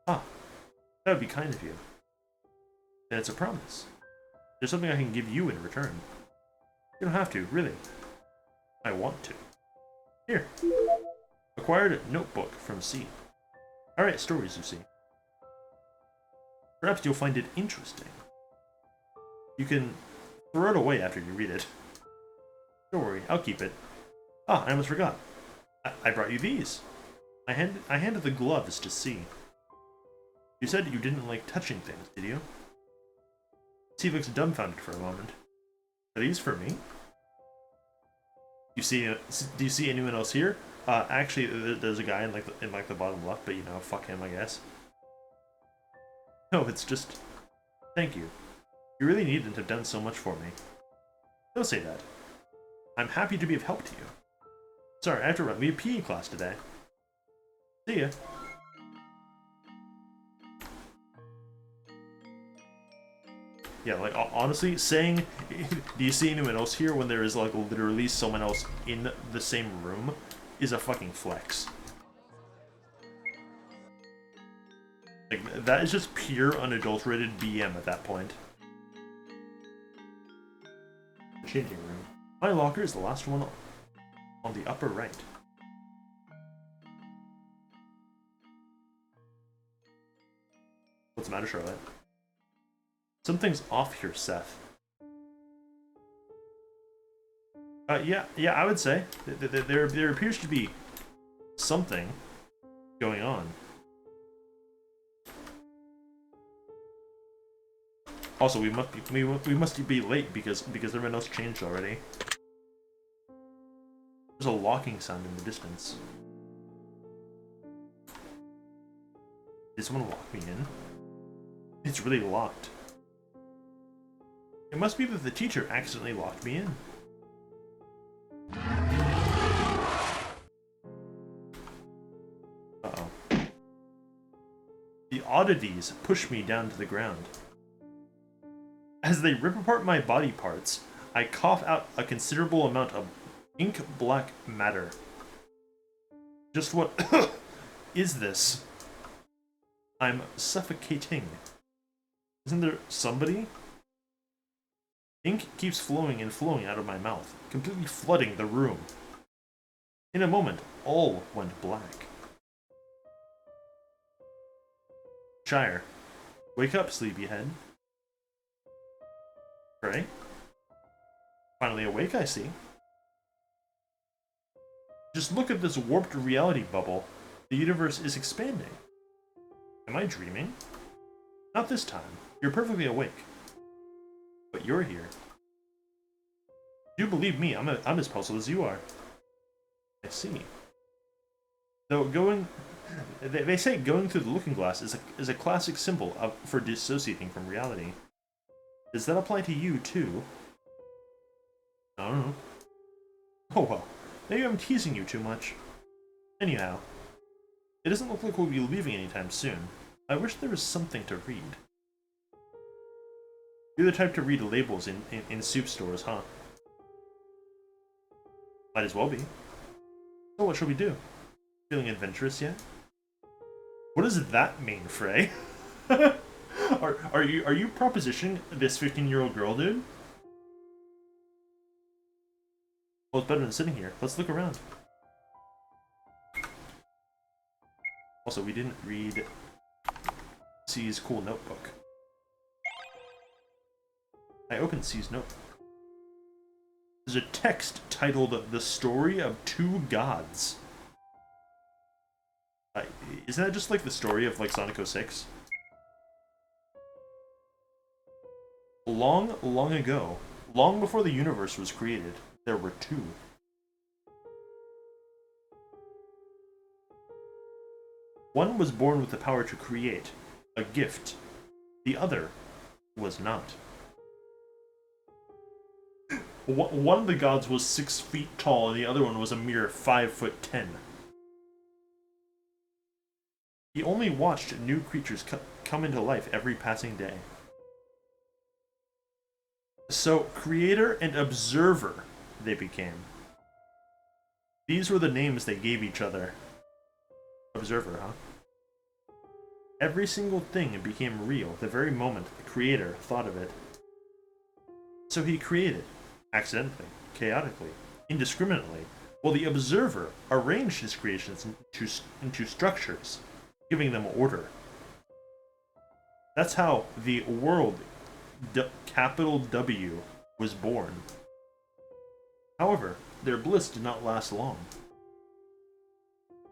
Ah, that would be kind of you. Then it's a promise. There's something I can give you in return. You don't have to, really. I want to. Here. Acquired a notebook from C. I write stories, you see. Perhaps you'll find it interesting. You can throw it away after you read it. Don't worry, I'll keep it. Ah, I almost forgot. I brought you these. I handed the gloves to C. You said you didn't like touching things, did you? C looks dumbfounded for a moment. Are these for me? Do you see anyone else here? Actually, there's a guy in the bottom left, but you know, fuck him, I guess. No, it's just thank you. You really needn't have done so much for me. Don't say that. I'm happy to be of help to you. Sorry, I have to run. We have PE class today. See ya. Yeah, like, honestly, saying, do you see anyone else here when there is, like, literally someone else in the same room is a fucking flex. Like, that is just pure, unadulterated BM at that point. Changing room. My locker is the last one on the upper right. What's the matter, Charlotte? Something's off here, Seth. Yeah, I would say there appears to be something going on. Also, we must be late because everyone else changed already. There's a locking sound in the distance. Did someone lock me in? It's really locked. It must be that the teacher accidentally locked me in. Uh-oh. The oddities push me down to the ground. As they rip apart my body parts, I cough out a considerable amount of ink-black matter. Just what is this? I'm suffocating. Isn't there somebody? Ink keeps flowing and flowing out of my mouth, completely flooding the room. In a moment, all went black. Shire, wake up, sleepyhead. Right? Finally awake, I see. Just look at this warped reality bubble. The universe is expanding. Am I dreaming? Not this time. You're perfectly awake. But you're here. Do believe me, I'm as puzzled as you are. I see. Though they say going through the looking glass is a classic symbol for dissociating from reality. Does that apply to you too? I don't know. Oh well, maybe I'm teasing you too much. Anyhow, it doesn't look like we'll be leaving anytime soon. I wish there was something to read. You're the type to read labels in soup stores, huh? Might as well be. So what shall we do? Feeling adventurous yet? What does that mean, Frey? Are you propositioning this 15-year-old girl, dude? Well, it's better than sitting here. Let's look around. Also, we didn't read C's cool notebook. I opened C's notebook. There's a text titled "The Story of Two Gods." Isn't that just like the story of like Sonic 06? Long, long ago, long before the universe was created, there were two. One was born with the power to create, a gift. The other was not. One of the gods was 6 feet tall, and the other one was a mere 5'10". He only watched new creatures come into life every passing day. So, creator and observer they became. These were the names they gave each other. Observer, huh? Every single thing became real the very moment the creator thought of it. So he created, accidentally, chaotically, indiscriminately, while the observer arranged his creations into structures, giving them order. That's how the world, capital W, was born. However, their bliss did not last long.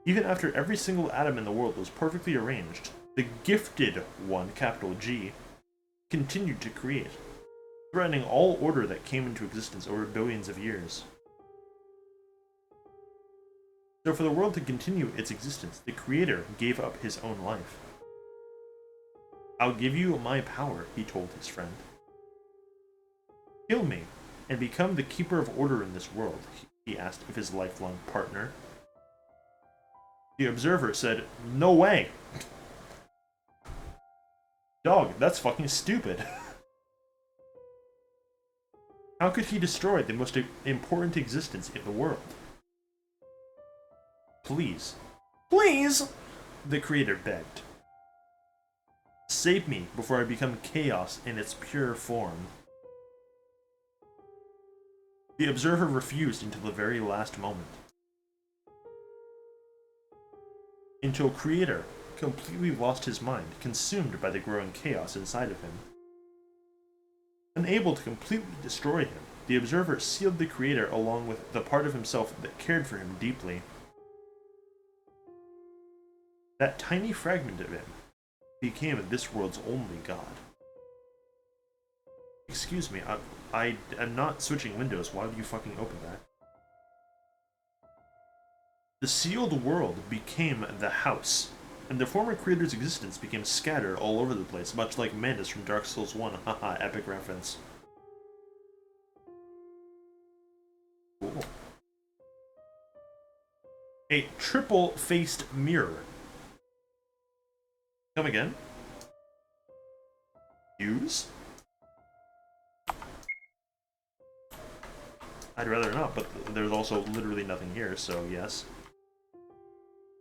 Even after every single atom in the world was perfectly arranged, the gifted one, capital G, continued to create. threatening all order that came into existence over billions of years. So for the world to continue its existence, the Creator gave up his own life. I'll give you my power, he told his friend. Kill me, and become the keeper of order in this world, he asked of his lifelong partner. The observer said, no way! Dog, that's fucking stupid. How could he destroy the most important existence in the world? Please. Please! The Creator begged. Save me before I become chaos in its pure form. The observer refused until the very last moment. Until Creator completely lost his mind, consumed by the growing chaos inside of him. Unable to completely destroy him, the observer sealed the Creator along with the part of himself that cared for him deeply. That tiny fragment of him became this world's only god. Excuse me, I am not switching windows. Why would you fucking open that? The sealed world became the house, and the former creator's existence became scattered all over the place, much like Mantis from Dark Souls 1. Haha, epic reference. Cool. A triple-faced mirror. Come again? Use? I'd rather not, but there's also literally nothing here, so yes.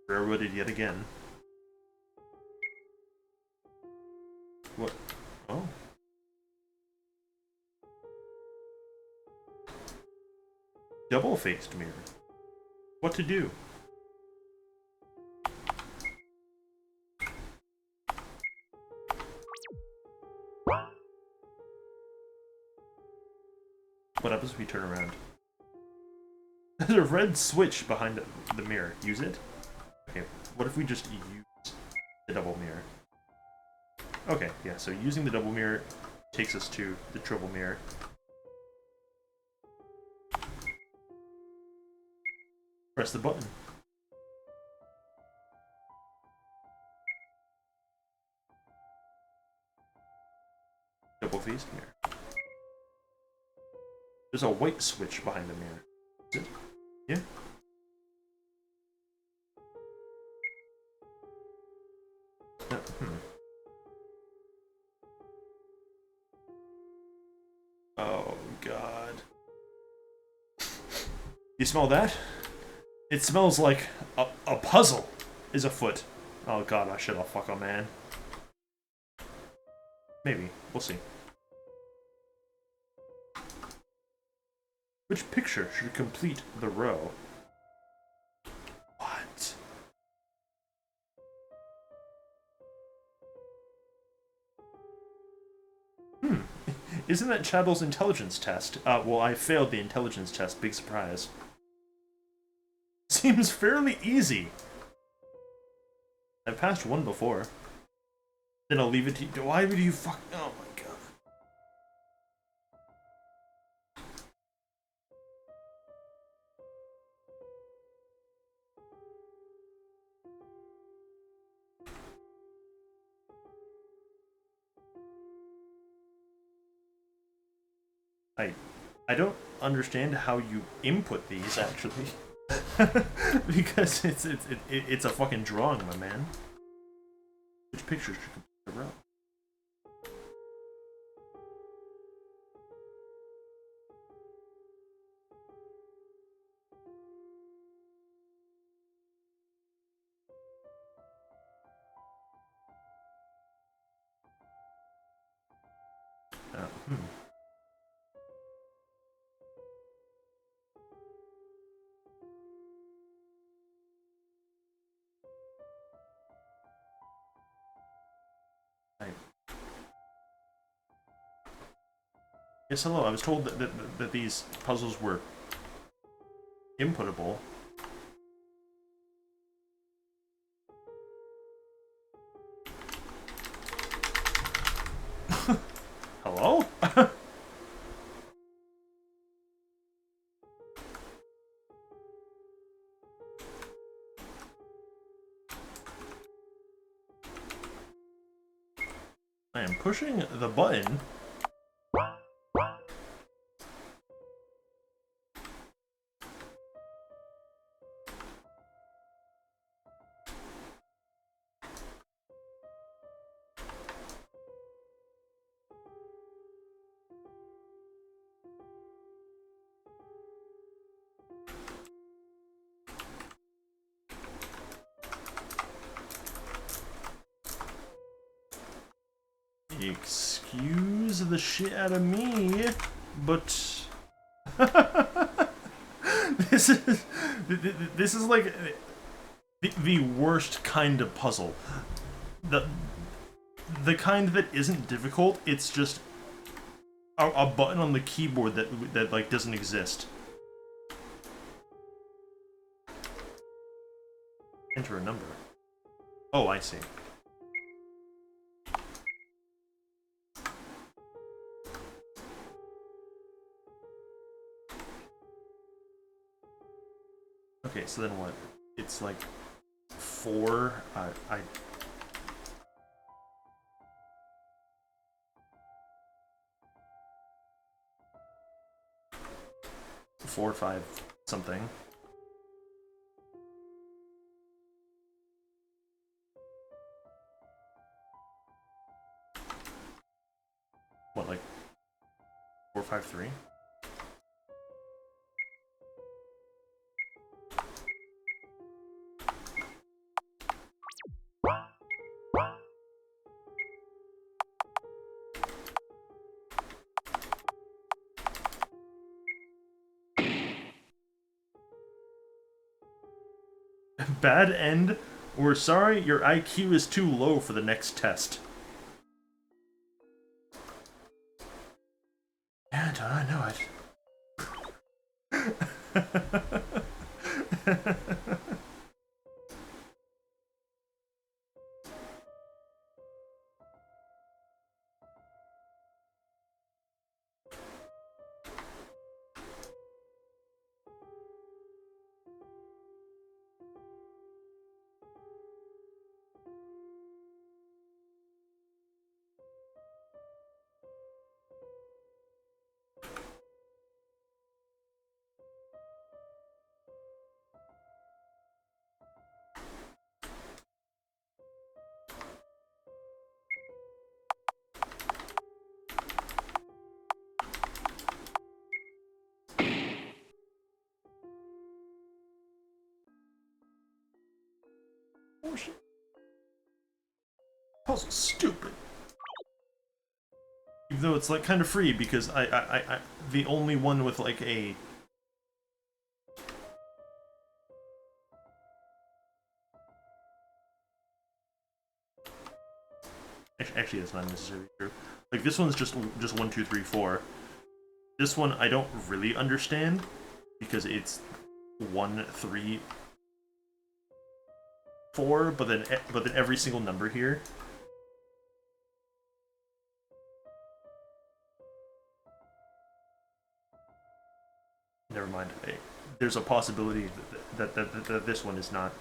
Railroaded yet again. What? Oh. Double-faced mirror. What to do? What happens if we turn around? There's a red switch behind the mirror. Use it? Okay, what if we just use the double mirror? Okay, yeah, so using the double mirror takes us to the triple mirror. Press the button. Double-faced mirror. There's a white switch behind the mirror. Is it? Yeah. Oh, God. You smell that? It smells like a puzzle is afoot. Oh, God, I should have fuck a man. Maybe. We'll see. Which picture should complete the row? What? Isn't that Chattel's intelligence test? Well, I failed the intelligence test. Big surprise. Seems fairly easy. I've passed one before. Then I'll leave it to you. Why would you fuck... Oh my god. I don't understand how you input these, actually. Because it's a fucking drawing, my man. Which picture should complete the row? Yes, hello. I was told that these puzzles were inputable. Hello? am pushing the button. Excuse the shit out of me, but this is like the worst kind of puzzle. The kind that isn't difficult. It's just a button on the keyboard that like doesn't exist. Enter a number. Oh, I see. Okay, so then what? It's like 4. I 4 or 5 something. What, like 4, 5, 3? Bad end. We're sorry, your IQ is too low for the next test. Yeah, don't I know it. Oh shit. Puzzle's stupid. Even though it's like kind of free because I the only one with like a actually that's not necessarily true. Like this one's just 1, 2, 3, 4. This one I don't really understand because it's 1, 3, 4, but then every single number here. Never mind. There's a possibility that this one is not.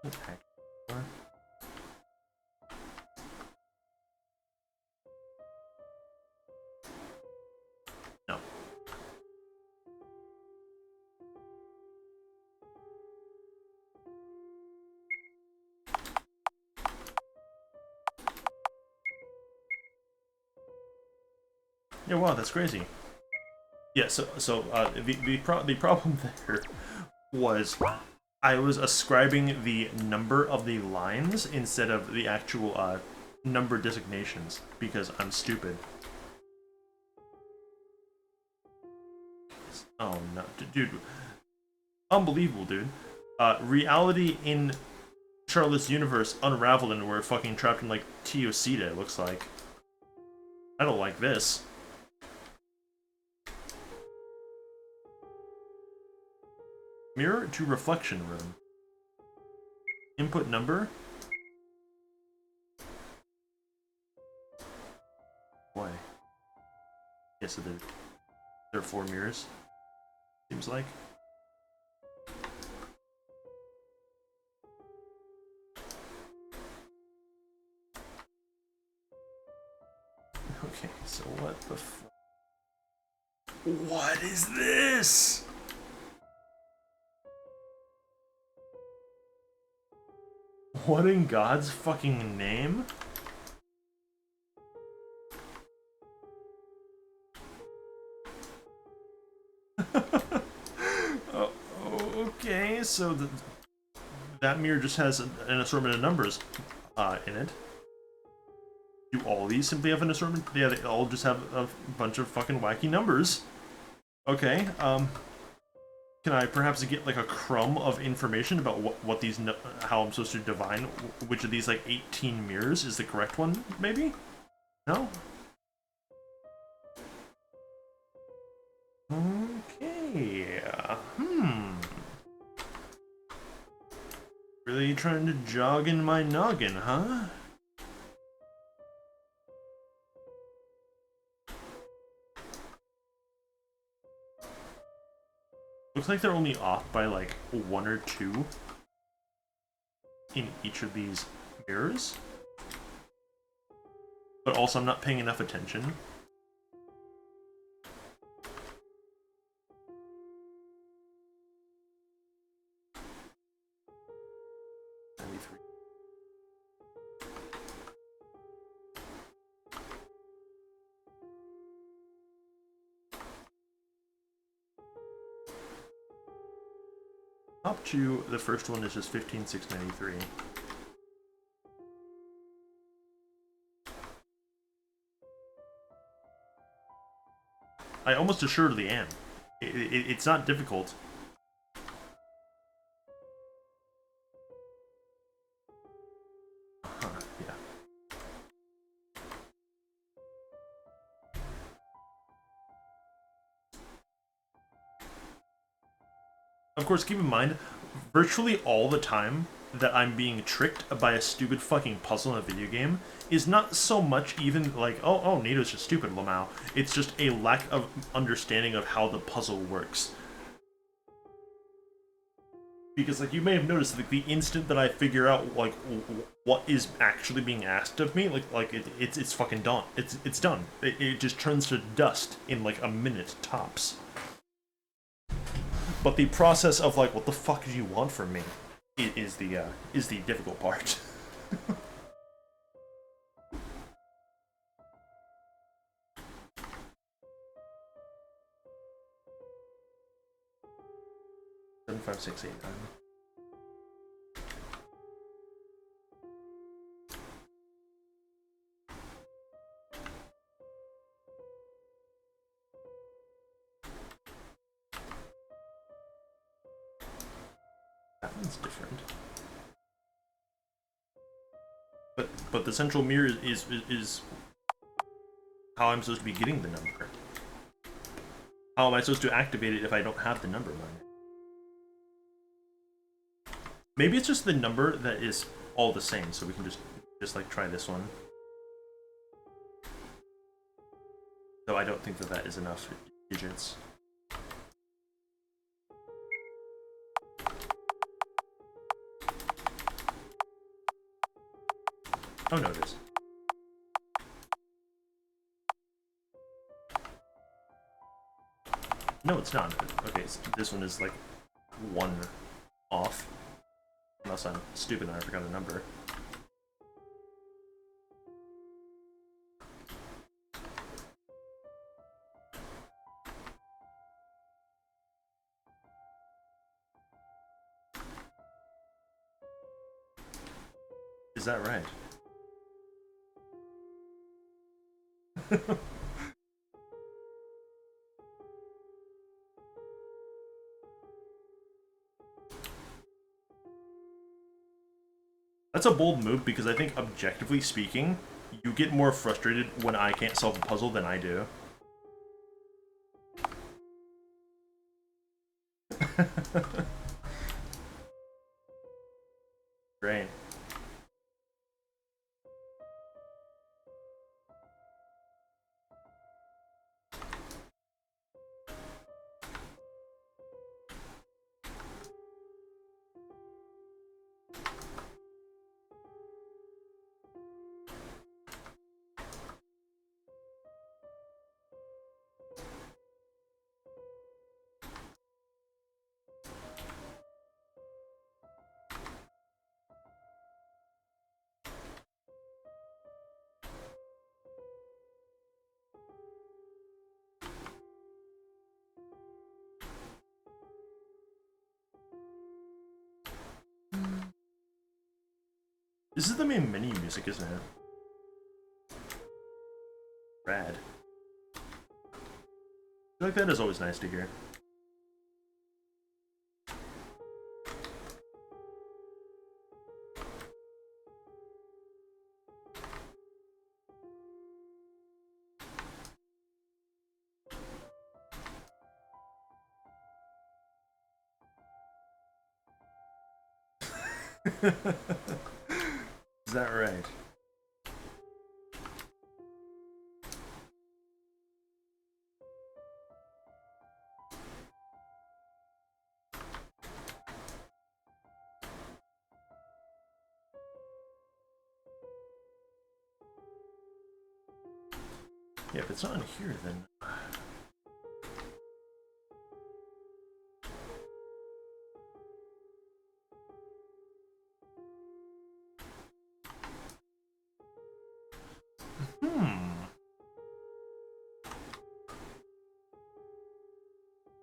Okay. No. Yeah, wow, that's crazy. Yeah, the problem there was I was ascribing the number of the lines instead of the actual number designations because I'm stupid. Oh no, dude, unbelievable, dude. Reality in Charlotte's universe unraveled and we're fucking trapped in like Teosita. It looks like. I don't like this. Mirror to reflection room. Input number. Why? Yes, so there are 4 mirrors. Seems like. Okay, so what the fuck? What is this? What in God's fucking name? Oh, okay, so that mirror just has an assortment of numbers in it. Do all these simply have an assortment? Yeah, they all just have a bunch of fucking wacky numbers. Okay, can I perhaps get like a crumb of information about what these, how I'm supposed to divine which of these like 18 mirrors is the correct one, maybe? No? Okay, Really trying to jog in my noggin, huh? Looks like they're only off by like 1 or 2 in each of these mirrors. But also I'm not paying enough attention. Up to the first one is just 15,693. I almost assuredly am. It's not difficult. Yeah. Of course, keep in mind, virtually all the time that I'm being tricked by a stupid fucking puzzle in a video game is not so much even like, oh, Nito's just stupid, Lamau. It's just a lack of understanding of how the puzzle works. Because, like, you may have noticed, like, the instant that I figure out, like, what is actually being asked of me, it's fucking done. It's done. It just turns to dust in, like, a minute, tops. But the process of, like, what the fuck do you want from me is the difficult part. Seven, 5, 6, 8, 9. That one's different. But the central mirror is how I'm supposed to be getting the number. How am I supposed to activate it if I don't have the number in mind? Maybe it's just the number that is all the same, so we can just like try this one. Though I don't think that is enough digits. Oh no, it is. No, it's not. Okay, so this one is like 1 off. Unless I'm stupid and I forgot a number. that right? That's a bold move because I think, objectively speaking, you get more frustrated when I can't solve a puzzle than I do. Great. This is the main menu music, isn't it? Rad. I feel like that is always nice to hear. Is that right? Yeah, if it's not in here, then...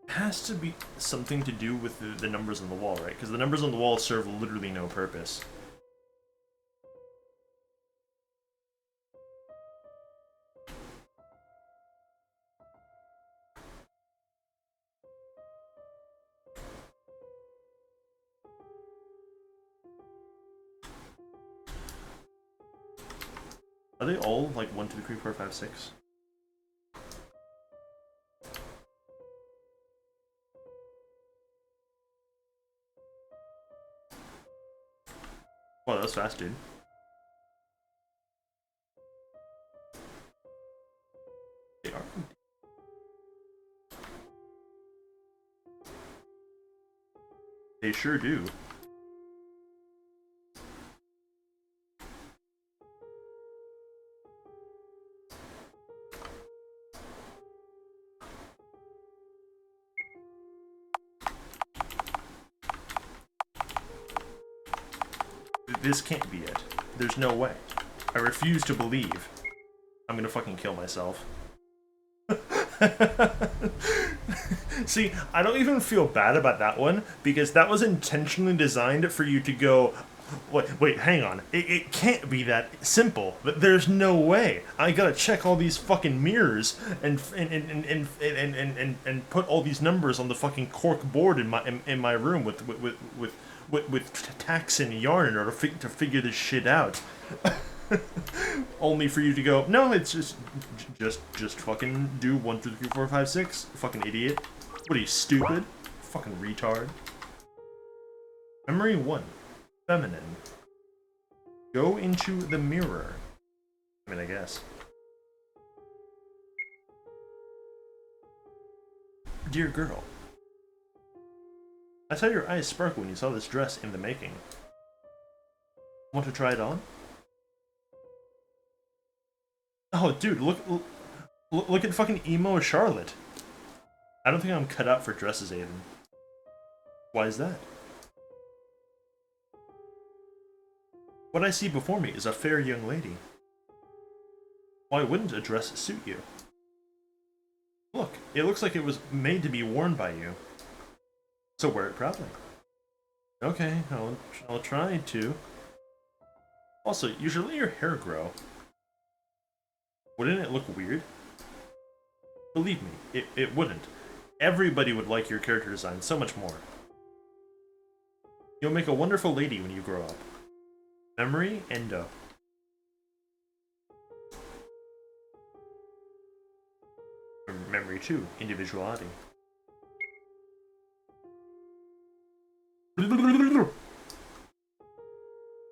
Has to be something to do with the numbers on the wall, right? Because the numbers on the wall serve literally no purpose. Are they all like 1, 2, 3, 4, 5, 6? Wow, that was fast, dude. They are. They sure do. This can't be it. There's no way. I refuse to believe. I'm gonna fucking kill myself. See, I don't even feel bad about that one, because that was intentionally designed for you to go, wait, hang on. It can't be that simple. There's no way. I gotta check all these fucking mirrors and put all these numbers on the fucking cork board in my room with tacks and yarn in order to figure this shit out. Only for you to go, no, it's just fucking do 1, 2, 3, 4, 5, 6. Fucking idiot. What are you, stupid? Fucking retard. Memory 1. Feminine. Go into the mirror. I mean, I guess. Dear girl. I saw your eyes sparkle when you saw this dress in the making. Want to try it on? Oh, dude, look at fucking emo Charlotte. I don't think I'm cut out for dresses, Aiden. Why is that? What I see before me is a fair young lady. Why wouldn't a dress suit you? Look, it looks like it was made to be worn by you. So wear it proudly. Okay, I'll try to. Also, you should let your hair grow. Wouldn't it look weird? Believe me, it wouldn't. Everybody would like your character design so much more. You'll make a wonderful lady when you grow up. Memory, Endo. Memory 2, individuality.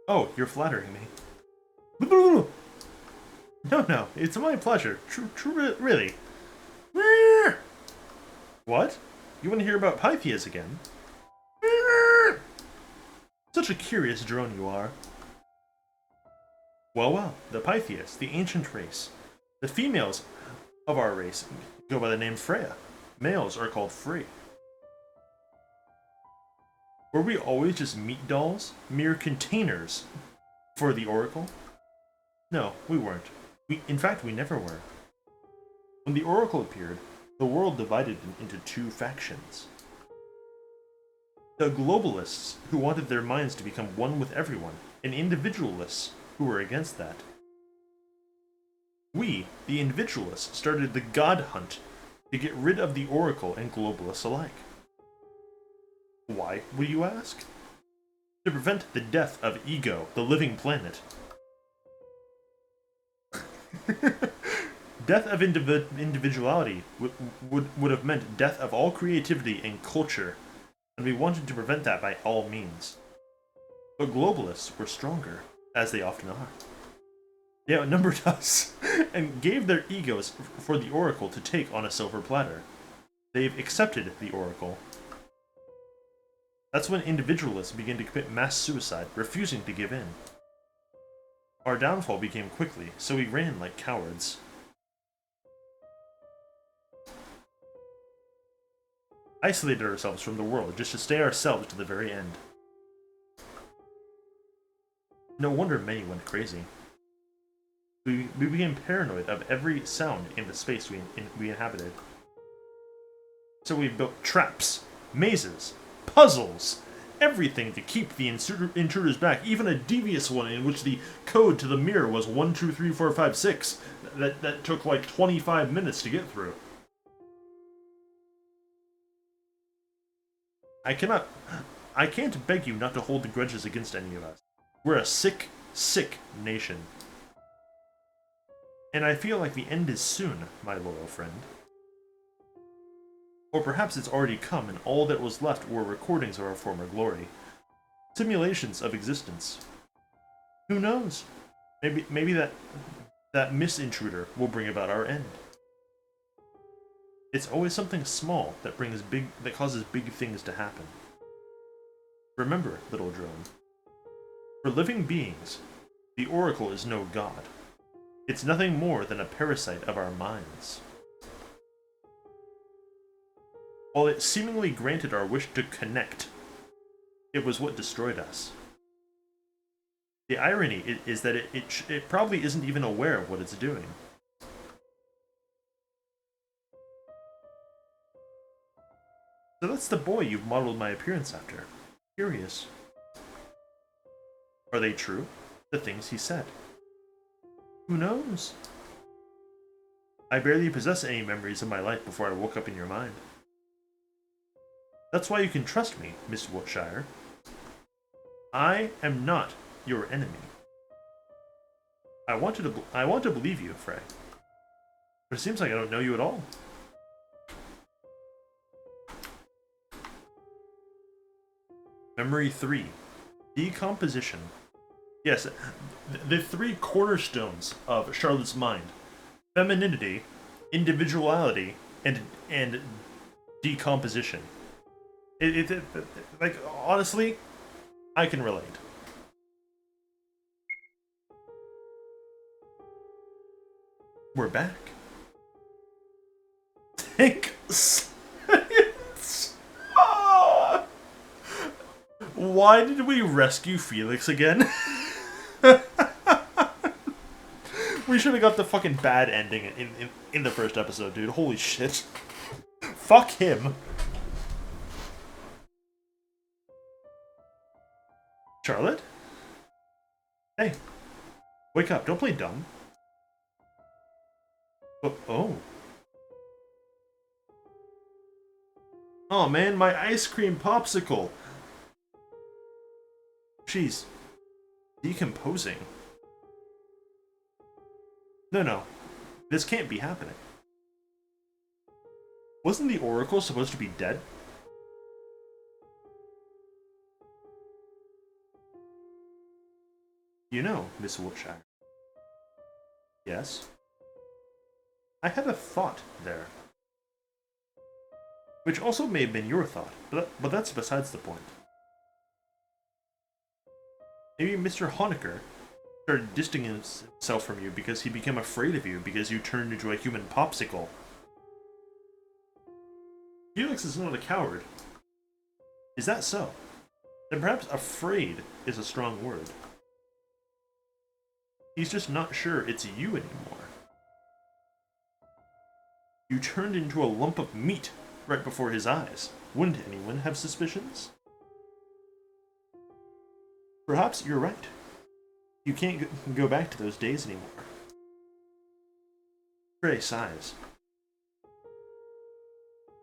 Oh, you're flattering me. No, it's my pleasure. Really. What? You want to hear about Pythias again? Such a curious drone you are. Well, the Pythias, the ancient race. The females of our race go by the name Freya. Males are called Free. Were we always just meat dolls? Mere containers for the Oracle? No, we weren't. In fact, we never were. When the Oracle appeared, the world divided into two factions. The globalists, who wanted their minds to become one with everyone, and individualists, who were against that. We, the individualists, started the God Hunt to get rid of the Oracle and globalists alike. Why, will you ask? To prevent the death of ego, the living planet. Death of individuality would have meant death of all creativity and culture, and we wanted to prevent that by all means. But globalists were stronger, as they often are. They outnumbered us, and gave their egos for the Oracle to take on a silver platter. They've accepted the Oracle. That's when individualists began to commit mass suicide, refusing to give in. Our downfall began quickly, so we ran like cowards. Isolated ourselves from the world just to stay ourselves to the very end. No wonder many went crazy. We became paranoid of every sound in the space we inhabited. So we built traps, mazes, puzzles, everything to keep the intruders back, even a devious one in which the code to the mirror was 1, 2, 3, 4, 5, 6. That took like 25 minutes to get through. I can't beg you not to hold the grudges against any of us. We're a sick, sick nation. And I feel like the end is soon, my loyal friend. Or perhaps it's already come and all that was left were recordings of our former glory. Simulations of existence. Who knows? Maybe that misintruder will bring about our end. It's always something small that causes big things to happen. Remember, little drone. For living beings, the Oracle is no god. It's nothing more than a parasite of our minds. While it seemingly granted our wish to connect, it was what destroyed us. The irony is that it probably isn't even aware of what it's doing. So that's the boy you've modeled my appearance after. Curious. Are they true? The things he said? Who knows? I barely possess any memories of my life before I woke up in your mind. That's why you can trust me, Miss Wiltshire. I am not your enemy. I want to believe you, Frey. But it seems like I don't know you at all. Memory 3. Decomposition. Yes, the three cornerstones of Charlotte's mind. Femininity, individuality, and decomposition. Like, honestly, I can relate. We're back. Thank science. Ah! Why did we rescue Felix again? We should have got the fucking bad ending in the first episode, dude. Holy shit. Fuck him. Charlotte? Hey, Wake up, don't play dumb. Oh. Oh man, my ice cream popsicle! She's decomposing. No. This can't be happening. Wasn't the Oracle supposed to be dead? You know, Miss Wiltshire. Yes? I had a thought there. Which also may have been your thought, but that's besides the point. Maybe Mr. Honecker started distancing himself from you because he became afraid of you because you turned into a human popsicle. Felix is not a coward. Is that so? Then perhaps afraid is a strong word. He's just not sure it's you anymore. You turned into a lump of meat right before his eyes. Wouldn't anyone have suspicions? Perhaps you're right. You can't go back to those days anymore. Irae sighs.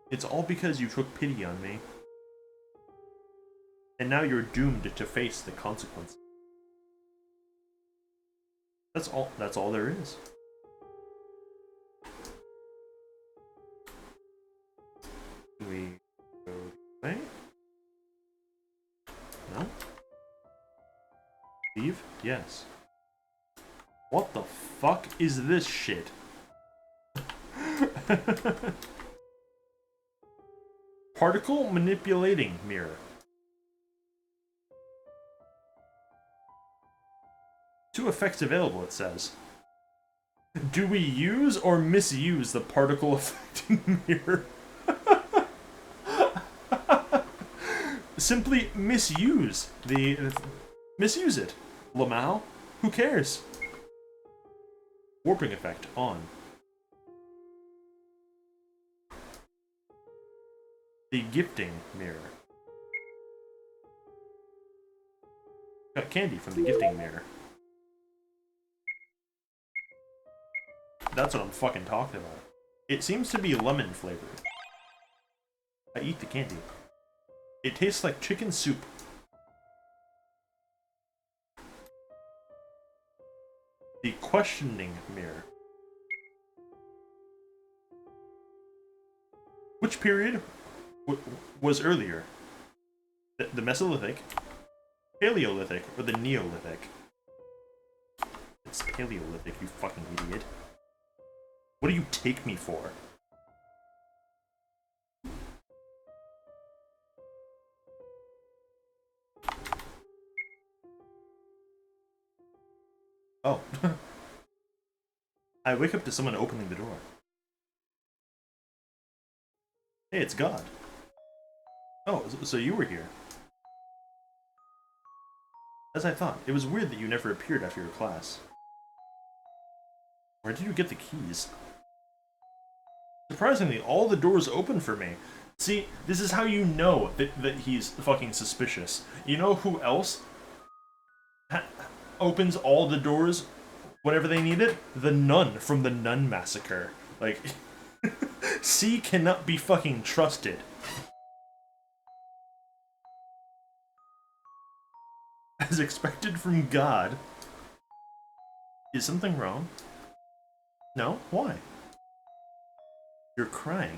It's all because you took pity on me. And now you're doomed to face the consequences. That's all there is. Do we go this way? No? Leave? Yes. What the fuck is this shit? Particle manipulating mirror. Two effects available, it says. Do we use or misuse the particle affecting mirror? Simply misuse it. Lamau? Who cares? Warping effect on. The gifting mirror. Got candy from the gifting mirror. That's what I'm fucking talking about. It seems to be lemon flavored. I eat the candy. It tastes like chicken soup. The questioning mirror. Which period was earlier? The Mesolithic, Paleolithic, or the Neolithic? It's Paleolithic, you fucking idiot. What do you take me for? Oh. I wake up to someone opening the door. Hey, it's God. Oh, so you were here. As I thought, it was weird that you never appeared after your class. Where did you get the keys? Surprisingly, all the doors open for me. See, this is how you know that he's fucking suspicious. You know who else opens all the doors whenever they need it? The nun from the Nun Massacre. Like, C cannot be fucking trusted. As expected from God. Is something wrong? No? Why? You're crying.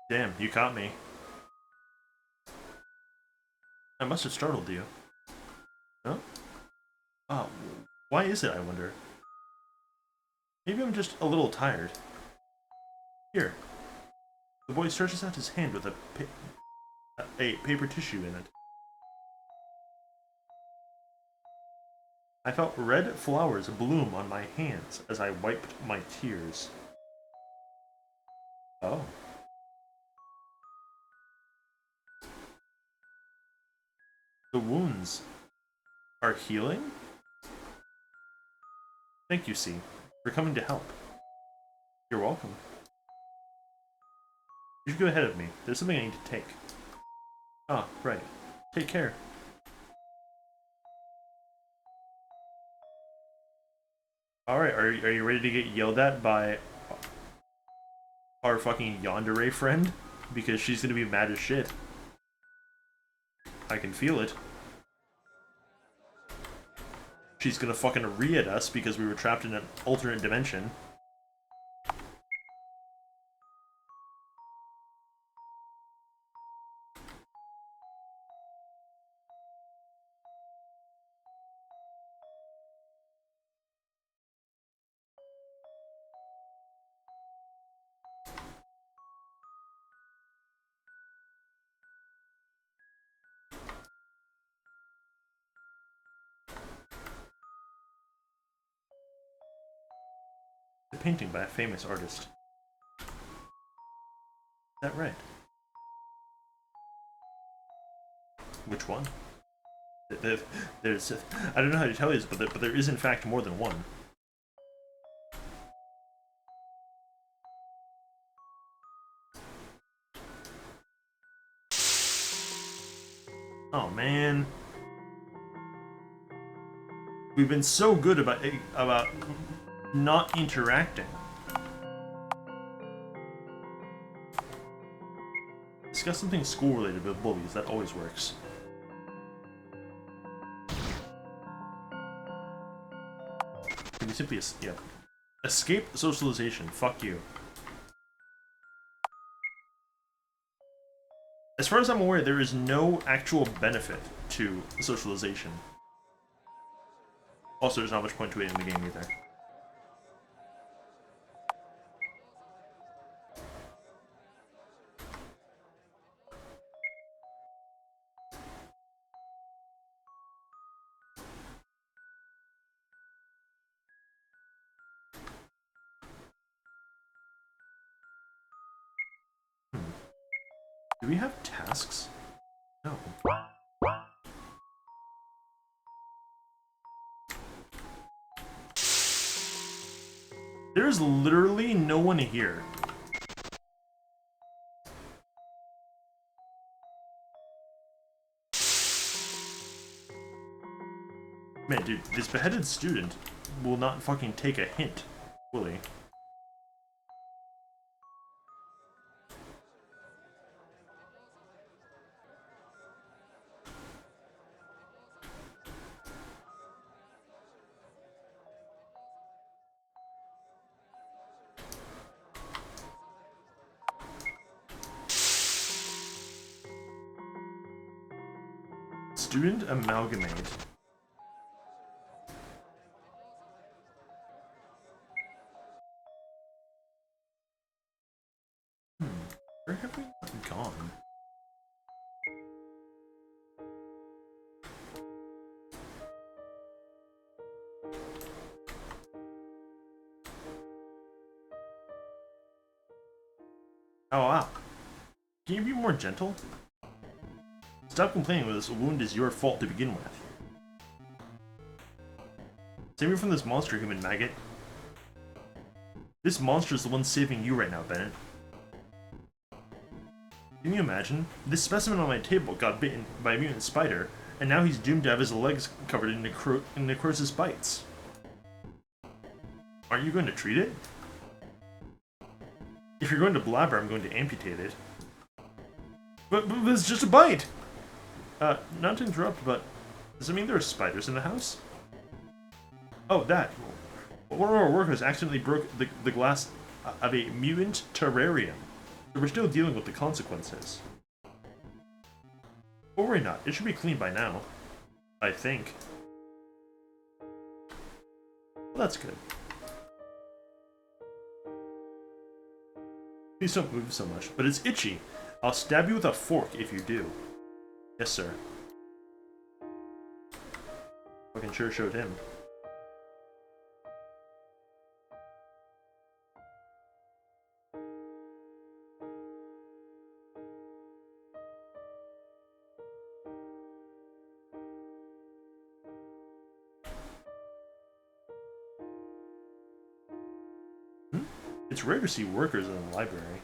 Damn, you caught me. I must have startled you. Huh? Oh, why is it, I wonder? Maybe I'm just a little tired. Here. The boy stretches out his hand with a paper tissue in it. I felt red flowers bloom on my hands as I wiped my tears. Oh. The wounds are healing? Thank you, C, for coming to help. You're welcome. You should go ahead of me. There's something I need to take. Ah, right. Take care. Alright, are you ready to get yelled at by our fucking Yandere friend? Because she's gonna be mad as shit. I can feel it. She's gonna fucking re-at us because we were trapped in an alternate dimension. A painting by a famous artist. Is that right? Which one? There's, I don't know how to tell you this, but there is in fact more than one. Oh man, we've been so good about not interacting. Discuss something school related with bullies. That always works. Can you simply escape socialization? Fuck you. As far as I'm aware, there is no actual benefit to socialization. Also, there's not much point to it in the game either. Do we have tasks? No. There's literally no one here. Man, dude, this beheaded student will not fucking take a hint, will he? Student amalgamate. Where have we gone? Oh wow. Can you be more gentle? Stop complaining when this wound is your fault to begin with. Save me from this monster, human maggot. This monster is the one saving you right now, Bennett. Can you imagine? This specimen on my table got bitten by a mutant spider, and now he's doomed to have his legs covered in necrosis bites. Aren't you going to treat it? If you're going to blabber, I'm going to amputate it. But it's just a bite! Not to interrupt, but does it mean there are spiders in the house? Oh, that. One of our workers accidentally broke the glass of a mutant terrarium. So we're still dealing with the consequences. But worry not, it should be clean by now. I think. Well, that's good. Please don't move so much, but it's itchy. I'll stab you with a fork if you do. Yes, sir. Fucking sure showed him. It's rare to see workers in the library.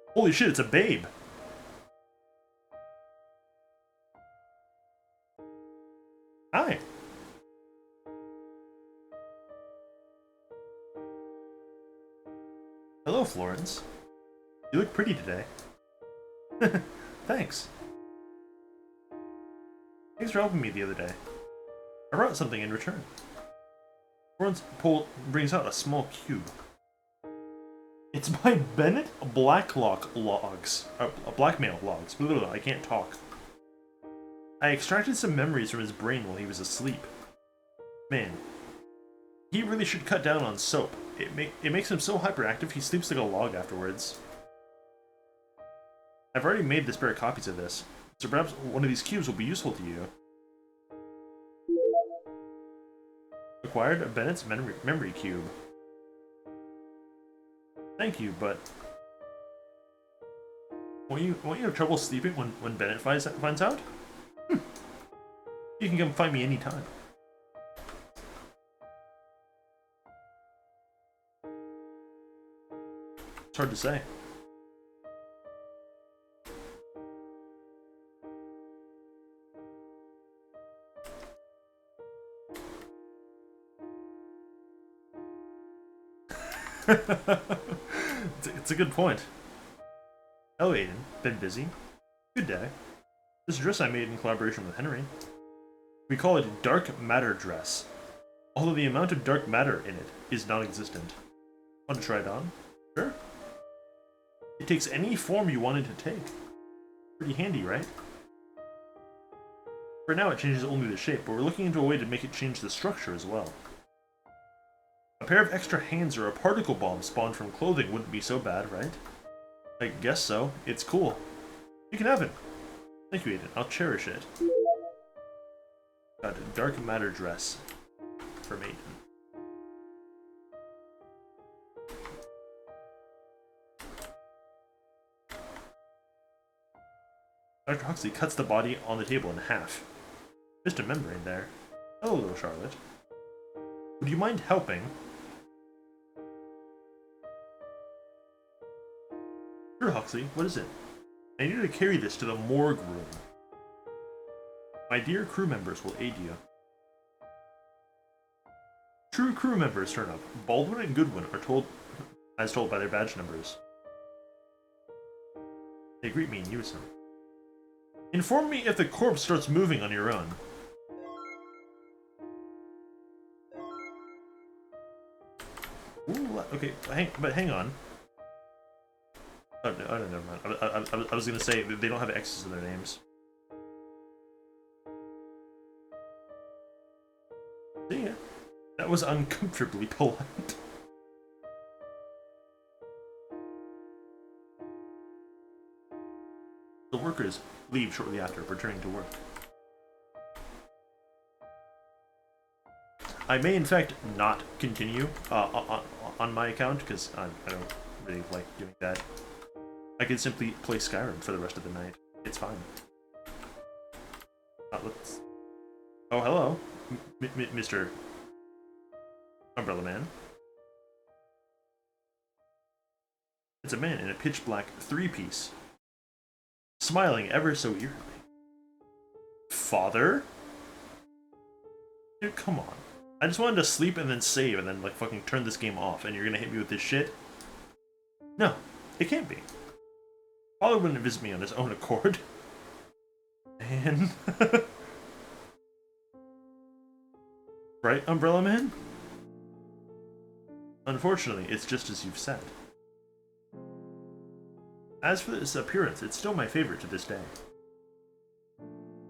Holy shit, it's a babe! Hi! Florence. You look pretty today. Thanks. Thanks for helping me the other day. I brought something in return. Florence brings out a small cube. It's my Bennett Blackmail logs. I can't talk. I extracted some memories from his brain while he was asleep. Man, he really should cut down on soap. It makes him so hyperactive he sleeps like a log afterwards. I've already made the spare copies of this, so perhaps one of these cubes will be useful to you. Acquired a Bennett's memory cube. Thank you, but won't you have trouble sleeping when Bennett finds out? You can come find me anytime. It's hard to say. It's a good point. Hello, Aiden. Been busy? Good day. This dress I made in collaboration with Henry. We call it Dark Matter Dress, although the amount of dark matter in it is non-existent. Want to try it on? Sure. It takes any form you want it to take. Pretty handy, right? For now it changes only the shape, but we're looking into a way to make it change the structure as well. A pair of extra hands or a particle bomb spawned from clothing wouldn't be so bad, right? I guess so. It's cool. You can have it. Thank you, Aiden. I'll cherish it. Got a dark matter dress for Aiden. Dr. Huxley cuts the body on the table in half. Just a membrane there. Hello, little Charlotte. Would you mind helping? Sure, Huxley. What is it? I need to carry this to the morgue room. My dear crew members will aid you. True crew members turn up. Baldwin and Goodwin are told by their badge numbers. They greet me in unison. Inform me if the corpse starts moving on your own. Ooh, okay, but hang on. Oh, no, never mind. I was gonna say they don't have X's in their names. See ya. That was uncomfortably polite. The workers leave shortly after, returning to work. I may, in fact, not continue on my account, because I don't really like doing that. I could simply play Skyrim for the rest of the night. It's fine. Let's... Oh, hello, Mr. Umbrella Man. It's a man in a pitch-black three-piece, smiling ever so eerily. Father? Dude, come on. I just wanted to sleep and then save and then, like, fucking turn this game off, and you're gonna hit me with this shit? No, it can't be. Father wouldn't visit me on his own accord. Man. Right, Umbrella Man? Unfortunately, it's just as you've said. As for this appearance, it's still my favorite to this day.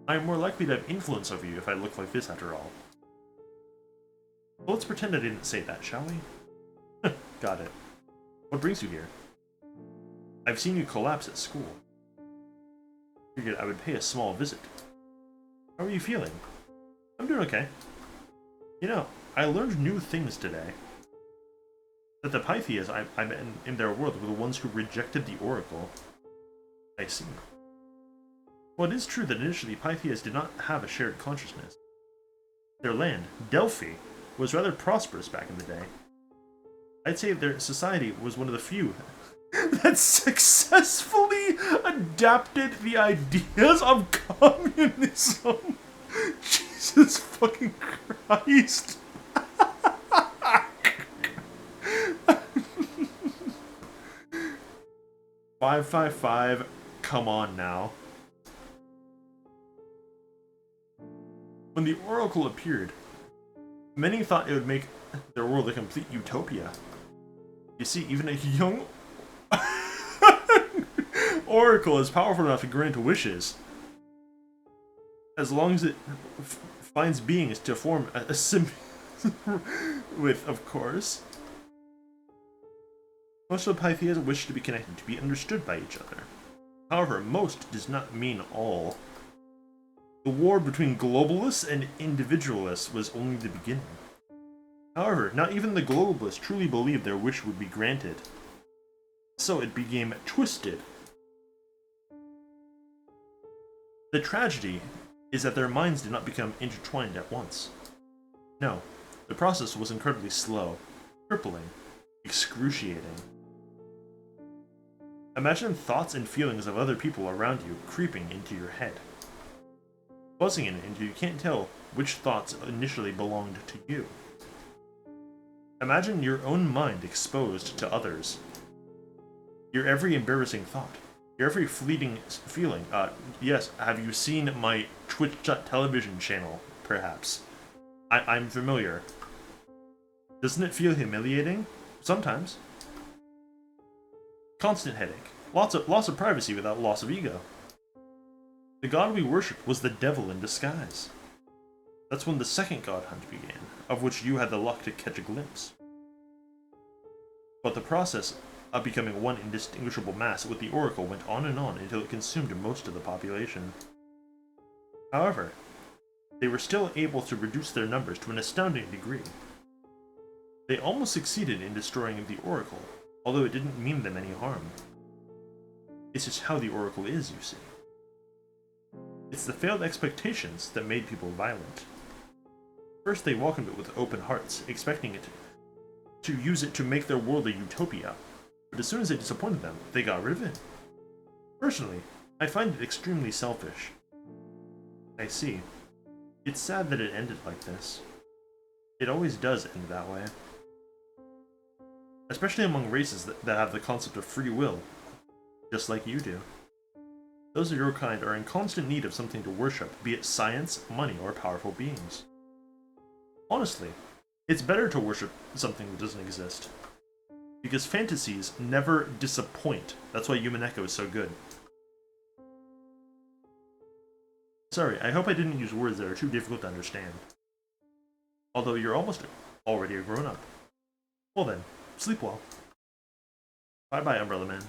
I am more likely to have influence over you if I look like this after all. Well, let's pretend I didn't say that, shall we? Got it. What brings you here? I've seen you collapse at school. Figured I would pay a small visit. How are you feeling? I'm doing okay. You know, I learned new things today. That the Pythias I met in their world were the ones who rejected the Oracle. I see. Well, it is true that initially Pythias did not have a shared consciousness. Their land, Delphi, was rather prosperous back in the day. I'd say their society was one of the few that successfully adapted the ideas of communism. Jesus fucking Christ. 555, come on now. When the Oracle appeared, many thought it would make their world a complete utopia. You see, even a young Oracle is powerful enough to grant wishes, as long as it finds beings to form a sim with, of course. Most of the Pytheas wish to be connected, to be understood by each other. However, most does not mean all. The war between globalists and individualists was only the beginning. However, not even the globalists truly believed their wish would be granted. So it became twisted. The tragedy is that their minds did not become intertwined at once. No, the process was incredibly slow, crippling, excruciating. Imagine thoughts and feelings of other people around you creeping into your head, buzzing in it until you can't tell which thoughts initially belonged to you. Imagine your own mind exposed to others. Your every embarrassing thought, your every fleeting feeling. Yes, have you seen my Twitch television channel, perhaps? I'm familiar. Doesn't it feel humiliating? Sometimes. Constant headache. Loss of privacy without loss of ego. The god we worshipped was the devil in disguise. That's when the second god hunt began, of which you had the luck to catch a glimpse. But the process of becoming one indistinguishable mass with the Oracle went on until it consumed most of the population. However, they were still able to reduce their numbers to an astounding degree. They almost succeeded in destroying the Oracle, although it didn't mean them any harm. It's just how the Oracle is, you see. It's the failed expectations that made people violent. First, they welcomed it with open hearts, expecting it to use it to make their world a utopia. But as soon as it disappointed them, they got rid of it. Personally, I find it extremely selfish. I see. It's sad that it ended like this. It always does end that way. Especially among races that have the concept of free will, just like you do. Those of your kind are in constant need of something to worship, be it science, money, or powerful beings. Honestly, it's better to worship something that doesn't exist. Because fantasies never disappoint. That's why Human Echo is so good. Sorry, I hope I didn't use words that are too difficult to understand. Although you're almost already a grown-up. Well then, sleep well. Bye-bye, Umbrella Man.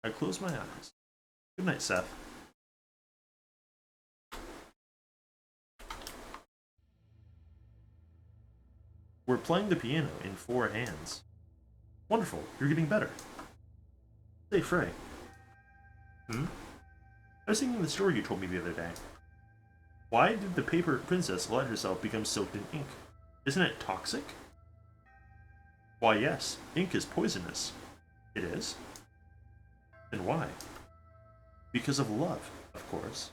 I close my eyes. Good night, Seth. We're playing the piano in 4 hands. Wonderful, you're getting better. Say, Frey. I was thinking of the story you told me the other day. Why did the paper princess let herself become soaked in ink? Isn't it toxic? Why, yes, ink is poisonous. It is? Then why? Because of love, of course.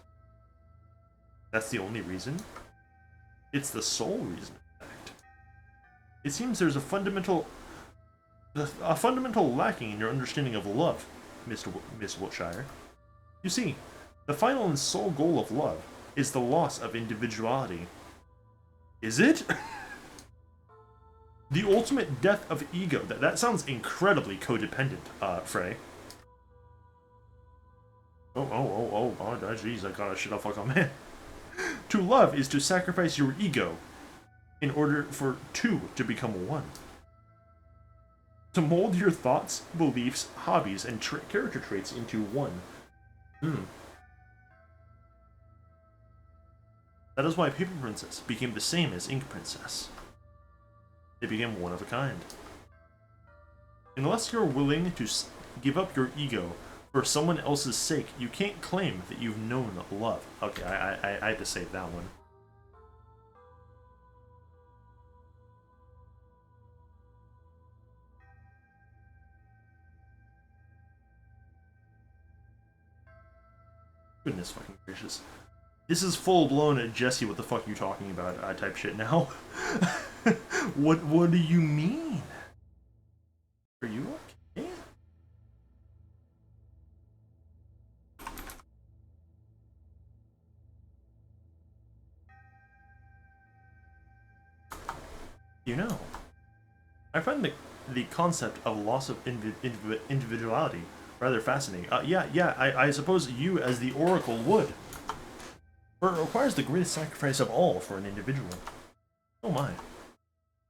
That's the only reason? It's the sole reason, in fact. It seems there's a fundamental lacking in your understanding of love, Miss Wiltshire. You see, the final and sole goal of love is the loss of individuality. Is it? The ultimate death of ego. That sounds incredibly codependent, Frey. Oh, jeez, I gotta shut up, fuck on, man. To love is to sacrifice your ego in order for two to become one. To mold your thoughts, beliefs, hobbies, and character traits into one. That is why Paper Princess became the same as Ink Princess. They became one of a kind. Unless you're willing to give up your ego for someone else's sake, you can't claim that you've known love. Okay, I had to save that one. Goodness fucking gracious. This is full-blown Jesse, what the fuck you talking about type shit now. What do you mean? Are you okay? you know. I find the concept of loss of individuality rather fascinating. Yeah, I suppose you, as the Oracle, would. For it requires the greatest sacrifice of all for an individual. Oh my.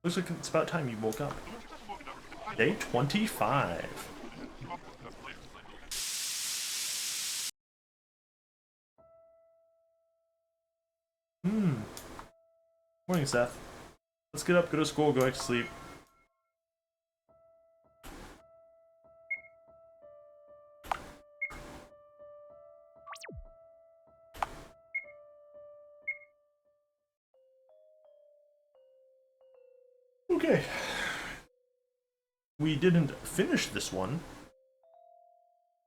Looks like it's about time you woke up. Day 25. Morning, Seth. Let's get up, go to school, go back to sleep. Okay. We didn't finish this one,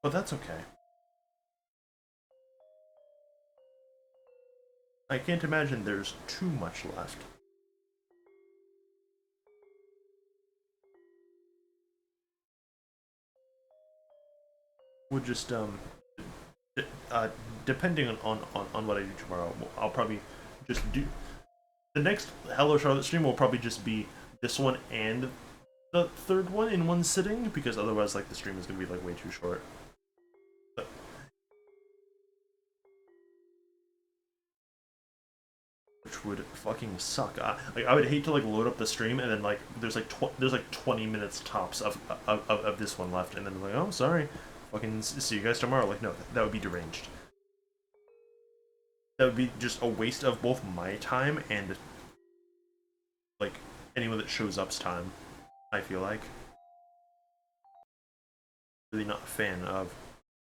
but that's okay. I can't imagine there's too much left. We'll just, depending on what I do tomorrow, I'll probably just do... The next Hello Charlotte stream will probably just be this one and the third one in one sitting, because otherwise, like, the stream is going to be, like, way too short. But, which would fucking suck. I would hate to, like, load up the stream and then, like, there's like 20 minutes tops of this one left, and then like, oh, sorry, fucking see you guys tomorrow. Like, no, that would be deranged. That would be just a waste of both my time and, like, anyone that shows up's time, I feel like. Really not a fan of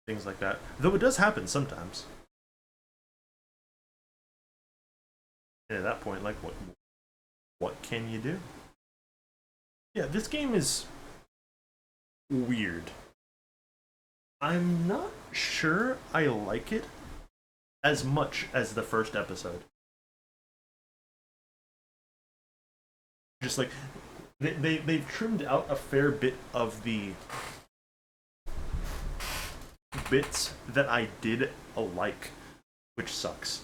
things like that. Though it does happen sometimes. And at that point, like, what can you do? Yeah, this game is weird. I'm not sure I like it as much as the first episode. Just like they've trimmed out a fair bit of the bits that I did like, which sucks.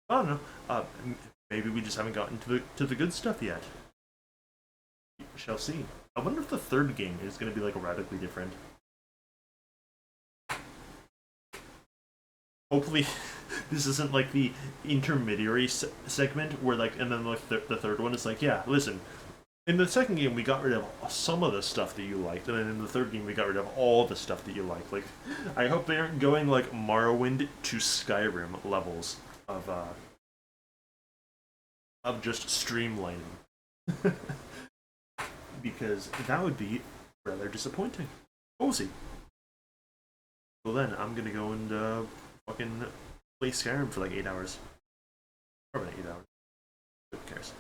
I don't know. Maybe we just haven't gotten to the good stuff yet. We shall see. I wonder if the third game is going to be like radically different. Hopefully, this isn't like the intermediary segment where, like, and then like the third one is like, yeah, listen, in the second game we got rid of some of the stuff that you liked, and then in the third game we got rid of all the stuff that you liked. Like, I hope they aren't going like Morrowind to Skyrim levels of just streamlining, because that would be rather disappointing. We'll see. Well then, I'm gonna go and fucking play Skyrim for like 8 hours. Probably not 8 hours. Who cares?